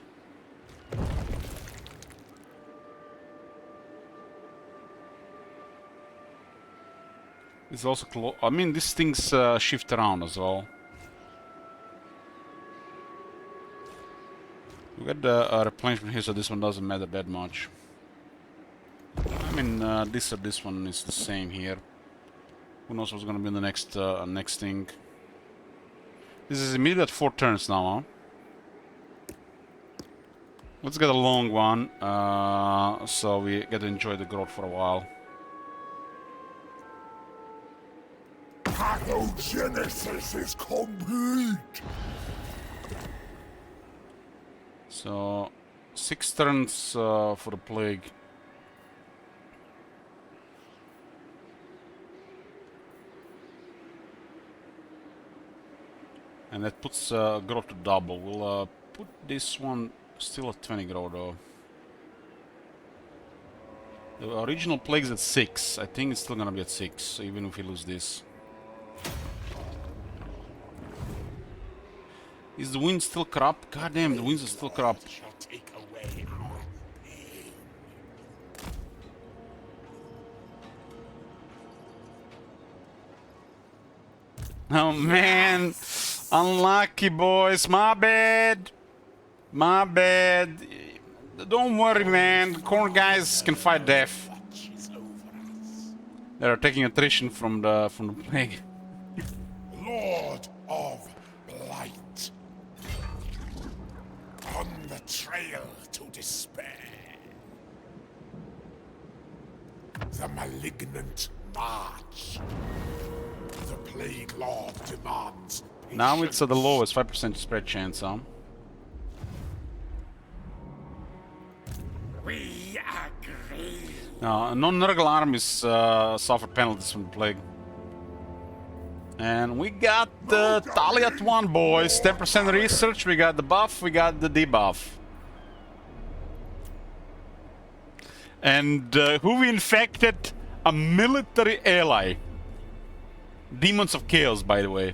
It's also I mean, these things shift around as well. We got the replenishment here, so this one doesn't matter that much. I mean, this or this one is the same here. Who knows what's gonna be in the next next thing? This is immediate 4 turns now, huh? Let's get a long one, so we get to enjoy the growth for a while. Pathogenesis is complete. So 6 turns for the plague. And that puts growth to double. We'll put this one still at 20 growth though. The original plague's at 6. I think it's still gonna be at 6, even if we lose this. Is the wind still corrupt? God damn, the winds are still corrupt. Shall take away our pain. Oh man, unlucky boys, my bad. My bad. Don't worry, man. The corn guys can fight death. Watches over us. They're taking attrition from the plague. Lord of Blight. On the trail to despair. The malignant march. The Plague Lord demands Now it's at the patience. lowest 5% spread chance, huh? We agree. Non-Nurgle armies suffer penalties from the plague. And we got the Tally at 1, boys. 10% research, we got the buff, we got the debuff. And who we infected? A military ally. Demons of Chaos, by the way.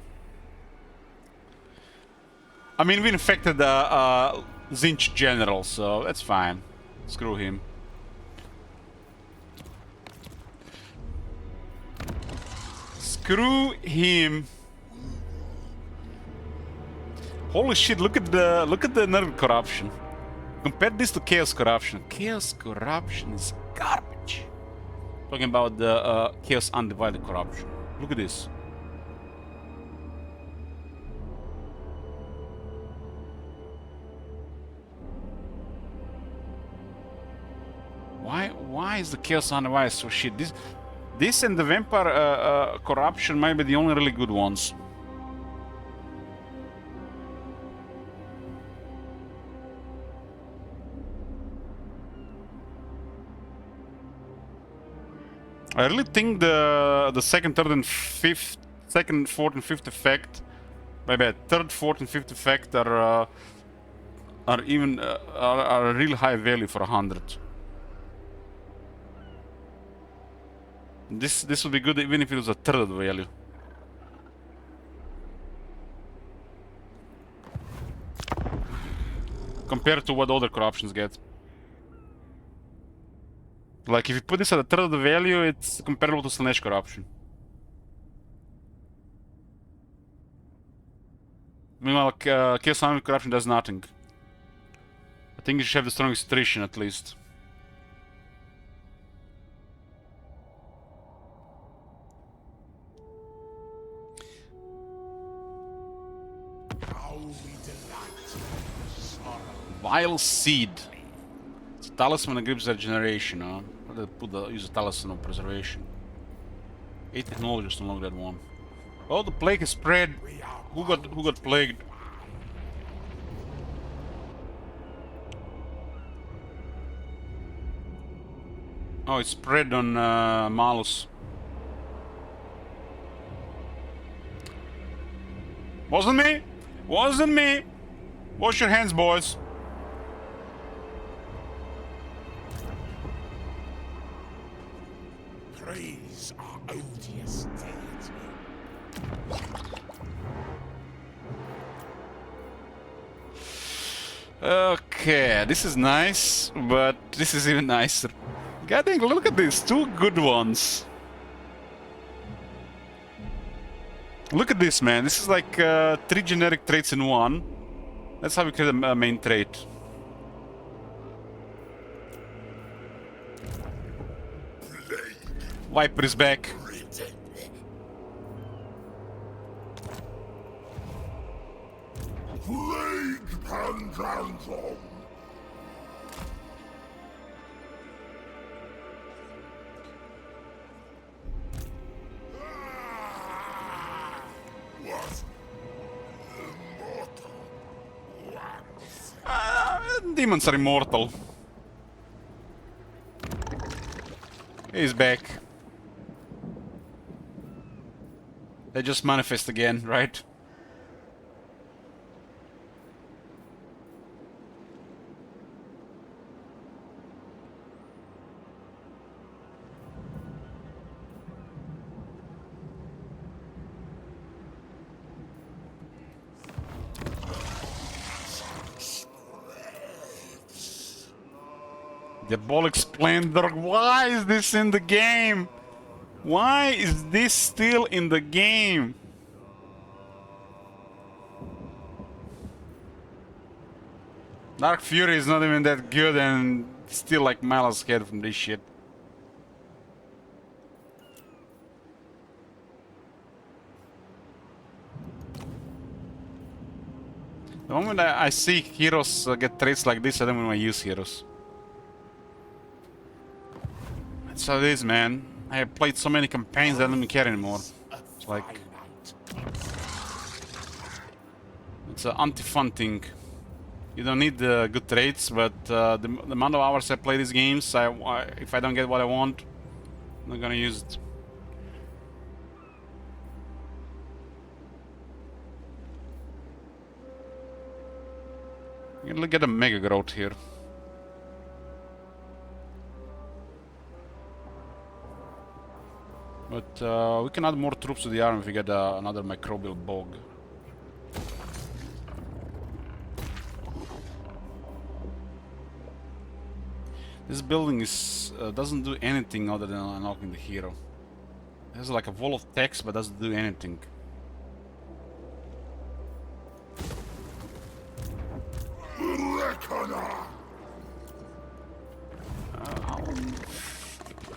I mean, we infected the Zinch General, so that's fine. Screw him. Screw him. Holy shit, look at the Nurgle corruption. Compare this to Chaos corruption. Chaos corruption is garbage. Talking about the Chaos undivided corruption. Look at this. Why is the Chaos undivided so shit? This and the Vampire corruption might be the only really good ones. I really think the second, third, and fifth, second, fourth, and fifth effect, my bad, third, fourth, and fifth effect are even are a real high value for 100. This would be good even if it was a third value. Compared to what other corruptions get. Like, if you put this at a third of the value, it's comparable to Slanesh corruption. Meanwhile, Chaos Army corruption does nothing. I think you should have the strongest attrition at least. How we delight in sorrow. Vile Seed. It's a talisman that gives regeneration, huh? Why did they put use a talisman of preservation? 8 technologies to unlock that one. Oh, the plague is spread. Who got plagued? Oh, it's spread on Malus. Wasn't me! Wasn't me! Wash your hands, boys. Praise our odious deity. Okay, this is nice, but this is even nicer. God dang, look at this, 2 good ones. Look at this, man. This is like 3 generic traits in one. That's how we create a main trait. Viper is back. Plague Pandandrum. What? Immortal ones. Demons are immortal. He's back. They just manifest again, right? Diabolic Splendor, why is this in the game? Why is this still in the game? Dark Fury is not even that good and still like miles ahead from this shit. The moment I see heroes get traits like this, I don't want to use heroes. That's how it is, man. I have played so many campaigns that I don't even care anymore. It's like... It's an anti-fun thing. You don't need good traits, but the amount of hours I play these games, if I don't get what I want, I'm not gonna use it. Look at the mega growth here. But we can add more troops to the army if we get another microbial bog. This building is doesn't do anything other than unlocking the hero. It has like a wall of text, but doesn't do anything. Reckoner!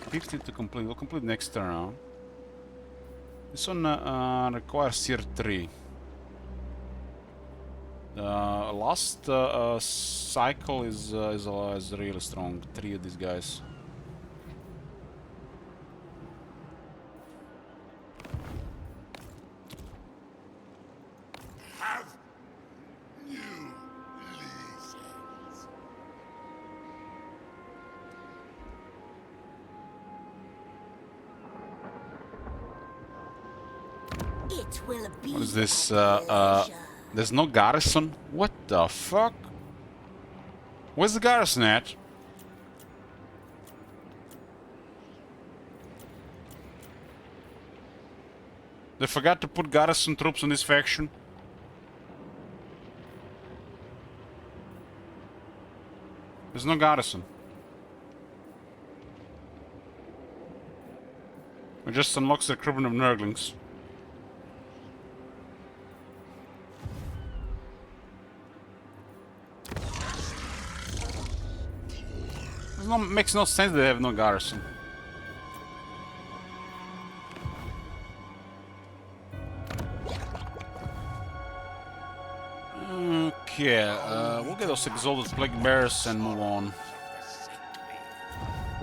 50 to complete. We'll complete next turn now. This one requires tier 3. Last cycle is really strong. 3 of these guys. Have new leases. It will be What is this? a pleasure. There's no garrison? What the fuck? Where's the garrison at? They forgot to put garrison troops on this faction. There's no garrison. It just unlocks the recruitment of Nurglings. Makes no sense they have no garrison. Okay, we'll get those exalted plague bears and move on.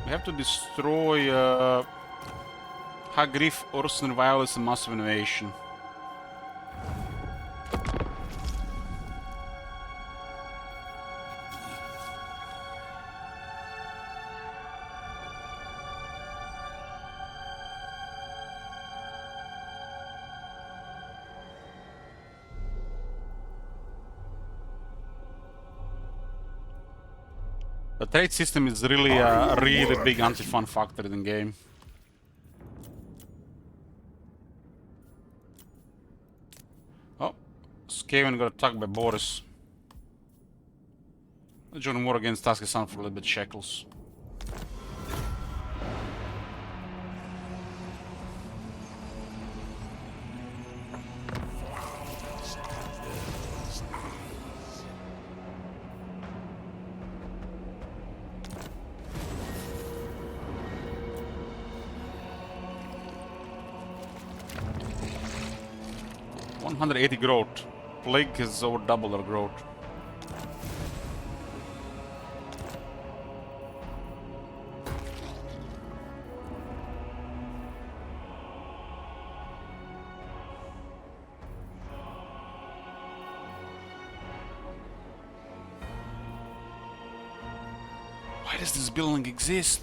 We have to destroy Hagrif, Urson, Violence, and Massive Innovation. The trade system is really a really big anti-fun factor in the game. Oh, Skaven got attacked by Boris. Let's join war against Taskisan for a little bit shekels. $180 growth. Plague is over double their growth. Why does this building exist?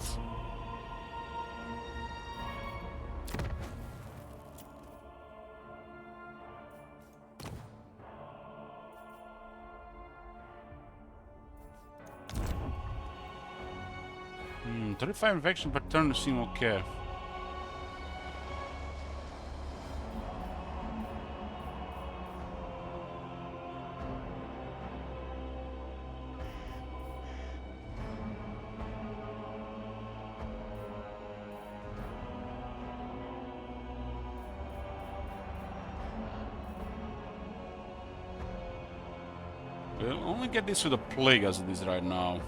35 infection per turn seem okay. We'll only get this with a plague as it is right now.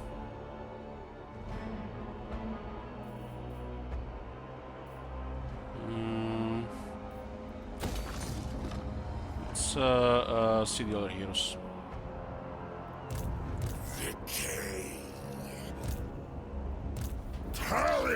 Let's see the other heroes. The king. Tallymen!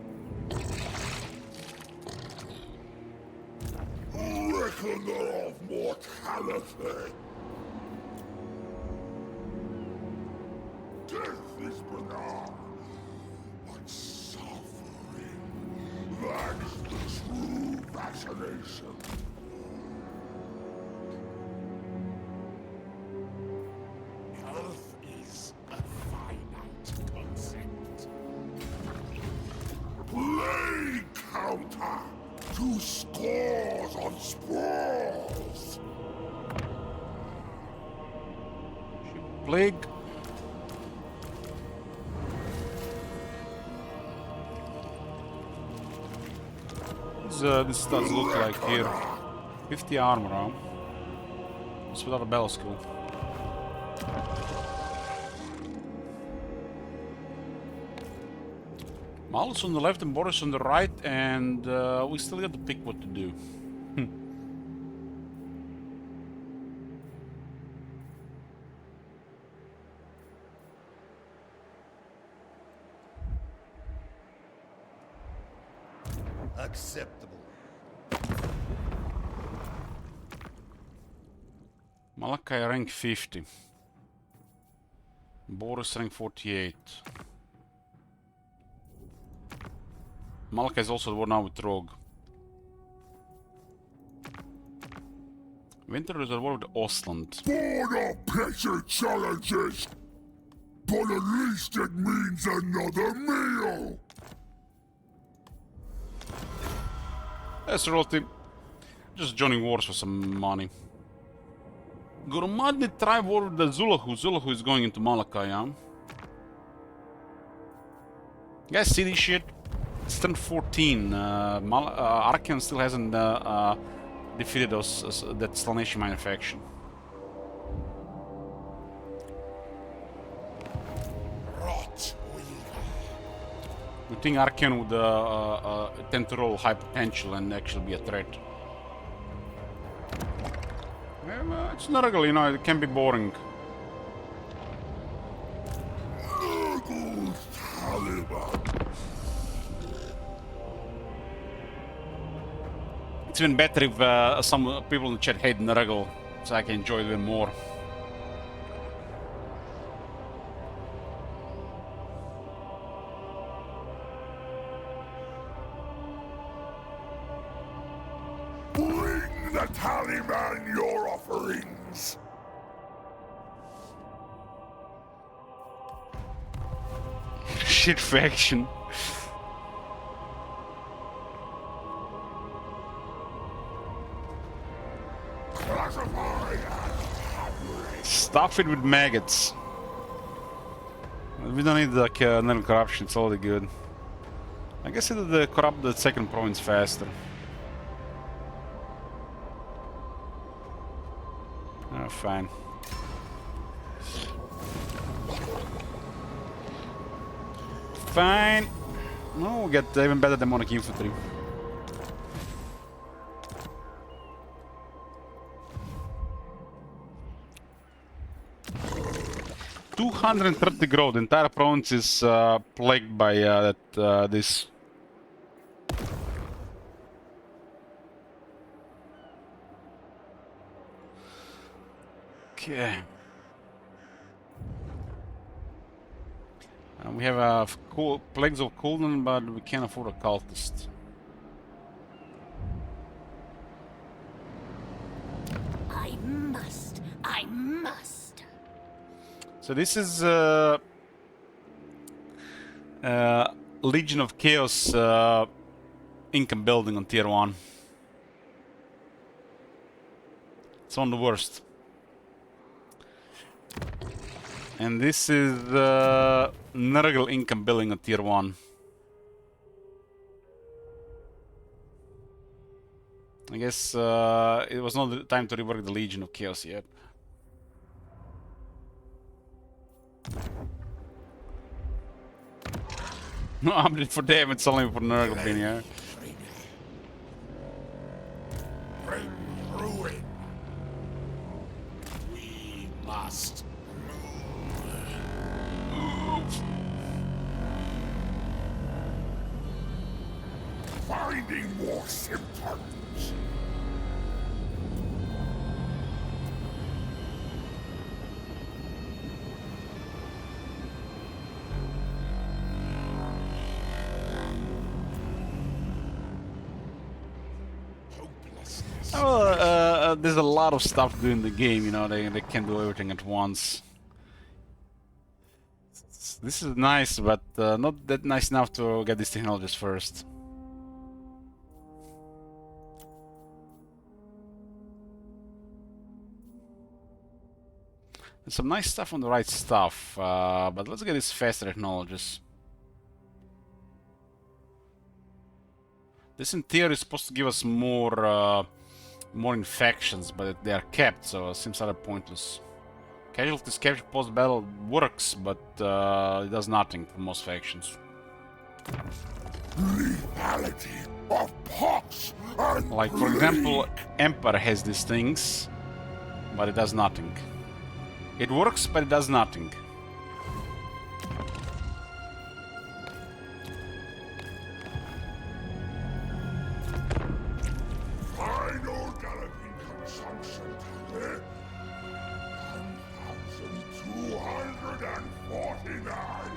beckoner of mortality. Death is banal, but suffering, that's the true fascination. Health is a finite concept. Plague counter to scores of spores. Plague. This does look like here. 50 armor, huh? It's without a battle skill. Malus on the left and Boris on the right, and we still got to pick what to do. Acceptable. Malachi rank 50. Boris rank 48. Malachi is also the one now with Rogue. Winter is at war with Ostland. Born of petty challenges, but at least it means another meal. That's royalty. Just joining wars for some money. Goromadni tribe war with the Zulahu. Zulahu is going into Malachi, huh? You guys see this shit? It's turned 14. Archeon still hasn't defeated that Slaaneshi Minor faction. Rot You think Archeon would tend to roll high potential and actually be a threat? Yeah, it's not ugly, you know, it can be boring. Tallymen. It's even better if some people in the chat hate Nurgle, so I can enjoy it even more. Bring the Tallymen your offerings. Shit faction. Classify and Stuff it with maggots. We don't need like Nurgle corruption, it's already good. I guess it'll corrupt the second province faster. Oh, fine. Fine. No, we get even better demonic infantry. $230 growth. The entire province is plagued by this. Okay. We have plagues of Kuldan, but we can't afford a cultist. I must. I must. So this is Legion of Chaos income building on tier 1. It's one of the worst. And this is Nurgle income building on tier 1. I guess it was not the time to rework the Legion of Chaos yet. No update for them, it's only for Nurgle being here. bring ruin. We must move. Finding more symptoms. There's a lot of stuff to do in the game, you know, they can't do everything at once. This is nice, but not that nice enough to get these technologies first. There's some nice stuff on the right stuff, but let's get these faster technologies. This in theory is supposed to give us more infections, but they are kept, so it seems rather pointless. Casualties captured post-battle works, but it does nothing for most factions. Lethality of pox and Like, for example, Emperor has these things, but it does nothing. It works, but it does nothing. Final galloping consumption tally 1,249.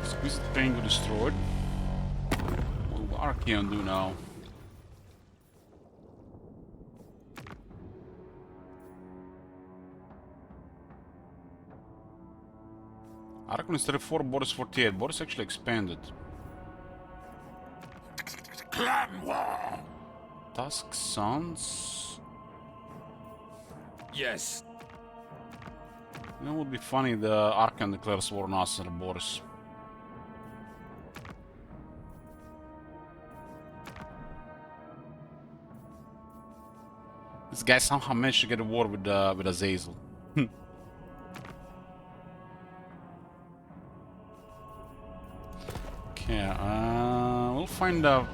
Exquisite pain got destroyed. What will Archeon do now? Archon is 34, Boris 48. Boris actually expanded. Clan war! Tusk Sons? Yes. You know, it would be funny the Archon declares war on us and Boris. This guy somehow managed to get a war with Azazel. Okay, we'll find a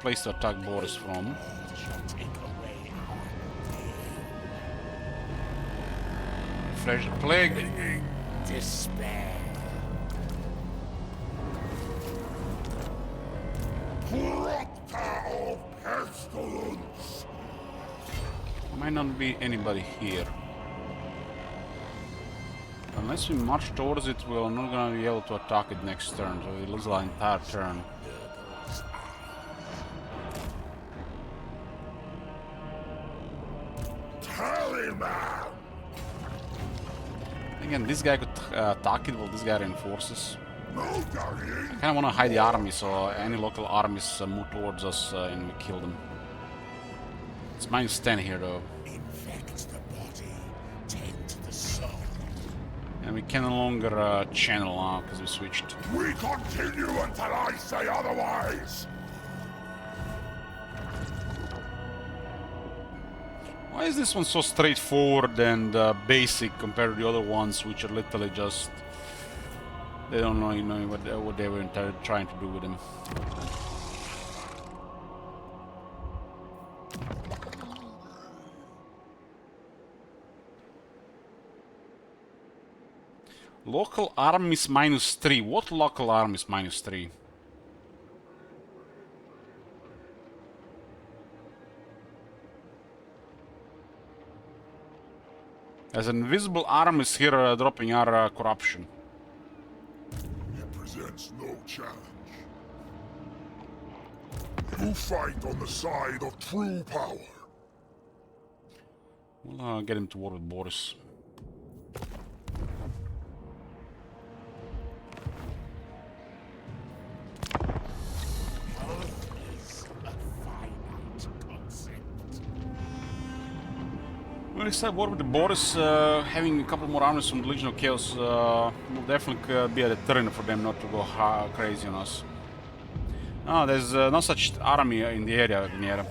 place to attack Boris from. Refresh the plague. Despair. Proctor of Pestilence! Might not be anybody here. Unless we march towards it, we're not gonna be able to attack it next turn, so we lose our entire turn. Tallymen! Again, this guy could attack it while this guy reinforces. No dallying! I kinda wanna hide the army, so any local armies move towards us and we kill them. It's -10 here though. Infect the body. Tend the soul. And we can no longer channel now because we switched. We continue until I say otherwise! Why is this one so straightforward and basic compared to the other ones, which are literally just... They don't know, what they were trying to do with them. Local armies -3. What local armies -3? As invisible armies here dropping our corruption. It presents no challenge. You fight on the side of true power. We'll get him to war with Boris. When we start war with the Boris, having a couple more armies from the Legion of Chaos will definitely be a deterrent for them not to go crazy on us. Oh, there's no such army in the area, Viniera.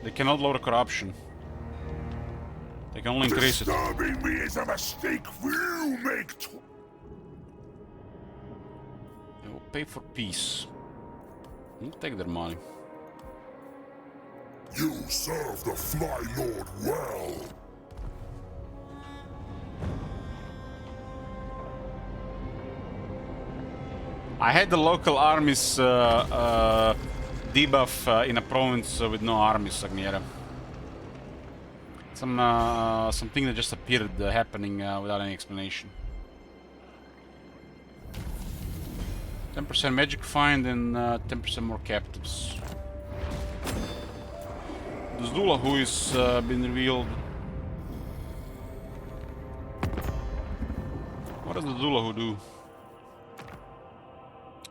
They cannot lower corruption. They can only increase it. Disturbing me is a mistake you make. They will pay for peace. We'll take their money. You serve the Fly Lord well. I had the local armies debuff in a province with no armies, Agniera. Something that just appeared happening without any explanation. 10% magic find and 10% more captives. The Zdula who is been revealed. What does the Zdula who do?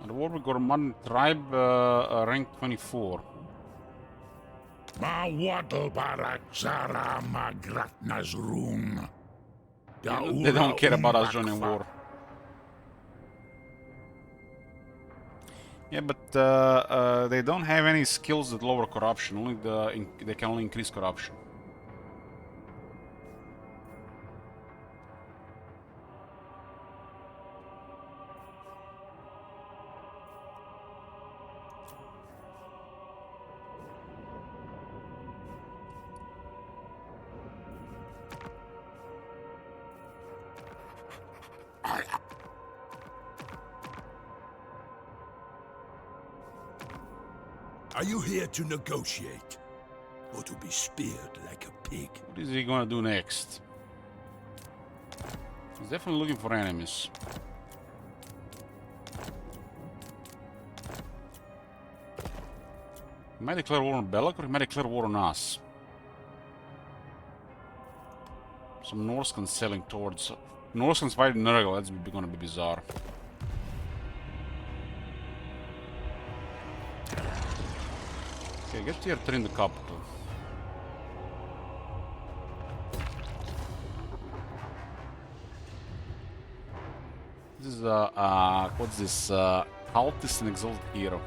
The Warwick Gorman tribe rank 24. Ma waddle barakzara magratnas rung. They don't care about us joining war. Yeah, but they don't have any skills that lower corruption. Only they can only increase corruption. Are you here to negotiate? Or to be speared like a pig? What is he gonna do next? He's definitely looking for enemies. He might declare war on Belloc or he might declare war on us. Some Norscans selling towards... Norscans fighting Nurgle, that's gonna be bizarre. Okay, get tier 3 in the capital. This is what's this? Cultist and Exalted Hero.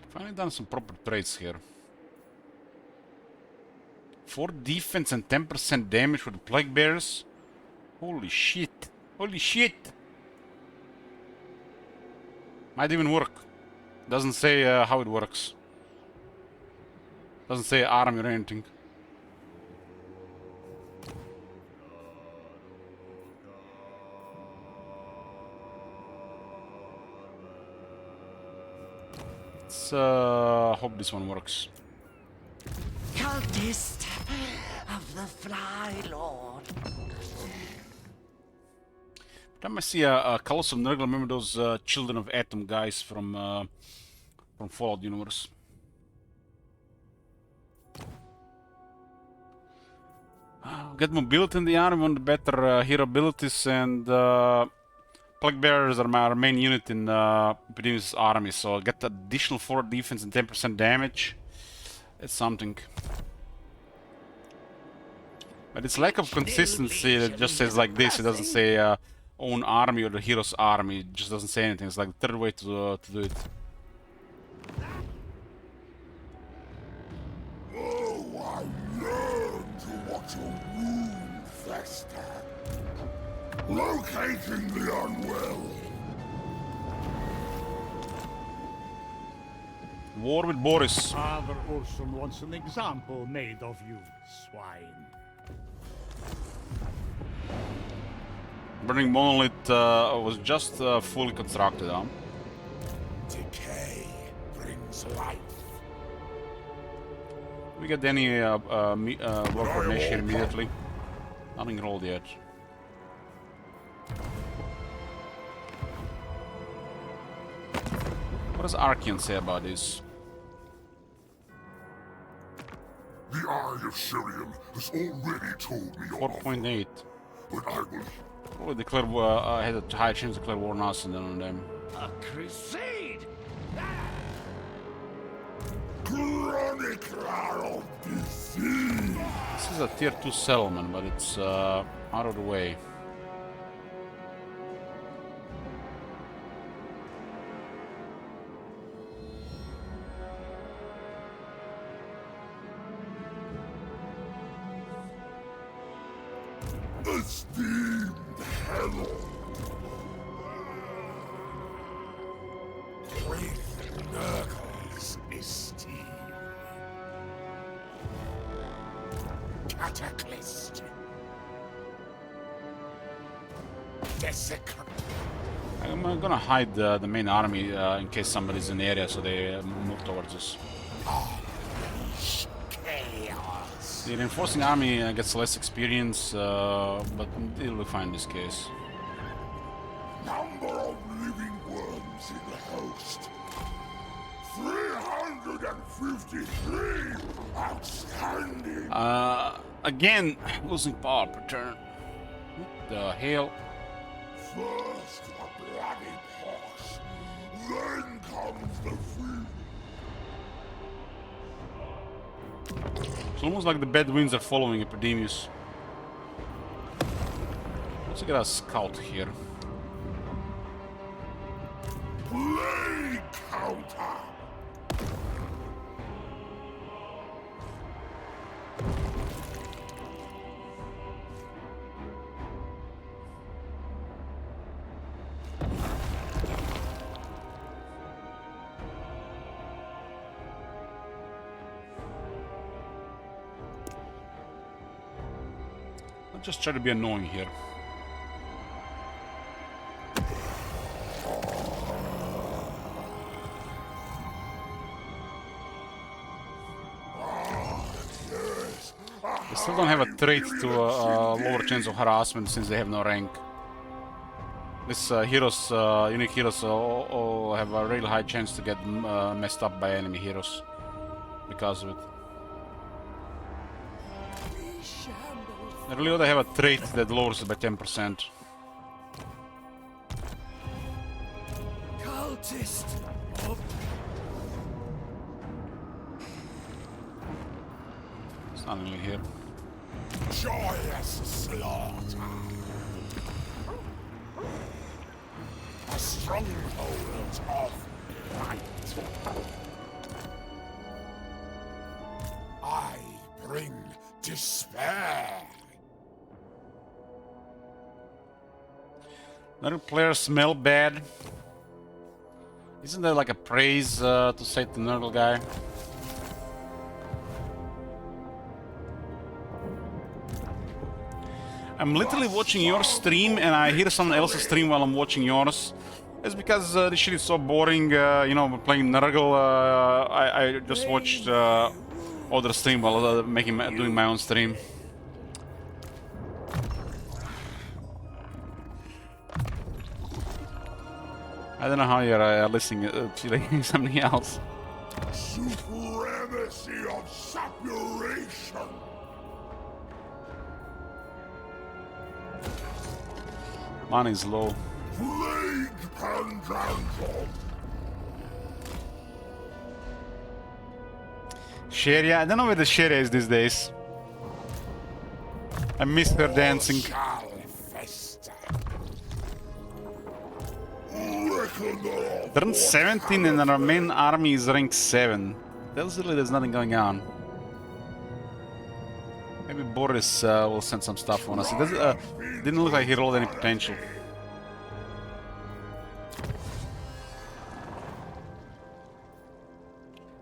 Finally done some proper trades here. 4 defense and 10% damage with the Plague Bears. Holy shit. Holy shit. Might even work. Doesn't say how it works. Doesn't say army or anything. Let's hope this one works. Cultist of the Fly Lord. Time I see a Colossal Nurgle, remember those Children of Atom guys from Fallout universe. Get mobility in the army, one of the better hero abilities, and Plague Bearers are my main unit in Epidemius' army, so I'll get additional 4 defense and 10% damage. It's something. But it's lack of consistency that just says like this, it doesn't say own army or the hero's army, it just doesn't say anything. It's like the third way to do it. Oh, I learned to watch a wound fester. Locating the unwell. War with Boris. Father Ursun wants an example made of you, swine. Burning Monolith was just fully constructed, huh? Decay brings life. We get any work coordination immediately? Nothing rolled yet. What does Archeon say about this? The Eye of Sirium has already told me your 4.8. but I will. Probably declare I had a high chance to declare war on us and then on them. A crusade! Chronicler of Disease! This is a tier 2 settlement, but it's out of the way. Esteemed herald. With Nurgle's esteem. Cataclysm. Desecrate. I'm gonna hide the main army in case somebody's in the area, so they move towards us. Chaos. The reinforcing army gets less experience, but it'll be fine in this case. Number of living worms in the host. 353. Outstanding. Again, losing power per turn. What the hell? First the bloody pox, then comes the food. It's almost like the bad winds are following Epidemius. Let's get a scout here. Plague counter. I'll just try to be annoying here. They still don't have a trait to lower chance of harassment since they have no rank. These heroes, unique heroes, all have a really high chance to get messed up by enemy heroes because of it. I really ought to have a trait that lowers it by 10%. Cultist. It's not really here. Joyous slaughter. A stronghold of light. I bring despair. Another players smell bad. Isn't there like a praise to say to the Nurgle guy? I'm literally watching your stream and I hear someone else's stream while I'm watching yours. It's because this shit is so boring, you know, playing Nurgle. I just watched other stream while doing my own stream. I don't know how you're listening to something else. Supremacy of saturation. Mana is low. Plague Pandandron. Sheria, I don't know where the Sheria is these days. I miss her dancing. Shall fester. Turn 17 and our main army is rank 7. Tells really there's nothing going on. Maybe Boris will send some stuff on us. It didn't look like he rolled any potential.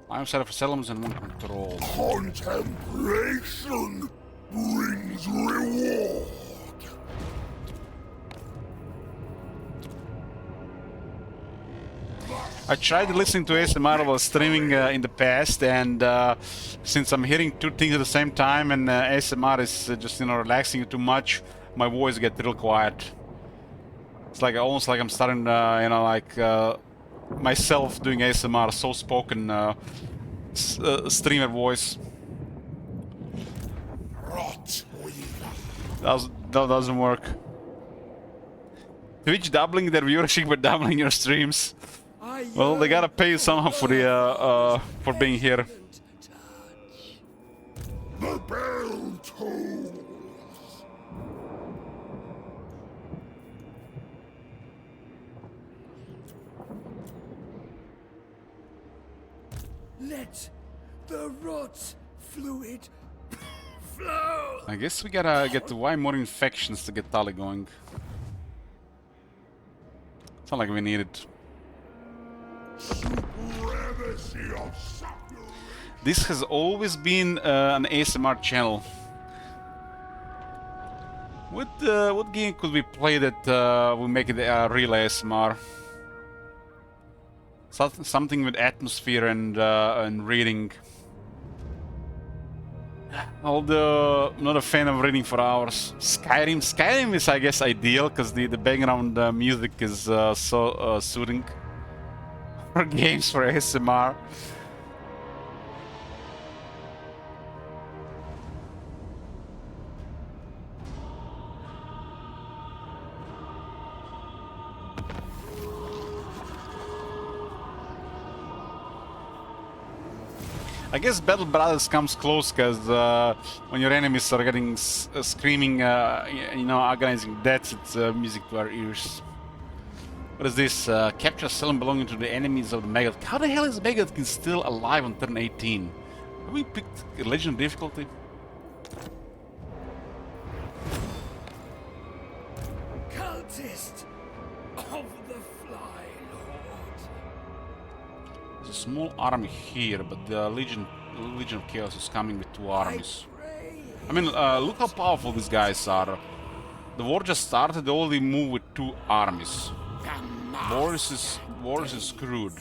I'm set up for settlements and one control. Contemplation brings reward. I tried listening to ASMR while streaming in the past, and since I'm hearing two things at the same time, and ASMR is just, you know, relaxing you too much, my voice gets real quiet. It's like almost like I'm starting, you know, like myself doing ASMR, soft-spoken streamer voice. Rot weaver. That doesn't work. Twitch doubling their viewership but doubling your streams. Well, they gotta pay you somehow for the for being here. The bell tolls. Let the rot fluid flow. I guess we gotta get to Y more infections to get Tally going. It's not like we need it. This has always been an ASMR channel. What game could we play that will make it real ASMR? Something with atmosphere and reading. Although I'm not a fan of reading for hours. Skyrim is, I guess, ideal because the background music is so soothing. For games for ASMR. I guess Battle Brothers comes close because when your enemies are getting screaming, you know, agonizing deaths, it's music to our ears. What is this? Capture a cell belonging to the enemies of the Megalith. How the hell is Megalith still alive on turn 18? Have we picked a Legend difficulty? Cultist of the Fly Lord. There's a small army here, but the Legion of Chaos is coming with 2 armies. I mean, look how powerful these guys are. The war just started, they already move with 2 armies. Boris is screwed.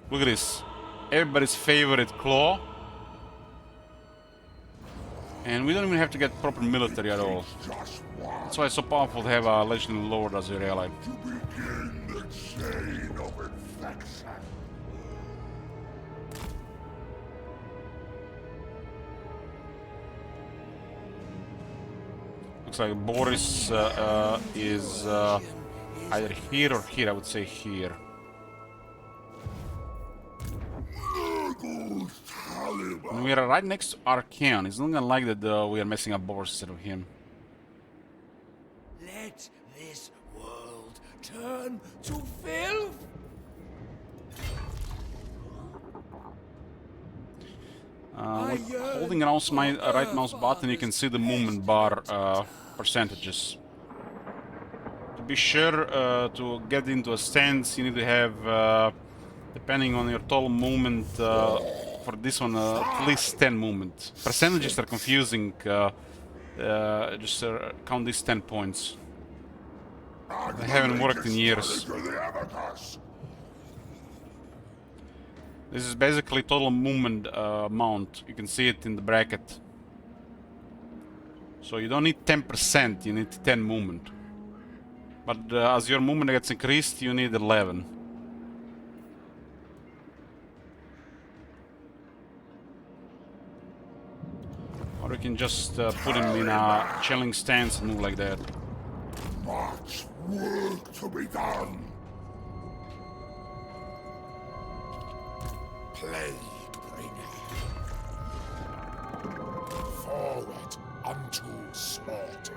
Look at this. Everybody's favorite Claw. And we don't even have to get proper military at all. That's why it's so powerful to have a Legendary Lord as your ally. Looks like Boris is either here or here. I would say here. And we are right next to Archeon. It's not gonna like that we are messing up Boris instead of him. Let this world turn to filth. Holding right mouse button, you can see the movement bar percentages. To be sure to get into a stance, you need to have, depending on your total movement, for this one, at least 10 movement. Percentages are confusing. Just count these 10 points. They haven't worked in years. This is basically total movement amount. You can see it in the bracket. So you don't need 10%, you need 10 movement. But as your movement gets increased, you need 11. Or you can just put him in a chilling stance and move like that. Much work to be done. Plague bringer. Forward unto slaughter.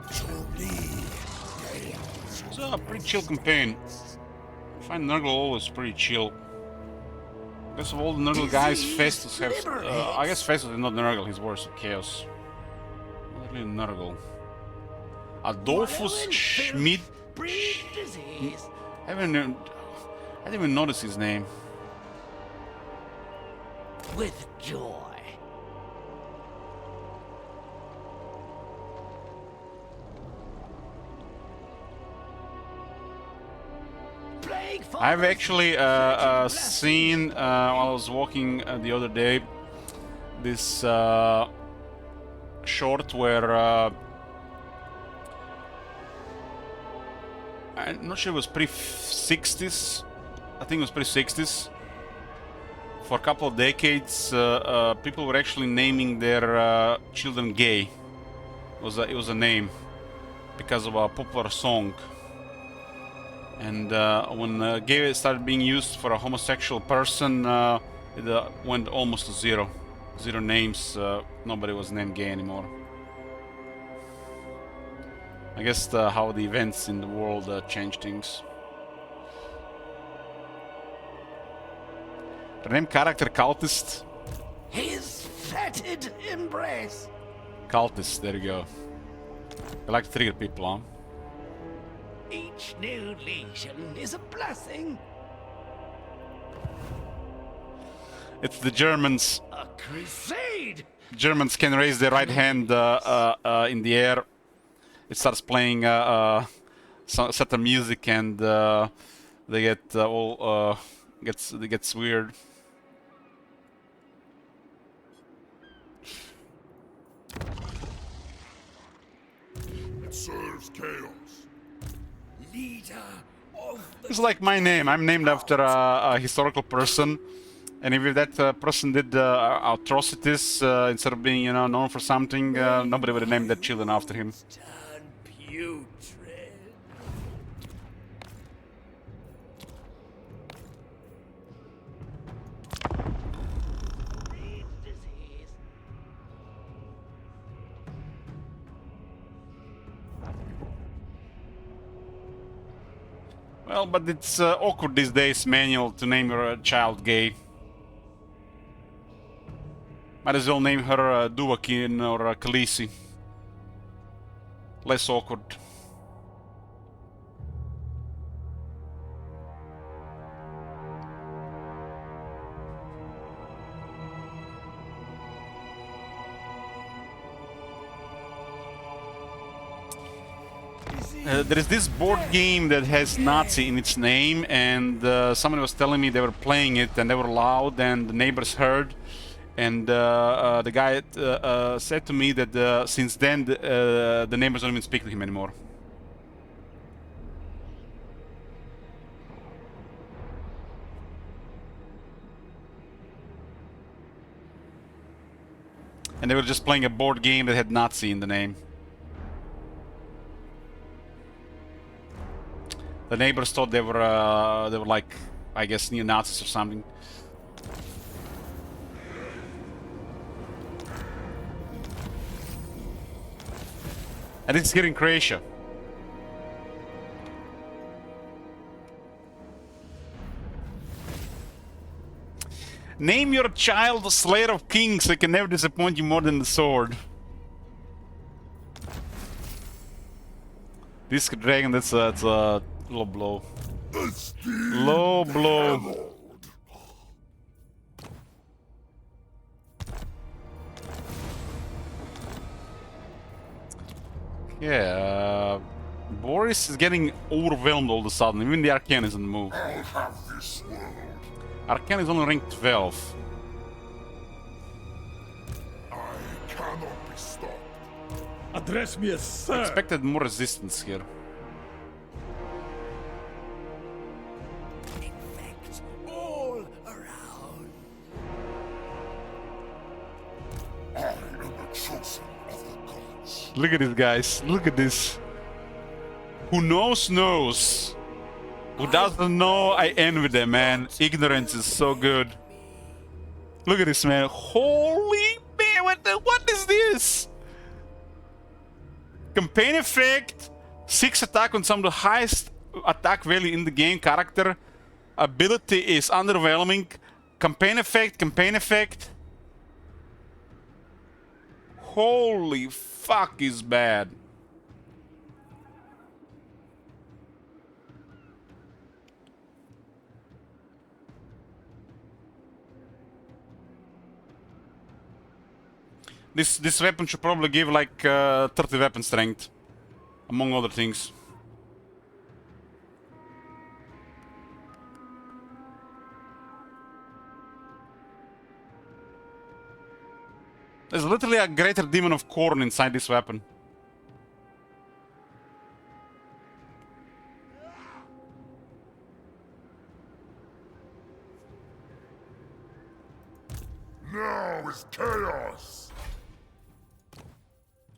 To me, It's a pretty chill campaign. I find Nurgle always pretty chill. Because of all the Nurgle guys, Festus has... I guess Festus is not Nurgle, he's worse than Chaos. Not really Nurgle. Adolphus Schmid... I didn't even notice his name. With joy. I've actually seen, while I was walking the other day, this short where... I'm not sure it was pre-60s. I think it was pre-60s. For a couple of decades, people were actually naming their children gay. It was a name because of a popular song. And when gay started being used for a homosexual person, it went almost to zero. Zero names. Nobody was named gay anymore. I guess how the events in the world change things. The name character Cultist. his fetid embrace. Cultists, there you go. I like to trigger people, huh? Each new legion is a blessing. It's the Germans. A crusade. Germans can raise their right hand in the air. It starts playing certain music, and they get all it gets weird. It serves chaos. Leader of the... It's like my name. I'm named after a historical person, and if that person did atrocities instead of being, known for something, nobody would have named their children after him. turn putrid. Disease. Well, but it's awkward these days, manual, to name your child gay. Might as well name her Duakin or Khaleesi. Less awkward. There is this board game that has Nazi in its name, and someone was telling me they were playing it and they were loud and the neighbors heard, and the guy said to me that since then the neighbors don't even speak to him anymore. And they were just playing a board game that had Nazi in the name. The neighbors thought they were like, I guess, neo-Nazis or something. And it's here in Croatia. Name your child Slayer of Kings. I can never disappoint you more than the sword. Disc Dragon, that's a low blow. Low blow. Yeah, Boris is getting overwhelmed all of a sudden. Even the Arcane is on the move. I'll have this world. Arcane is only rank 12. I cannot be stopped. Address me as sir. Expected more resistance here. Infect all around. I am the chosen of the gods. Look at this, guys. Look at this. Who knows, knows. Who doesn't know, I envy them, man. Ignorance is so good. Look at this, man. Holy man, what is this? Campaign effect. 6 attack on some of the highest attack value in the game character. Ability is underwhelming. Campaign effect, campaign effect. Holy fuck is bad. This weapon should probably give like 30 weapon strength, among other things. There's literally a greater demon of corn inside this weapon. Now is chaos.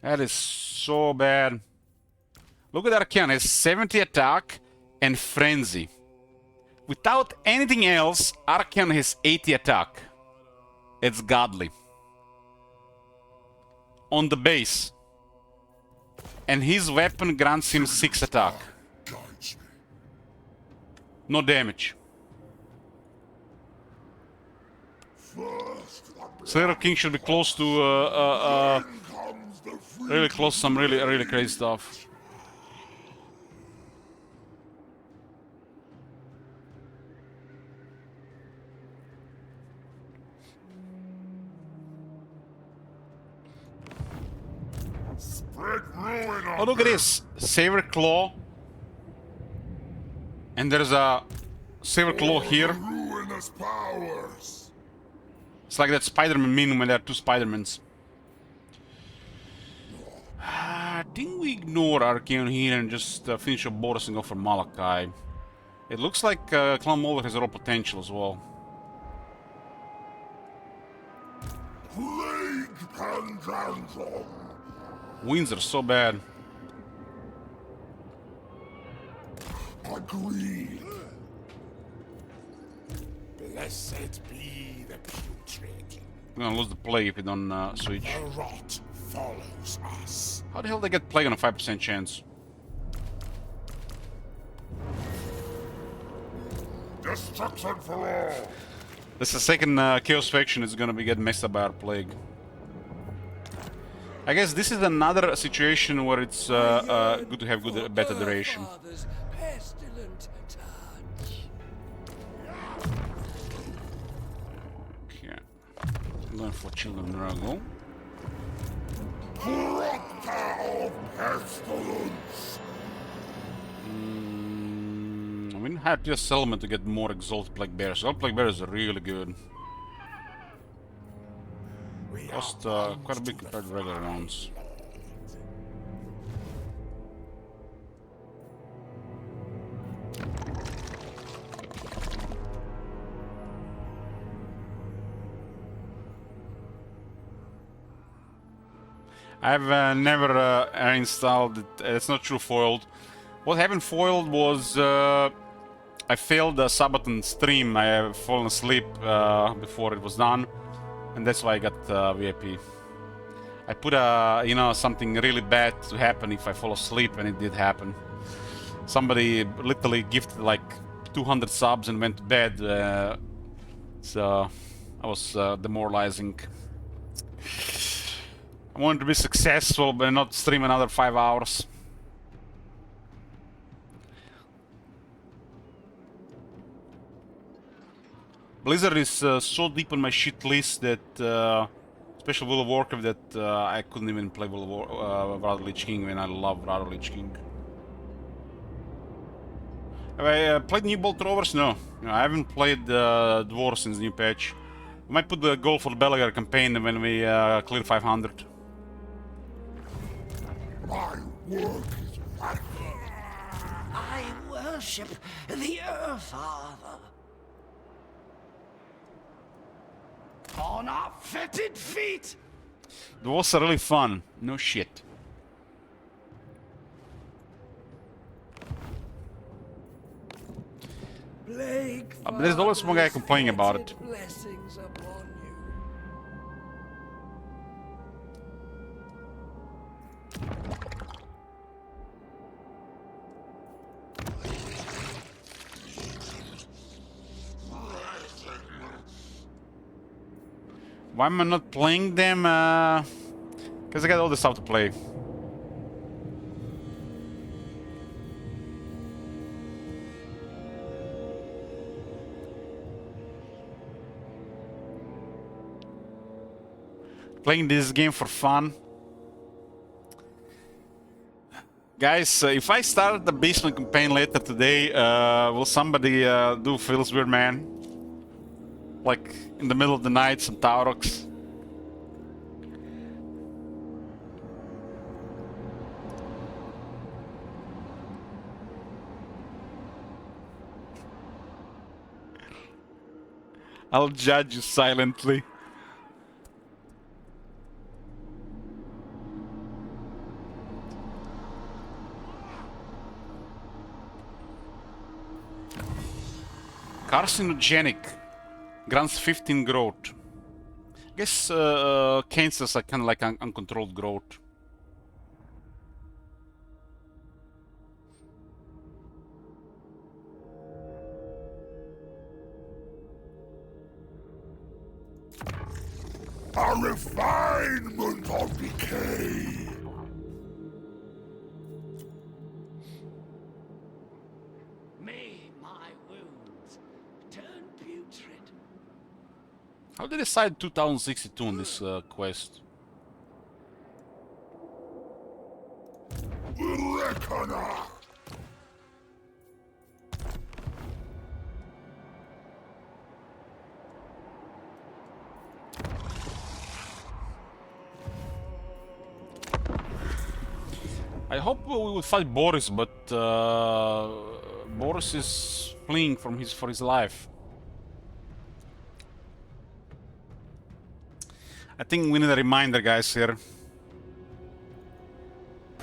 That is so bad. Look at Arcane, has 70 attack and Frenzy. Without anything else, Arcane has 80 attack. It's godly. On the base. And his weapon grants him 6 attack. Guides me. No damage. First the Slayer King should be close to really close to some really crazy stuff. Spread ruin on Oh, look at this! Saber Claw. And there's a Saber Claw here. ruinous powers. It's like that Spider-Man meme when there are two Spider-Mans. I think we ignore Archeon here and just finish up Boris and go for Malachi. It looks like Clan Molder has a lot of potential as well. Plague Pandandrum. Winds are so bad. Agree. Blessed be the putrid. We're gonna lose the plague if we don't switch. The rot follows us. How the hell they get plague on a 5% chance? Destruction for all. This is the second Chaos faction is gonna be getting messed up by our plague. I guess this is another situation where it's good to have better duration. Father's pestilent touch. Okay. I'm going for Children Drago. Proctor of Pestilence. We didn't have just settlement to get more Exalted Plague Bears. Exalted Plague Bears are really good. Cost quite a bit compared to regular rounds. I've never installed it. It's not true foiled. What happened foiled was I failed the Sabaton stream. I have fallen asleep before it was done, and that's why I got VIP. I put something really bad to happen if I fall asleep, and it did happen. Somebody literally gifted like 200 subs and went to bed, so I was demoralizing. I wanted to be successful, but not stream another 5 hours. Blizzard is so deep on my shit list that, especially World of Warcraft, that I couldn't even play World of Wrath of Lich King when I love Wrath of Lich King. Have I played New Bolt Rovers? No. I haven't played Dwarves since the new patch. We might put the goal for the Belagar campaign when we clear 500. My work is right. I worship the Earth Father. On our fetid feet. Dwarves are really fun. No shit. Plague But there's always one guy Father's complaining about it. fetid blessings upon you. Why am I not playing them? Because I got all the stuff to play. Playing this game for fun. Guys, if I start the basement campaign later today, will somebody do Phil's Weird Man? Like, in the middle of the night, some Taurox. I'll judge you silently. Carcinogenic. Grants 15 growth. I guess cancers are kind of like uncontrolled growth. A refinement of decay. May my wounds turn putrid. How did they decide 2062 on this quest? Reckoner. I hope we will fight Boris, but Boris is fleeing from for his life. I think we need a reminder, guys, here.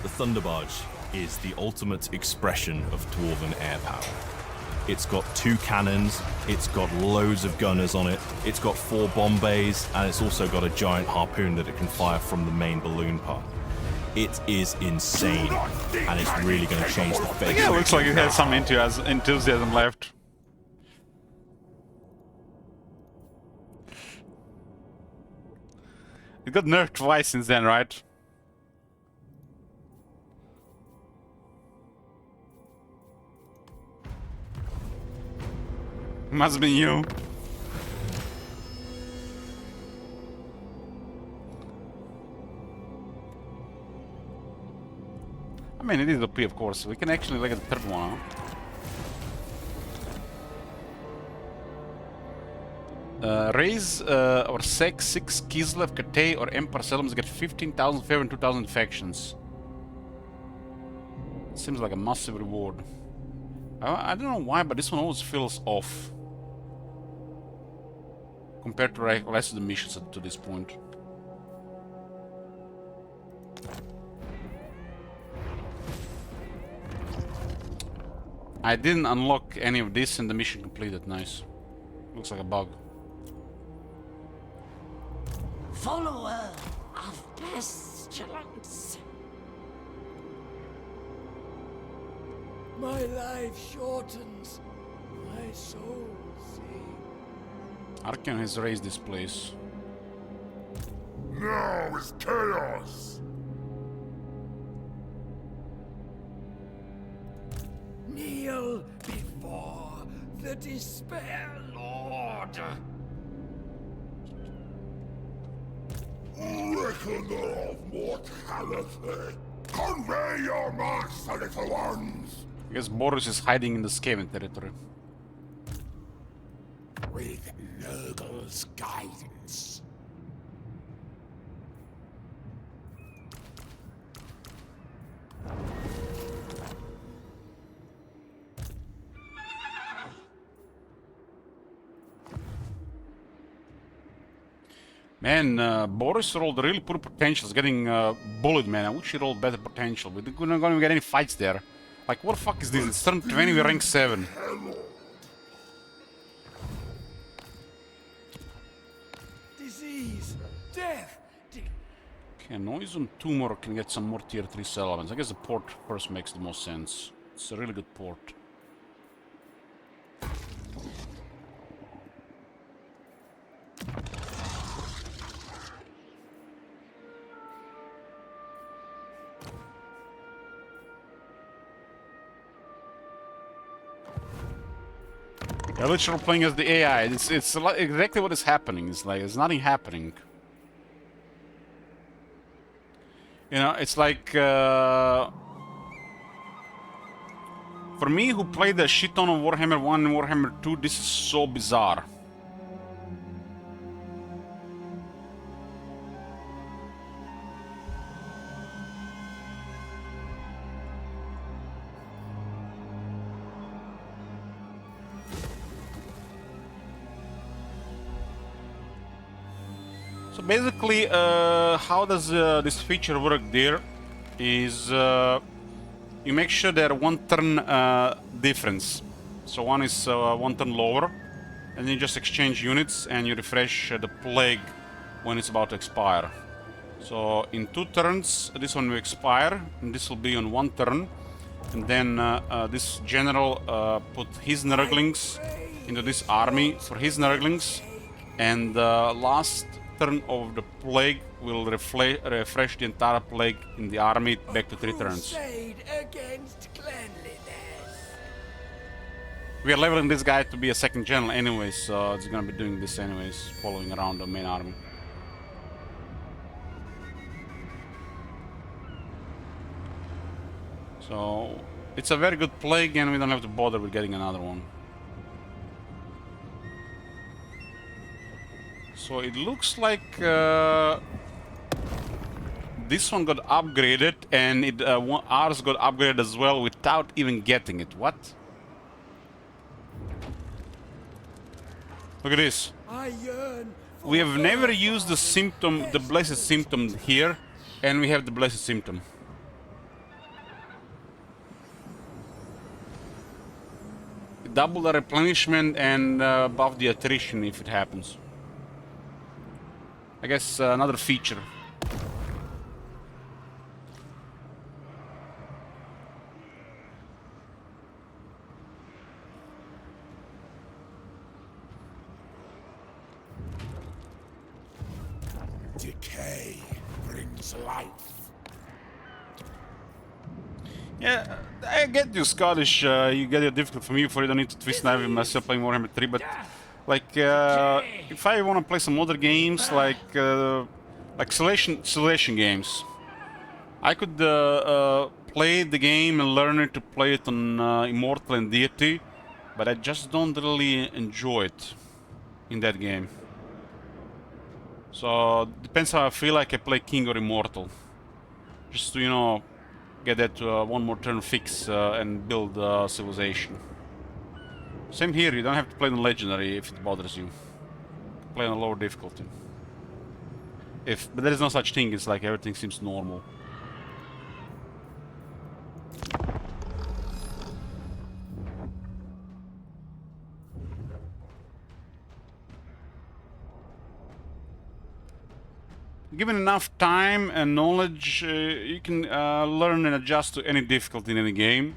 The Thunderbarge is the ultimate expression of Dwarven air power. It's got 2 cannons, it's got loads of gunners on it, it's got 4 bomb bays, and it's also got a giant harpoon that it can fire from the main balloon part. It is insane, and it's really going to change the fate. Yeah, it looks like it has some enthusiasm left. It got nerfed twice since then, right? Must have been you. I mean, it is OP, of course. We can actually look at the third one. Raise or sec 6 Kislev, Katay, or Empire settlements get 15,000 favor and 2,000 factions. Seems like a massive reward. I don't know why, but this one always feels off compared to the rest of the missions to this point. I didn't unlock any of this and the mission completed. Nice. Looks like a bug. Follower of Pestilence. My life shortens, my soul sinks. Archeon has raised this place. Now is chaos. Kneel before the Despair Lord. Reckoner of mortality. Convey your master, little ones. I guess Boris is hiding in the Skaven territory. With Nurgle's guidance. Man, Boris rolled really poor potential. He's getting bullied, man. I wish he rolled better potential. We're not going to get any fights there. Like, what the fuck is this? It's turn 20, we're rank 7. Disease, death. Okay, Noise and Tumor can get some more tier 3 settlements. I guess the port first makes the most sense. It's a really good port. Yeah, literally playing as the AI. It's exactly what is happening. It's like there's nothing happening. You know, it's like for me, who played a shit ton of Warhammer 1 and Warhammer 2, this is so bizarre. So basically, how does this feature work there is you make sure they're 1 turn difference. So one is 1 turn lower, and then you just exchange units and you refresh the plague when it's about to expire. So in 2 turns, this one will expire, and this will be on 1 turn. And then this general put his Nurglings into this army for his Nurglings, and last turn of the plague will refresh the entire plague in the army back to 3 turns. Crusade against cleanliness. We are leveling this guy to be a second general anyways, so it's gonna be doing this anyways, following around the main army. So it's a very good plague and we don't have to bother with getting another one. So it looks like this one got upgraded and ours got upgraded as well without even getting it. What? Look at this. I yearn for We have never used the symptom, the blessed symptom here, and we have the blessed symptom. Double the replenishment and buff the attrition if it happens. I guess another feature. Decay brings life. Yeah, I get you, Scottish. You get it difficult for me, for you don't need to twist knife with myself playing Warhammer 3, but like, if I want to play some other games, like simulation games, I could play the game and learn it to play it on Immortal and Deity, but I just don't really enjoy it in that game. So depends how I feel like I play King or Immortal, just to, you know, get that one more turn fix and build civilization. Same here, you don't have to play on Legendary if it bothers you. Play on a lower difficulty. But there is no such thing, it's like everything seems normal. Given enough time and knowledge, you can learn and adjust to any difficulty in any game.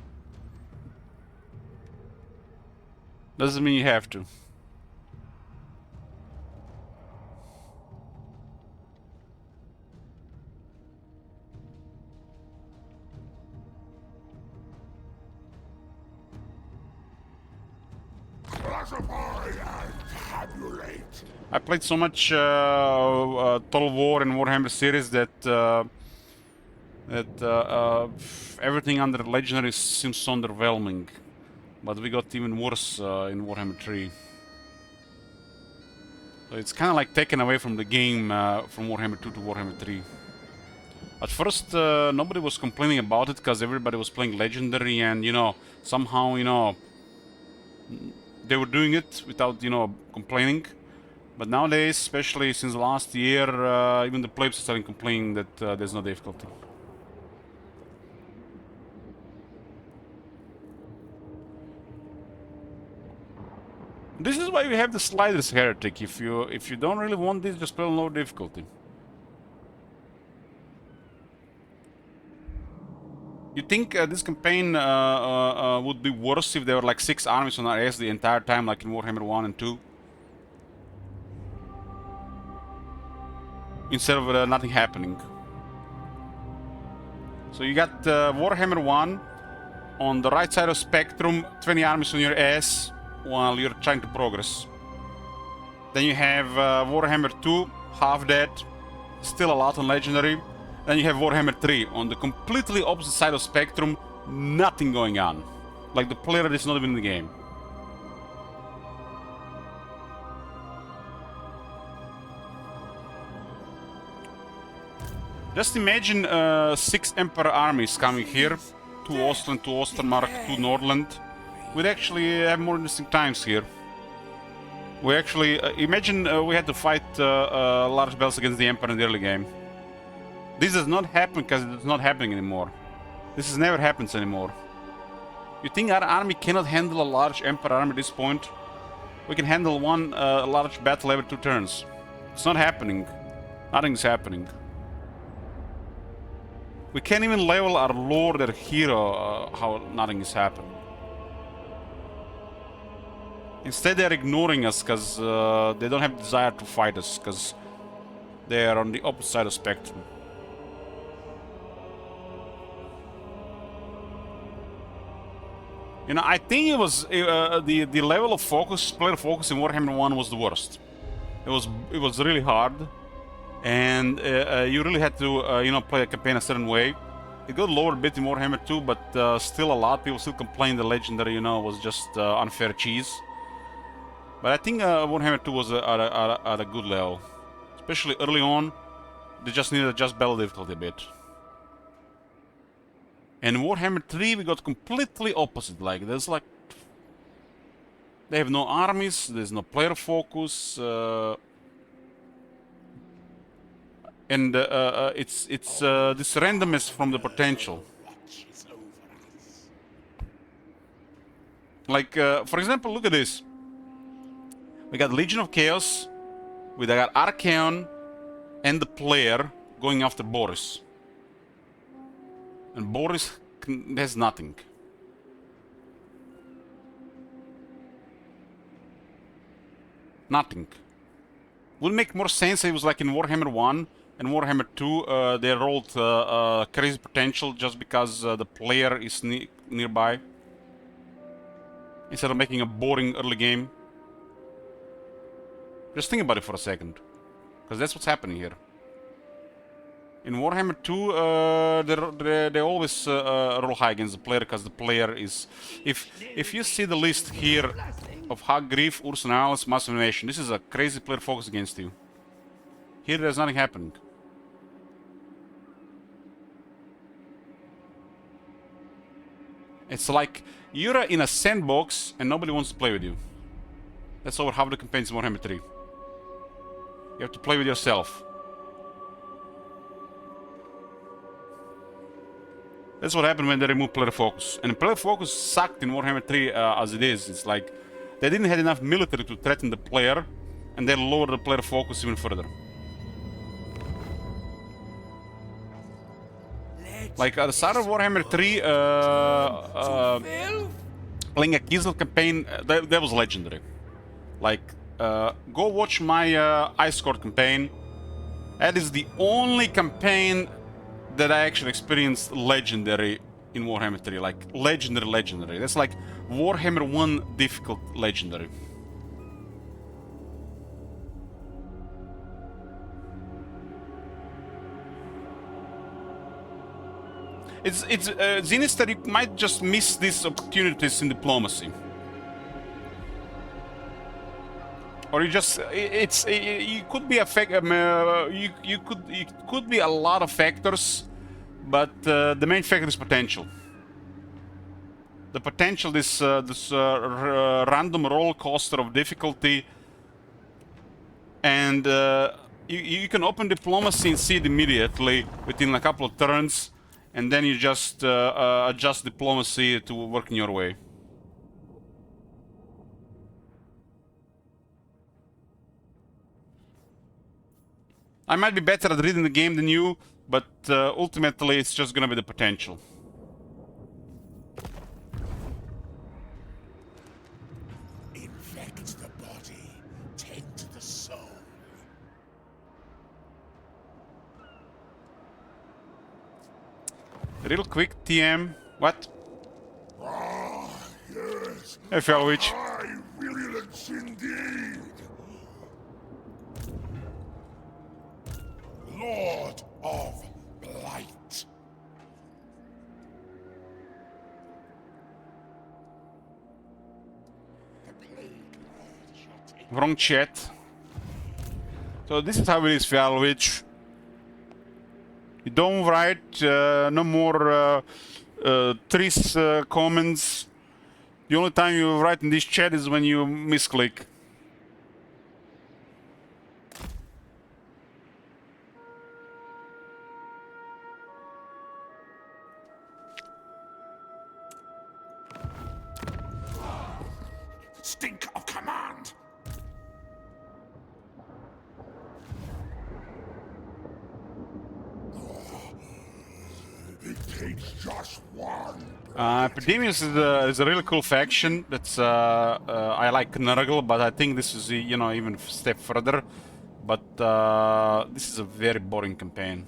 Doesn't mean you have to. Classify and tabulate. I played so much Total War and Warhammer series that everything under Legendary seems so underwhelming. But we got even worse in Warhammer 3. So it's kind of like taken away from the game from Warhammer 2 to Warhammer 3. At first, nobody was complaining about it because everybody was playing Legendary, and you know, somehow, you know, they were doing it without, you know, complaining. But nowadays, especially since last year, even the plebs are starting complaining that there's no difficulty. This is why we have the Sliders Heretic. If you don't really want this, just play on low difficulty. You think this campaign would be worse if there were like 6 armies on our ass the entire time, like in Warhammer 1 and 2? Instead of nothing happening. So you got Warhammer 1 on the right side of spectrum, 20 armies on your ass while you're trying to progress. Then you have Warhammer 2, half that, still a lot on Legendary. Then you have Warhammer 3 on the completely opposite side of spectrum, nothing going on. Like the player is not even in the game. Just imagine 6 Emperor armies coming here, 2 Ostland, 2 Ostermark, 2 Nordland. We'd actually have more interesting times here. We actually, imagine we had to fight large battles against the Emperor in the early game. This does not happen because it's not happening anymore. This never happens anymore. You think our army cannot handle a large Emperor army at this point? We can handle one large battle every 2 turns. It's not happening. Nothing's happening. We can't even level our lord or hero how nothing is happening. Instead they're ignoring us because they don't have desire to fight us, because They are on the opposite side of the spectrum. You know, I think it was the level of focus, player focus in Warhammer 1 was the worst. It was really hard, and you really had to you know, play a campaign a certain way. It got lower a bit in Warhammer 2, but still a lot of people still complain the legendary, you know, was just unfair cheese. But I think Warhammer 2 was at a good level, especially early on. They just needed to adjust battle difficulty a bit. And Warhammer 3 we got completely opposite. Like there's like they have no armies, there's no player focus, and it's this randomness from the potential. Like for example, look at this. We got Legion of Chaos, we got Archaon, and the player going after Boris. And Boris has nothing. Nothing. Would make more sense if it was like in Warhammer 1 and Warhammer 2 they rolled crazy potential just because the player is nearby. Instead of making a boring early game. Just think about it for a second. Because that's what's happening here. In Warhammer 2, they always roll high against the player because the player is... If you see the list here of Hag, Grief, Ursa, Alice, Massive Invasion, this is a crazy player focus against you. Here there's nothing happening. It's like you're in a sandbox and nobody wants to play with you. That's over half the campaigns in Warhammer 3. You have to play with yourself. That's what happened when they removed player focus. And player focus sucked in Warhammer 3 as it is. It's like they didn't have enough military to threaten the player, and they lowered the player focus even further. Like at the start of Warhammer 3, playing a Kislev campaign, that was legendary. Like, go watch my Ice Court campaign. That is the only campaign that I actually experienced legendary in Warhammer 3. Like, legendary. That's like Warhammer 1 difficult legendary. It's Sinister, you might just miss these opportunities in diplomacy. Or you just, it could be it could be a lot of factors, but the main factor is potential. The potential, this random roller coaster of difficulty, and you can open diplomacy and see it immediately within a couple of turns, and then you just adjust diplomacy to work in your way. I might be better at reading the game than you, but ultimately it's just gonna be the potential. Infect the body, taint the soul. Real quick, TM. What? Ah, yes. Hey, Felwich. High virulence indeed. Lord of Blight. Wrong chat. So this is how it is, Felwich. You don't write no more Tris comments. The only time you write in this chat is when you misclick. Stink of command. It takes just one. Epidemius is a really cool faction. That's I like Nurgle, but I think this is, you know, even a step further. But this is a very boring campaign.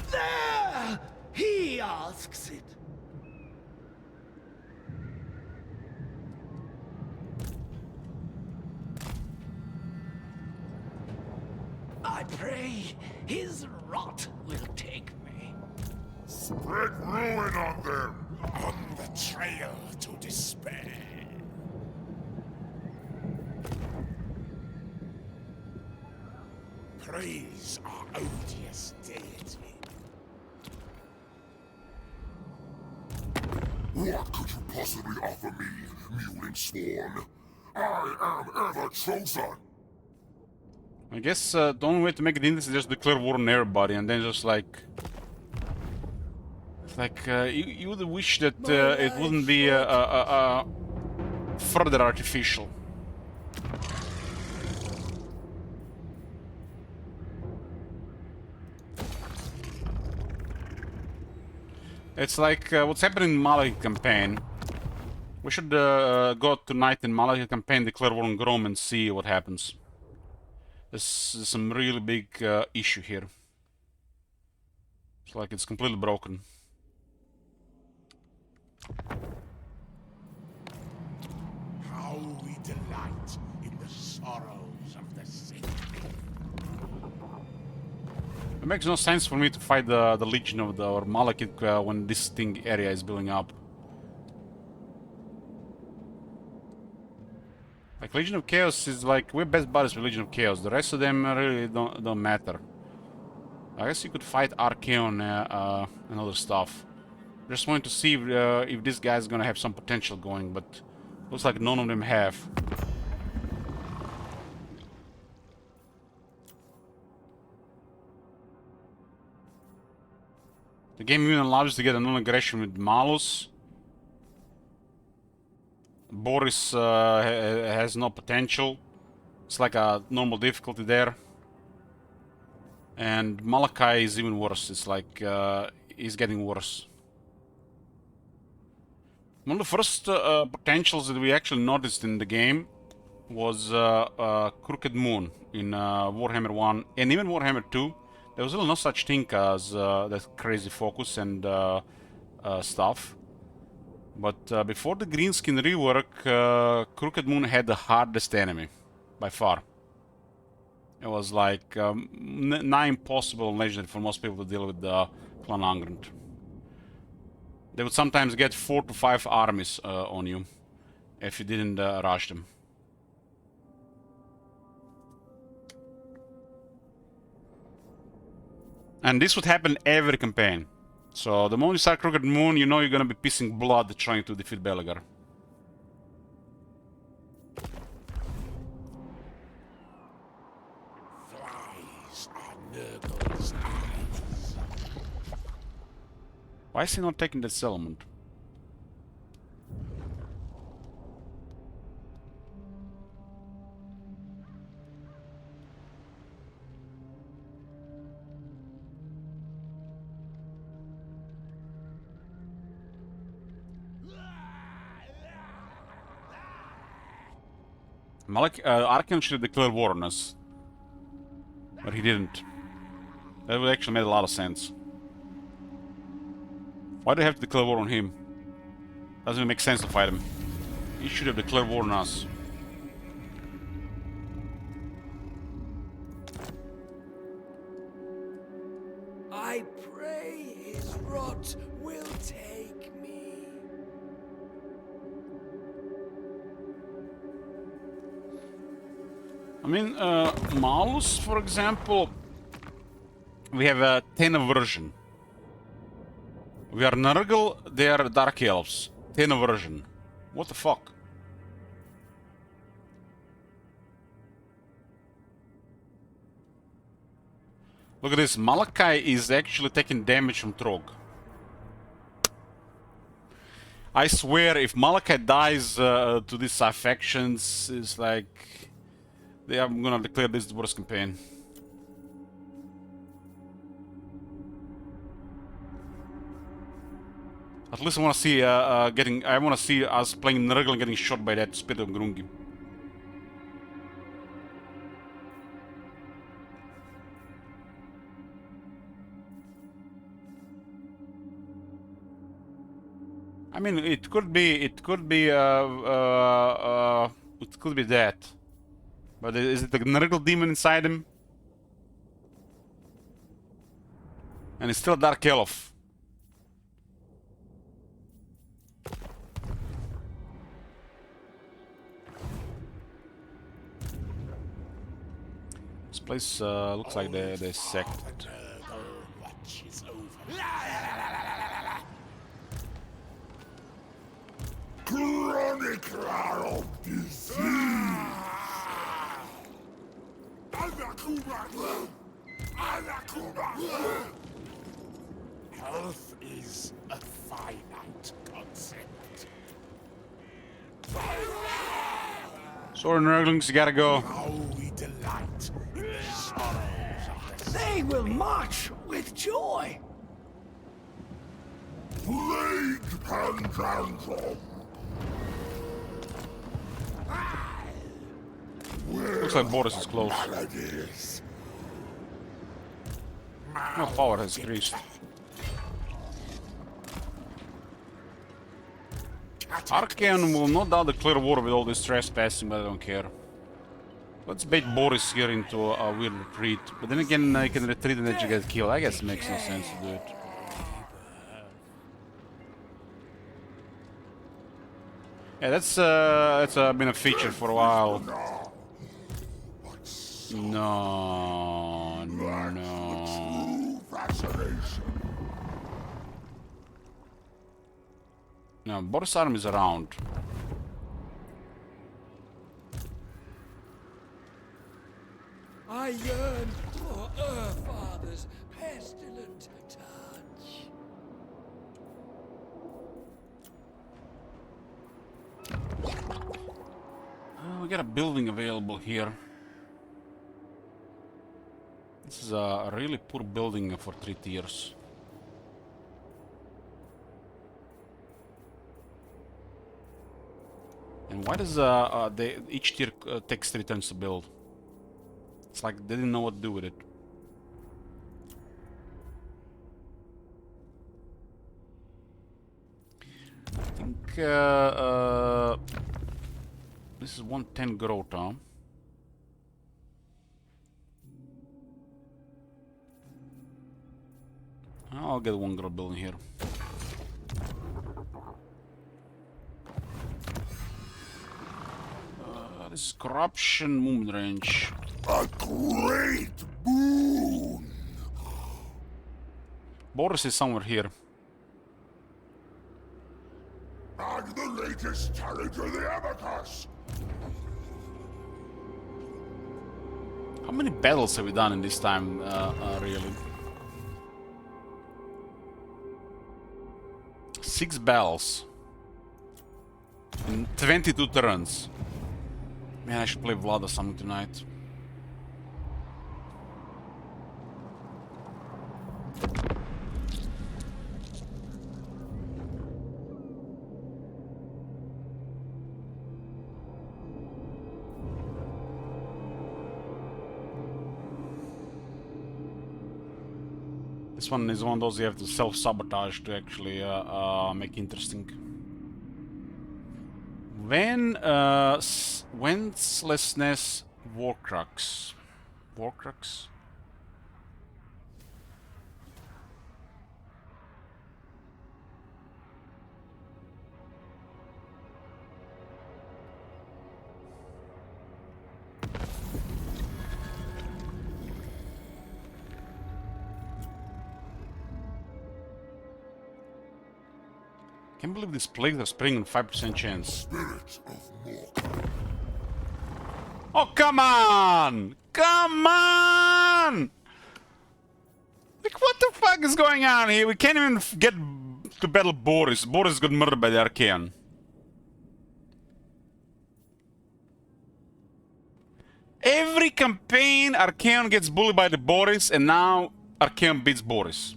There! He asks it. I pray his rot will take me. Spread ruin on them! On the trail to despair. Praise our odious deity. What could you possibly offer me, mewling sworn? I am ever chosen! I guess the only way to make it in this is just declare war on everybody, and then just like... you would wish that it wouldn't be further artificial. It's like what's happening in Malekith campaign. We should go tonight in Malekith campaign, declare war on Grom, and see what happens. There's some really big issue here. It's like it's completely broken. How we delight in the sorrows of the sick. It makes no sense for me to fight the Legion of or Malekith when this thing area is building up. Like Legion of Chaos is like we're best buddies with Legion of Chaos. The rest of them really don't matter. I guess you could fight Archeon and other stuff. Just wanted to see if this guy's gonna have some potential going, but looks like none of them have. The game even allows you to get a non-aggression with Malus. Boris has no potential. It's like a normal difficulty there. And Malachi is even worse. It's like he's getting worse. One of the first potentials that we actually noticed in the game was Crooked Moon in Warhammer 1 and even Warhammer 2. There was really no such thing as that crazy focus and stuff. But before the Greenskin rework, Crooked Moon had the hardest enemy, by far. It was like nigh impossible and legendary for most people to deal with the Clan Angrand. They would sometimes get 4 to 5 armies on you if you didn't rush them. And this would happen every campaign. So the moment you start Crooked Moon, you know you're gonna be pissing blood trying to defeat Belegar. Flies are Nurgle's eyes. Why is he not taking that settlement? Archeon should have declared war on us. But he didn't. That would actually make a lot of sense. Why do you have to declare war on him? Doesn't even make sense to fight him. He should have declared war on us. I pray his rot will take me. I mean, Malus, for example, we have a 10 aversion. We are Nurgle, they are Dark Elves. 10 aversion. What the fuck? Look at this, Malachi is actually taking damage from Trog. I swear, if Malachi dies to these factions, it's like... I'm gonna declare this the worst campaign. At least I want to see I want to see us playing Nurgle and getting shot by that Spirit of Grungi. I mean, it could be that. But is it the Nurgle demon inside him? And it's still Dark Elf. This place looks like the sect. Chronicler of disease! Health is a finite concept. Sorry, Nurglings, you gotta go. How we delight in the sorrows of the They will march with joy. Plague Pantantrum! Looks like Boris is close. Maladies. No power has increased. Archaeon will no doubt declare war with all this trespassing, but I don't care. Let's bait Boris here into a weird retreat. But then again, I can retreat and then you get killed. I guess it makes no sense to do it. Yeah, that's been a feature for a while. No, no. No, Boris Arm is around. I yearn for Father's pestilent touch. We got a building available here. This is a really poor building for 3 tiers. And why does each tier takes 3 turns to build? It's like they didn't know what to do with it. I think this is 110 growth, huh? I'll get 1 growth building here. This is corruption movement range. A great boon! Boris is somewhere here. And the latest talent of the Abacus! How many battles have we done in this time, really? 6 battles. In 22 turns. Man, I should play Vlad or something tonight. This one is one of those you have to self-sabotage to actually make interesting. Wencelessness Warcrux. Warcrux? Can't believe this plague are spraying on 5% chance. Spirit of Mork. Oh, come on! Come on! Like, what the fuck is going on here? We can't even get to battle Boris. Boris got murdered by the Archaean. Every campaign, Archaean gets bullied by the Boris, and now Archaean beats Boris.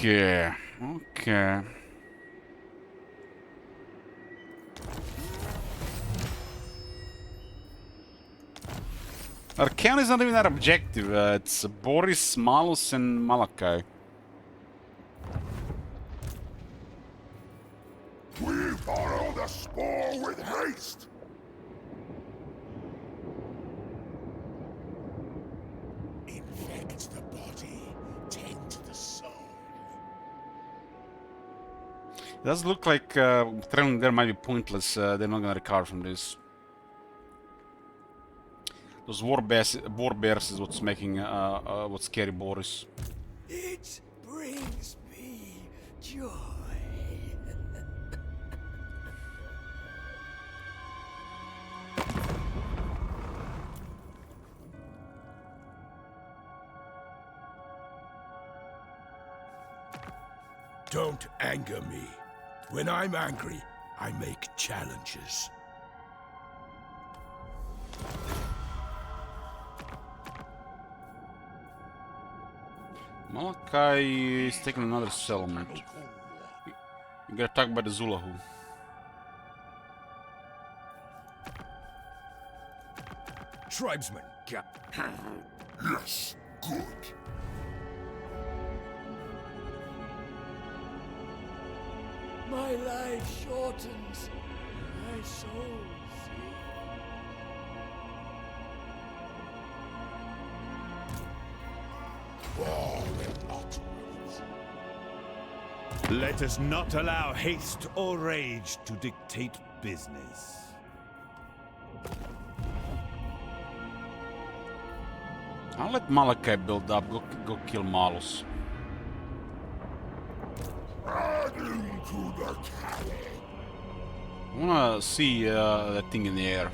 Okay. Okay. Arcane is not even our objective. It's Boris, Malus, and Malachi. We follow the spore with haste! Infect the body, taint the soul. It does look like traveling there might be pointless. They're not gonna recover from this. Those war bears is what's making what's scary Boris. It brings me joy. Don't anger me. When I'm angry, I make challenges. Malachi is taking another settlement. You get attacked by the Zulahu. Tribesmen, Yes, good. My life shortens, my soul sees. War will not wait. Let us not allow haste or rage to dictate business. I'll let Malachi build up. Go kill Malus. Adding to the tally. I wanna see that thing in the air.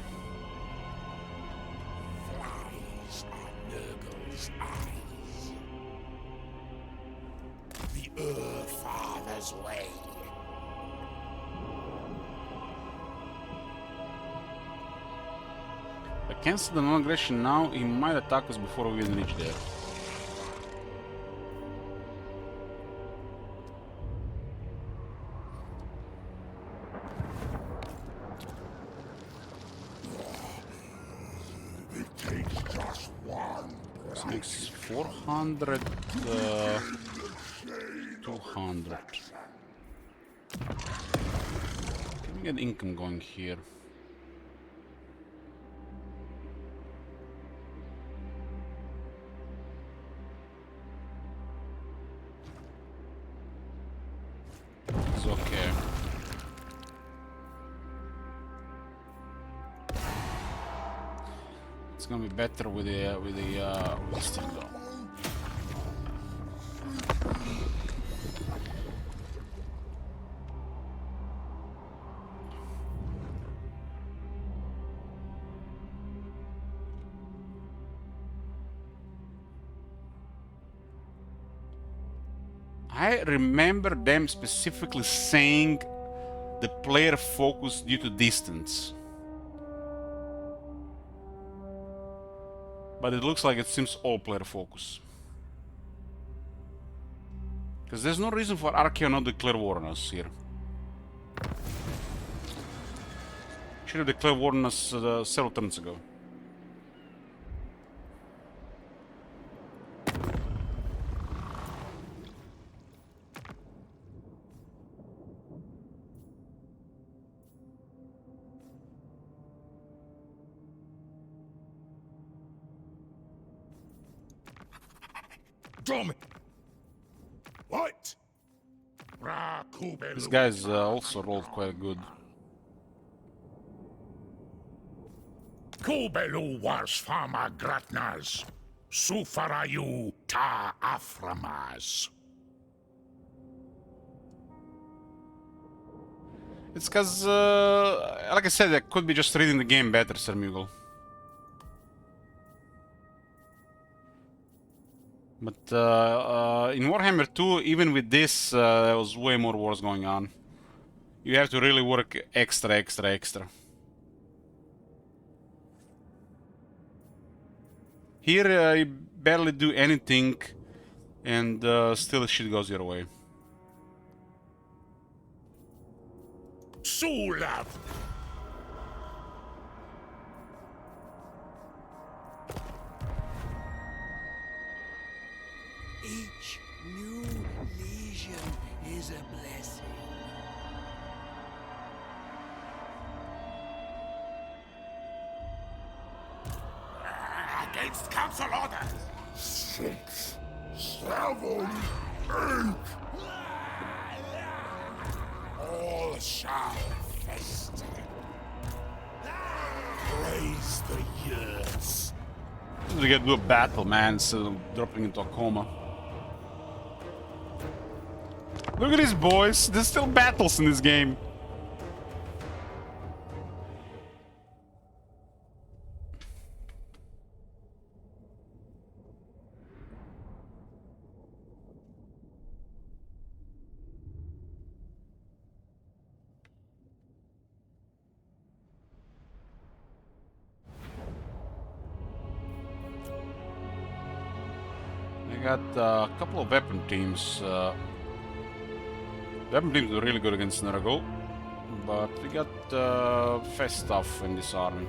Flies are Nurgle's eyes. The Father's way. If I cancel the non-aggression now, he might attack us before we even reach there. It takes just one. This makes 400, 200. Can we get income going here? It's okay. It's gonna be better with this thing though. I remember them specifically saying the player focus due to distance. But it looks like it seems all player focus. Because there's no reason for Archaea not to declare war on us here. Should have declared war on us several turns ago. Dom! What? This guy's also rolled quite good. Kubelu was Fama Gratnas. Sufarayu ta Aframas. It's cause, like I said, I could be just reading the game better, Sir Mughal. But in Warhammer 2, even with this, there was way more wars going on. You have to really work extra. Here, you barely do anything, and still shit goes your way. Sulav! Each new lesion is a blessing. Against council orders! 6, 7, 8. All shall feast. Praise the years. We gotta do a battle, man, instead of dropping into a coma. Look at these boys, there's still battles in this game. We got a couple of weapon teams. Weapon teams are really good against Narago, but we got fast stuff in this army.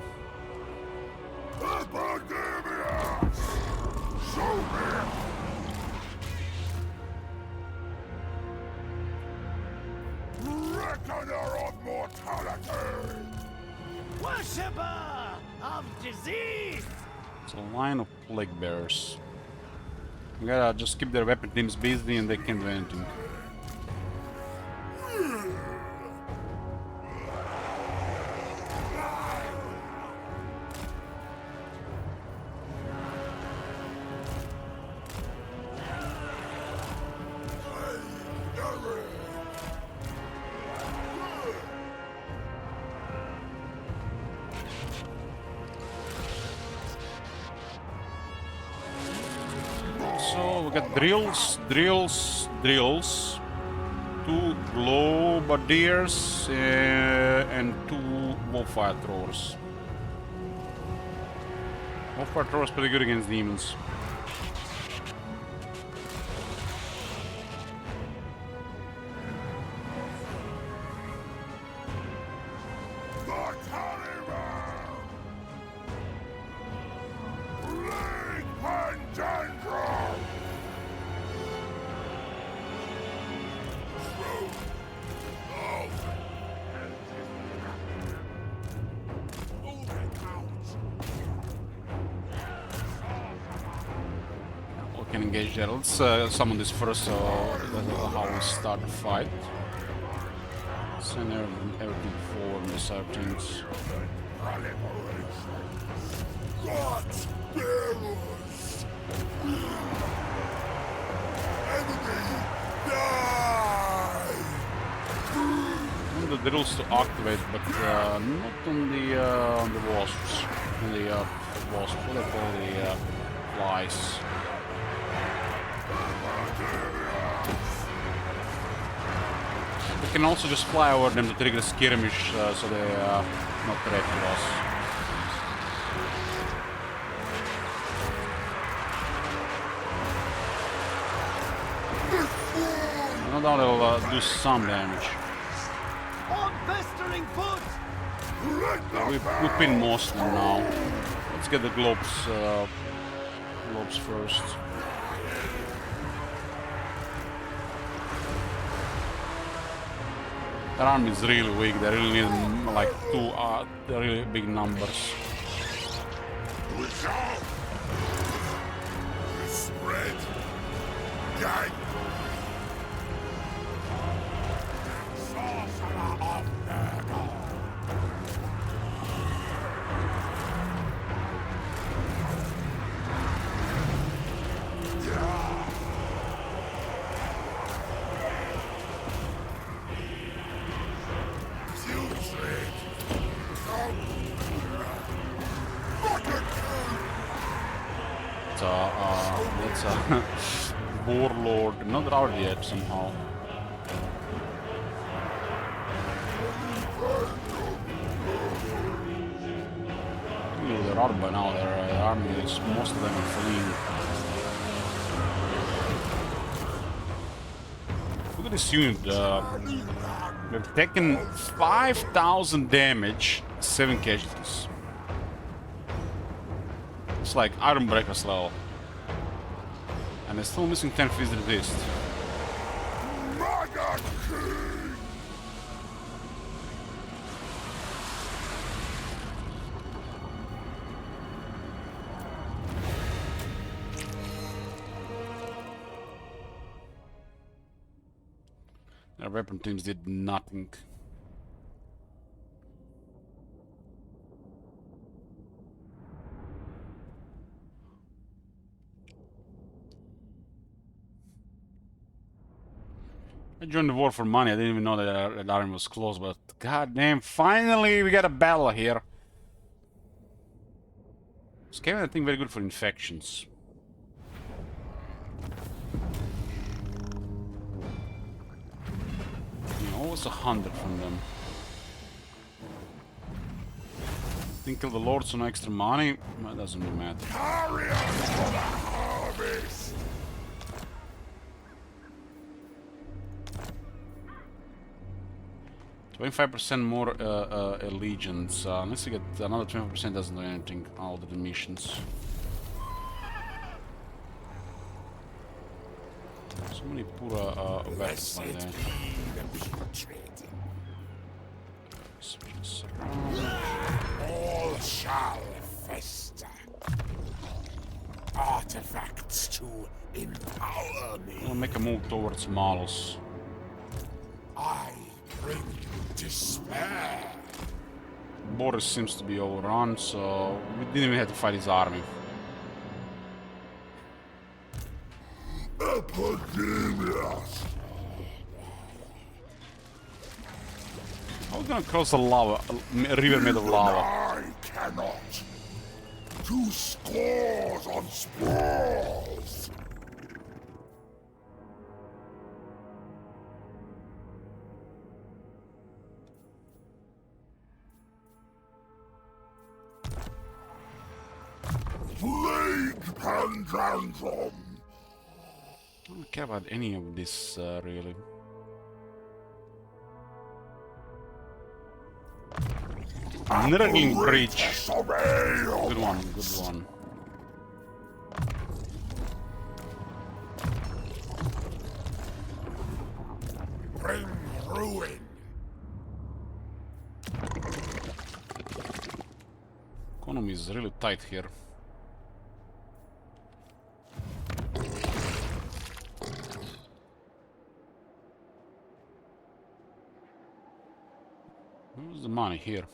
Reckoner of mortality! Worshipper of disease! It's a line of plague bearers. We gotta just keep their weapon teams busy and they can't do anything. So we got drills, 2 globadiers and 2 wolfire throwers. Wolfire throwers pretty good against demons. Can engage there. Let's summon this first, so that's how we start the fight. Send everything forward, missile things. God's bearers! Enemy, die! I want the drills to activate, but not on the wasps. On the wasps, what do they call the flies. We can also just fly over them to trigger skirmish, so they are not threat to us. No doubt they'll do some damage. On festering foot! We pin most of them now. Let's get the globes first. Their army is really weak. They really need like they're really big numbers. Spread! Gang! Sorcerer of Nurgle! That's a warlord, not out yet somehow. They're out by now. Their army is most of them are fleeing. Look at this unit. We've taken 5,000 damage, 7 casualties. It's like Iron Breakers level. And they're still missing 10 Feast of the Beast. Mega King! Our weapon teams did nothing. I joined the war for money. I didn't even know that army was close, but goddamn, finally we got a battle here. Skaven, I think, very good for infections. Almost 100 from them. Think kill the lords on extra money? That doesn't really matter. Carry us for the harvest! 25% more allegiance. Unless you get another 25%, doesn't do anything. All the missions. So many poor vessels by there. All shall fester. Artifacts to empower me. I'll make a move towards Malus. I bring despair. Boris seems to be overrun, so we didn't even have to fight his army. Epidemius! How are we gonna cross a a river made of lava? I cannot. 2 scores on sprawls! Plague Pandandrum! I don't care about any of this, really. Nurgling Breach. Good one, good one. Bring ruin. Economy is really tight here. Where's the money here?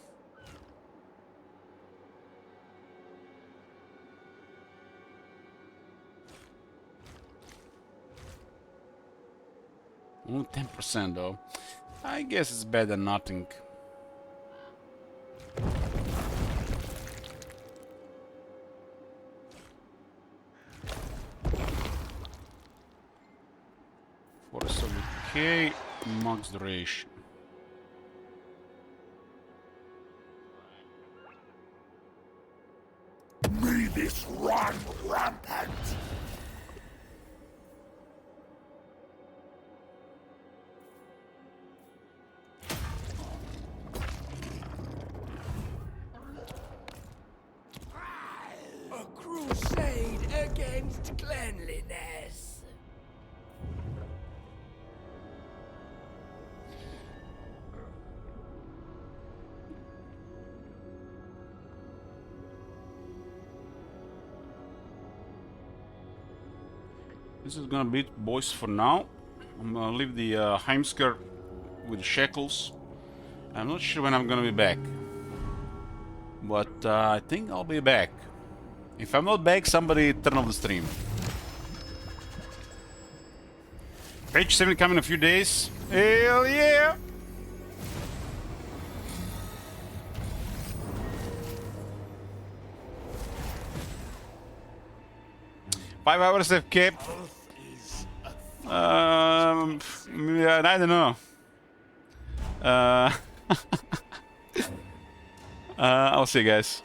Only 10% though. I guess it's better than nothing. Forest of Decay, max duration. May this run rampant! A crusade against cleanliness. This is gonna be it, boys, for now. I'm gonna leave the Heimskar with the shackles. I'm not sure when I'm gonna be back, but I think I'll be back. If I'm not back, somebody turn off the stream. Page 7 coming in a few days. Hell yeah! Five hours of kept. Yeah, I don't know. I'll see you guys.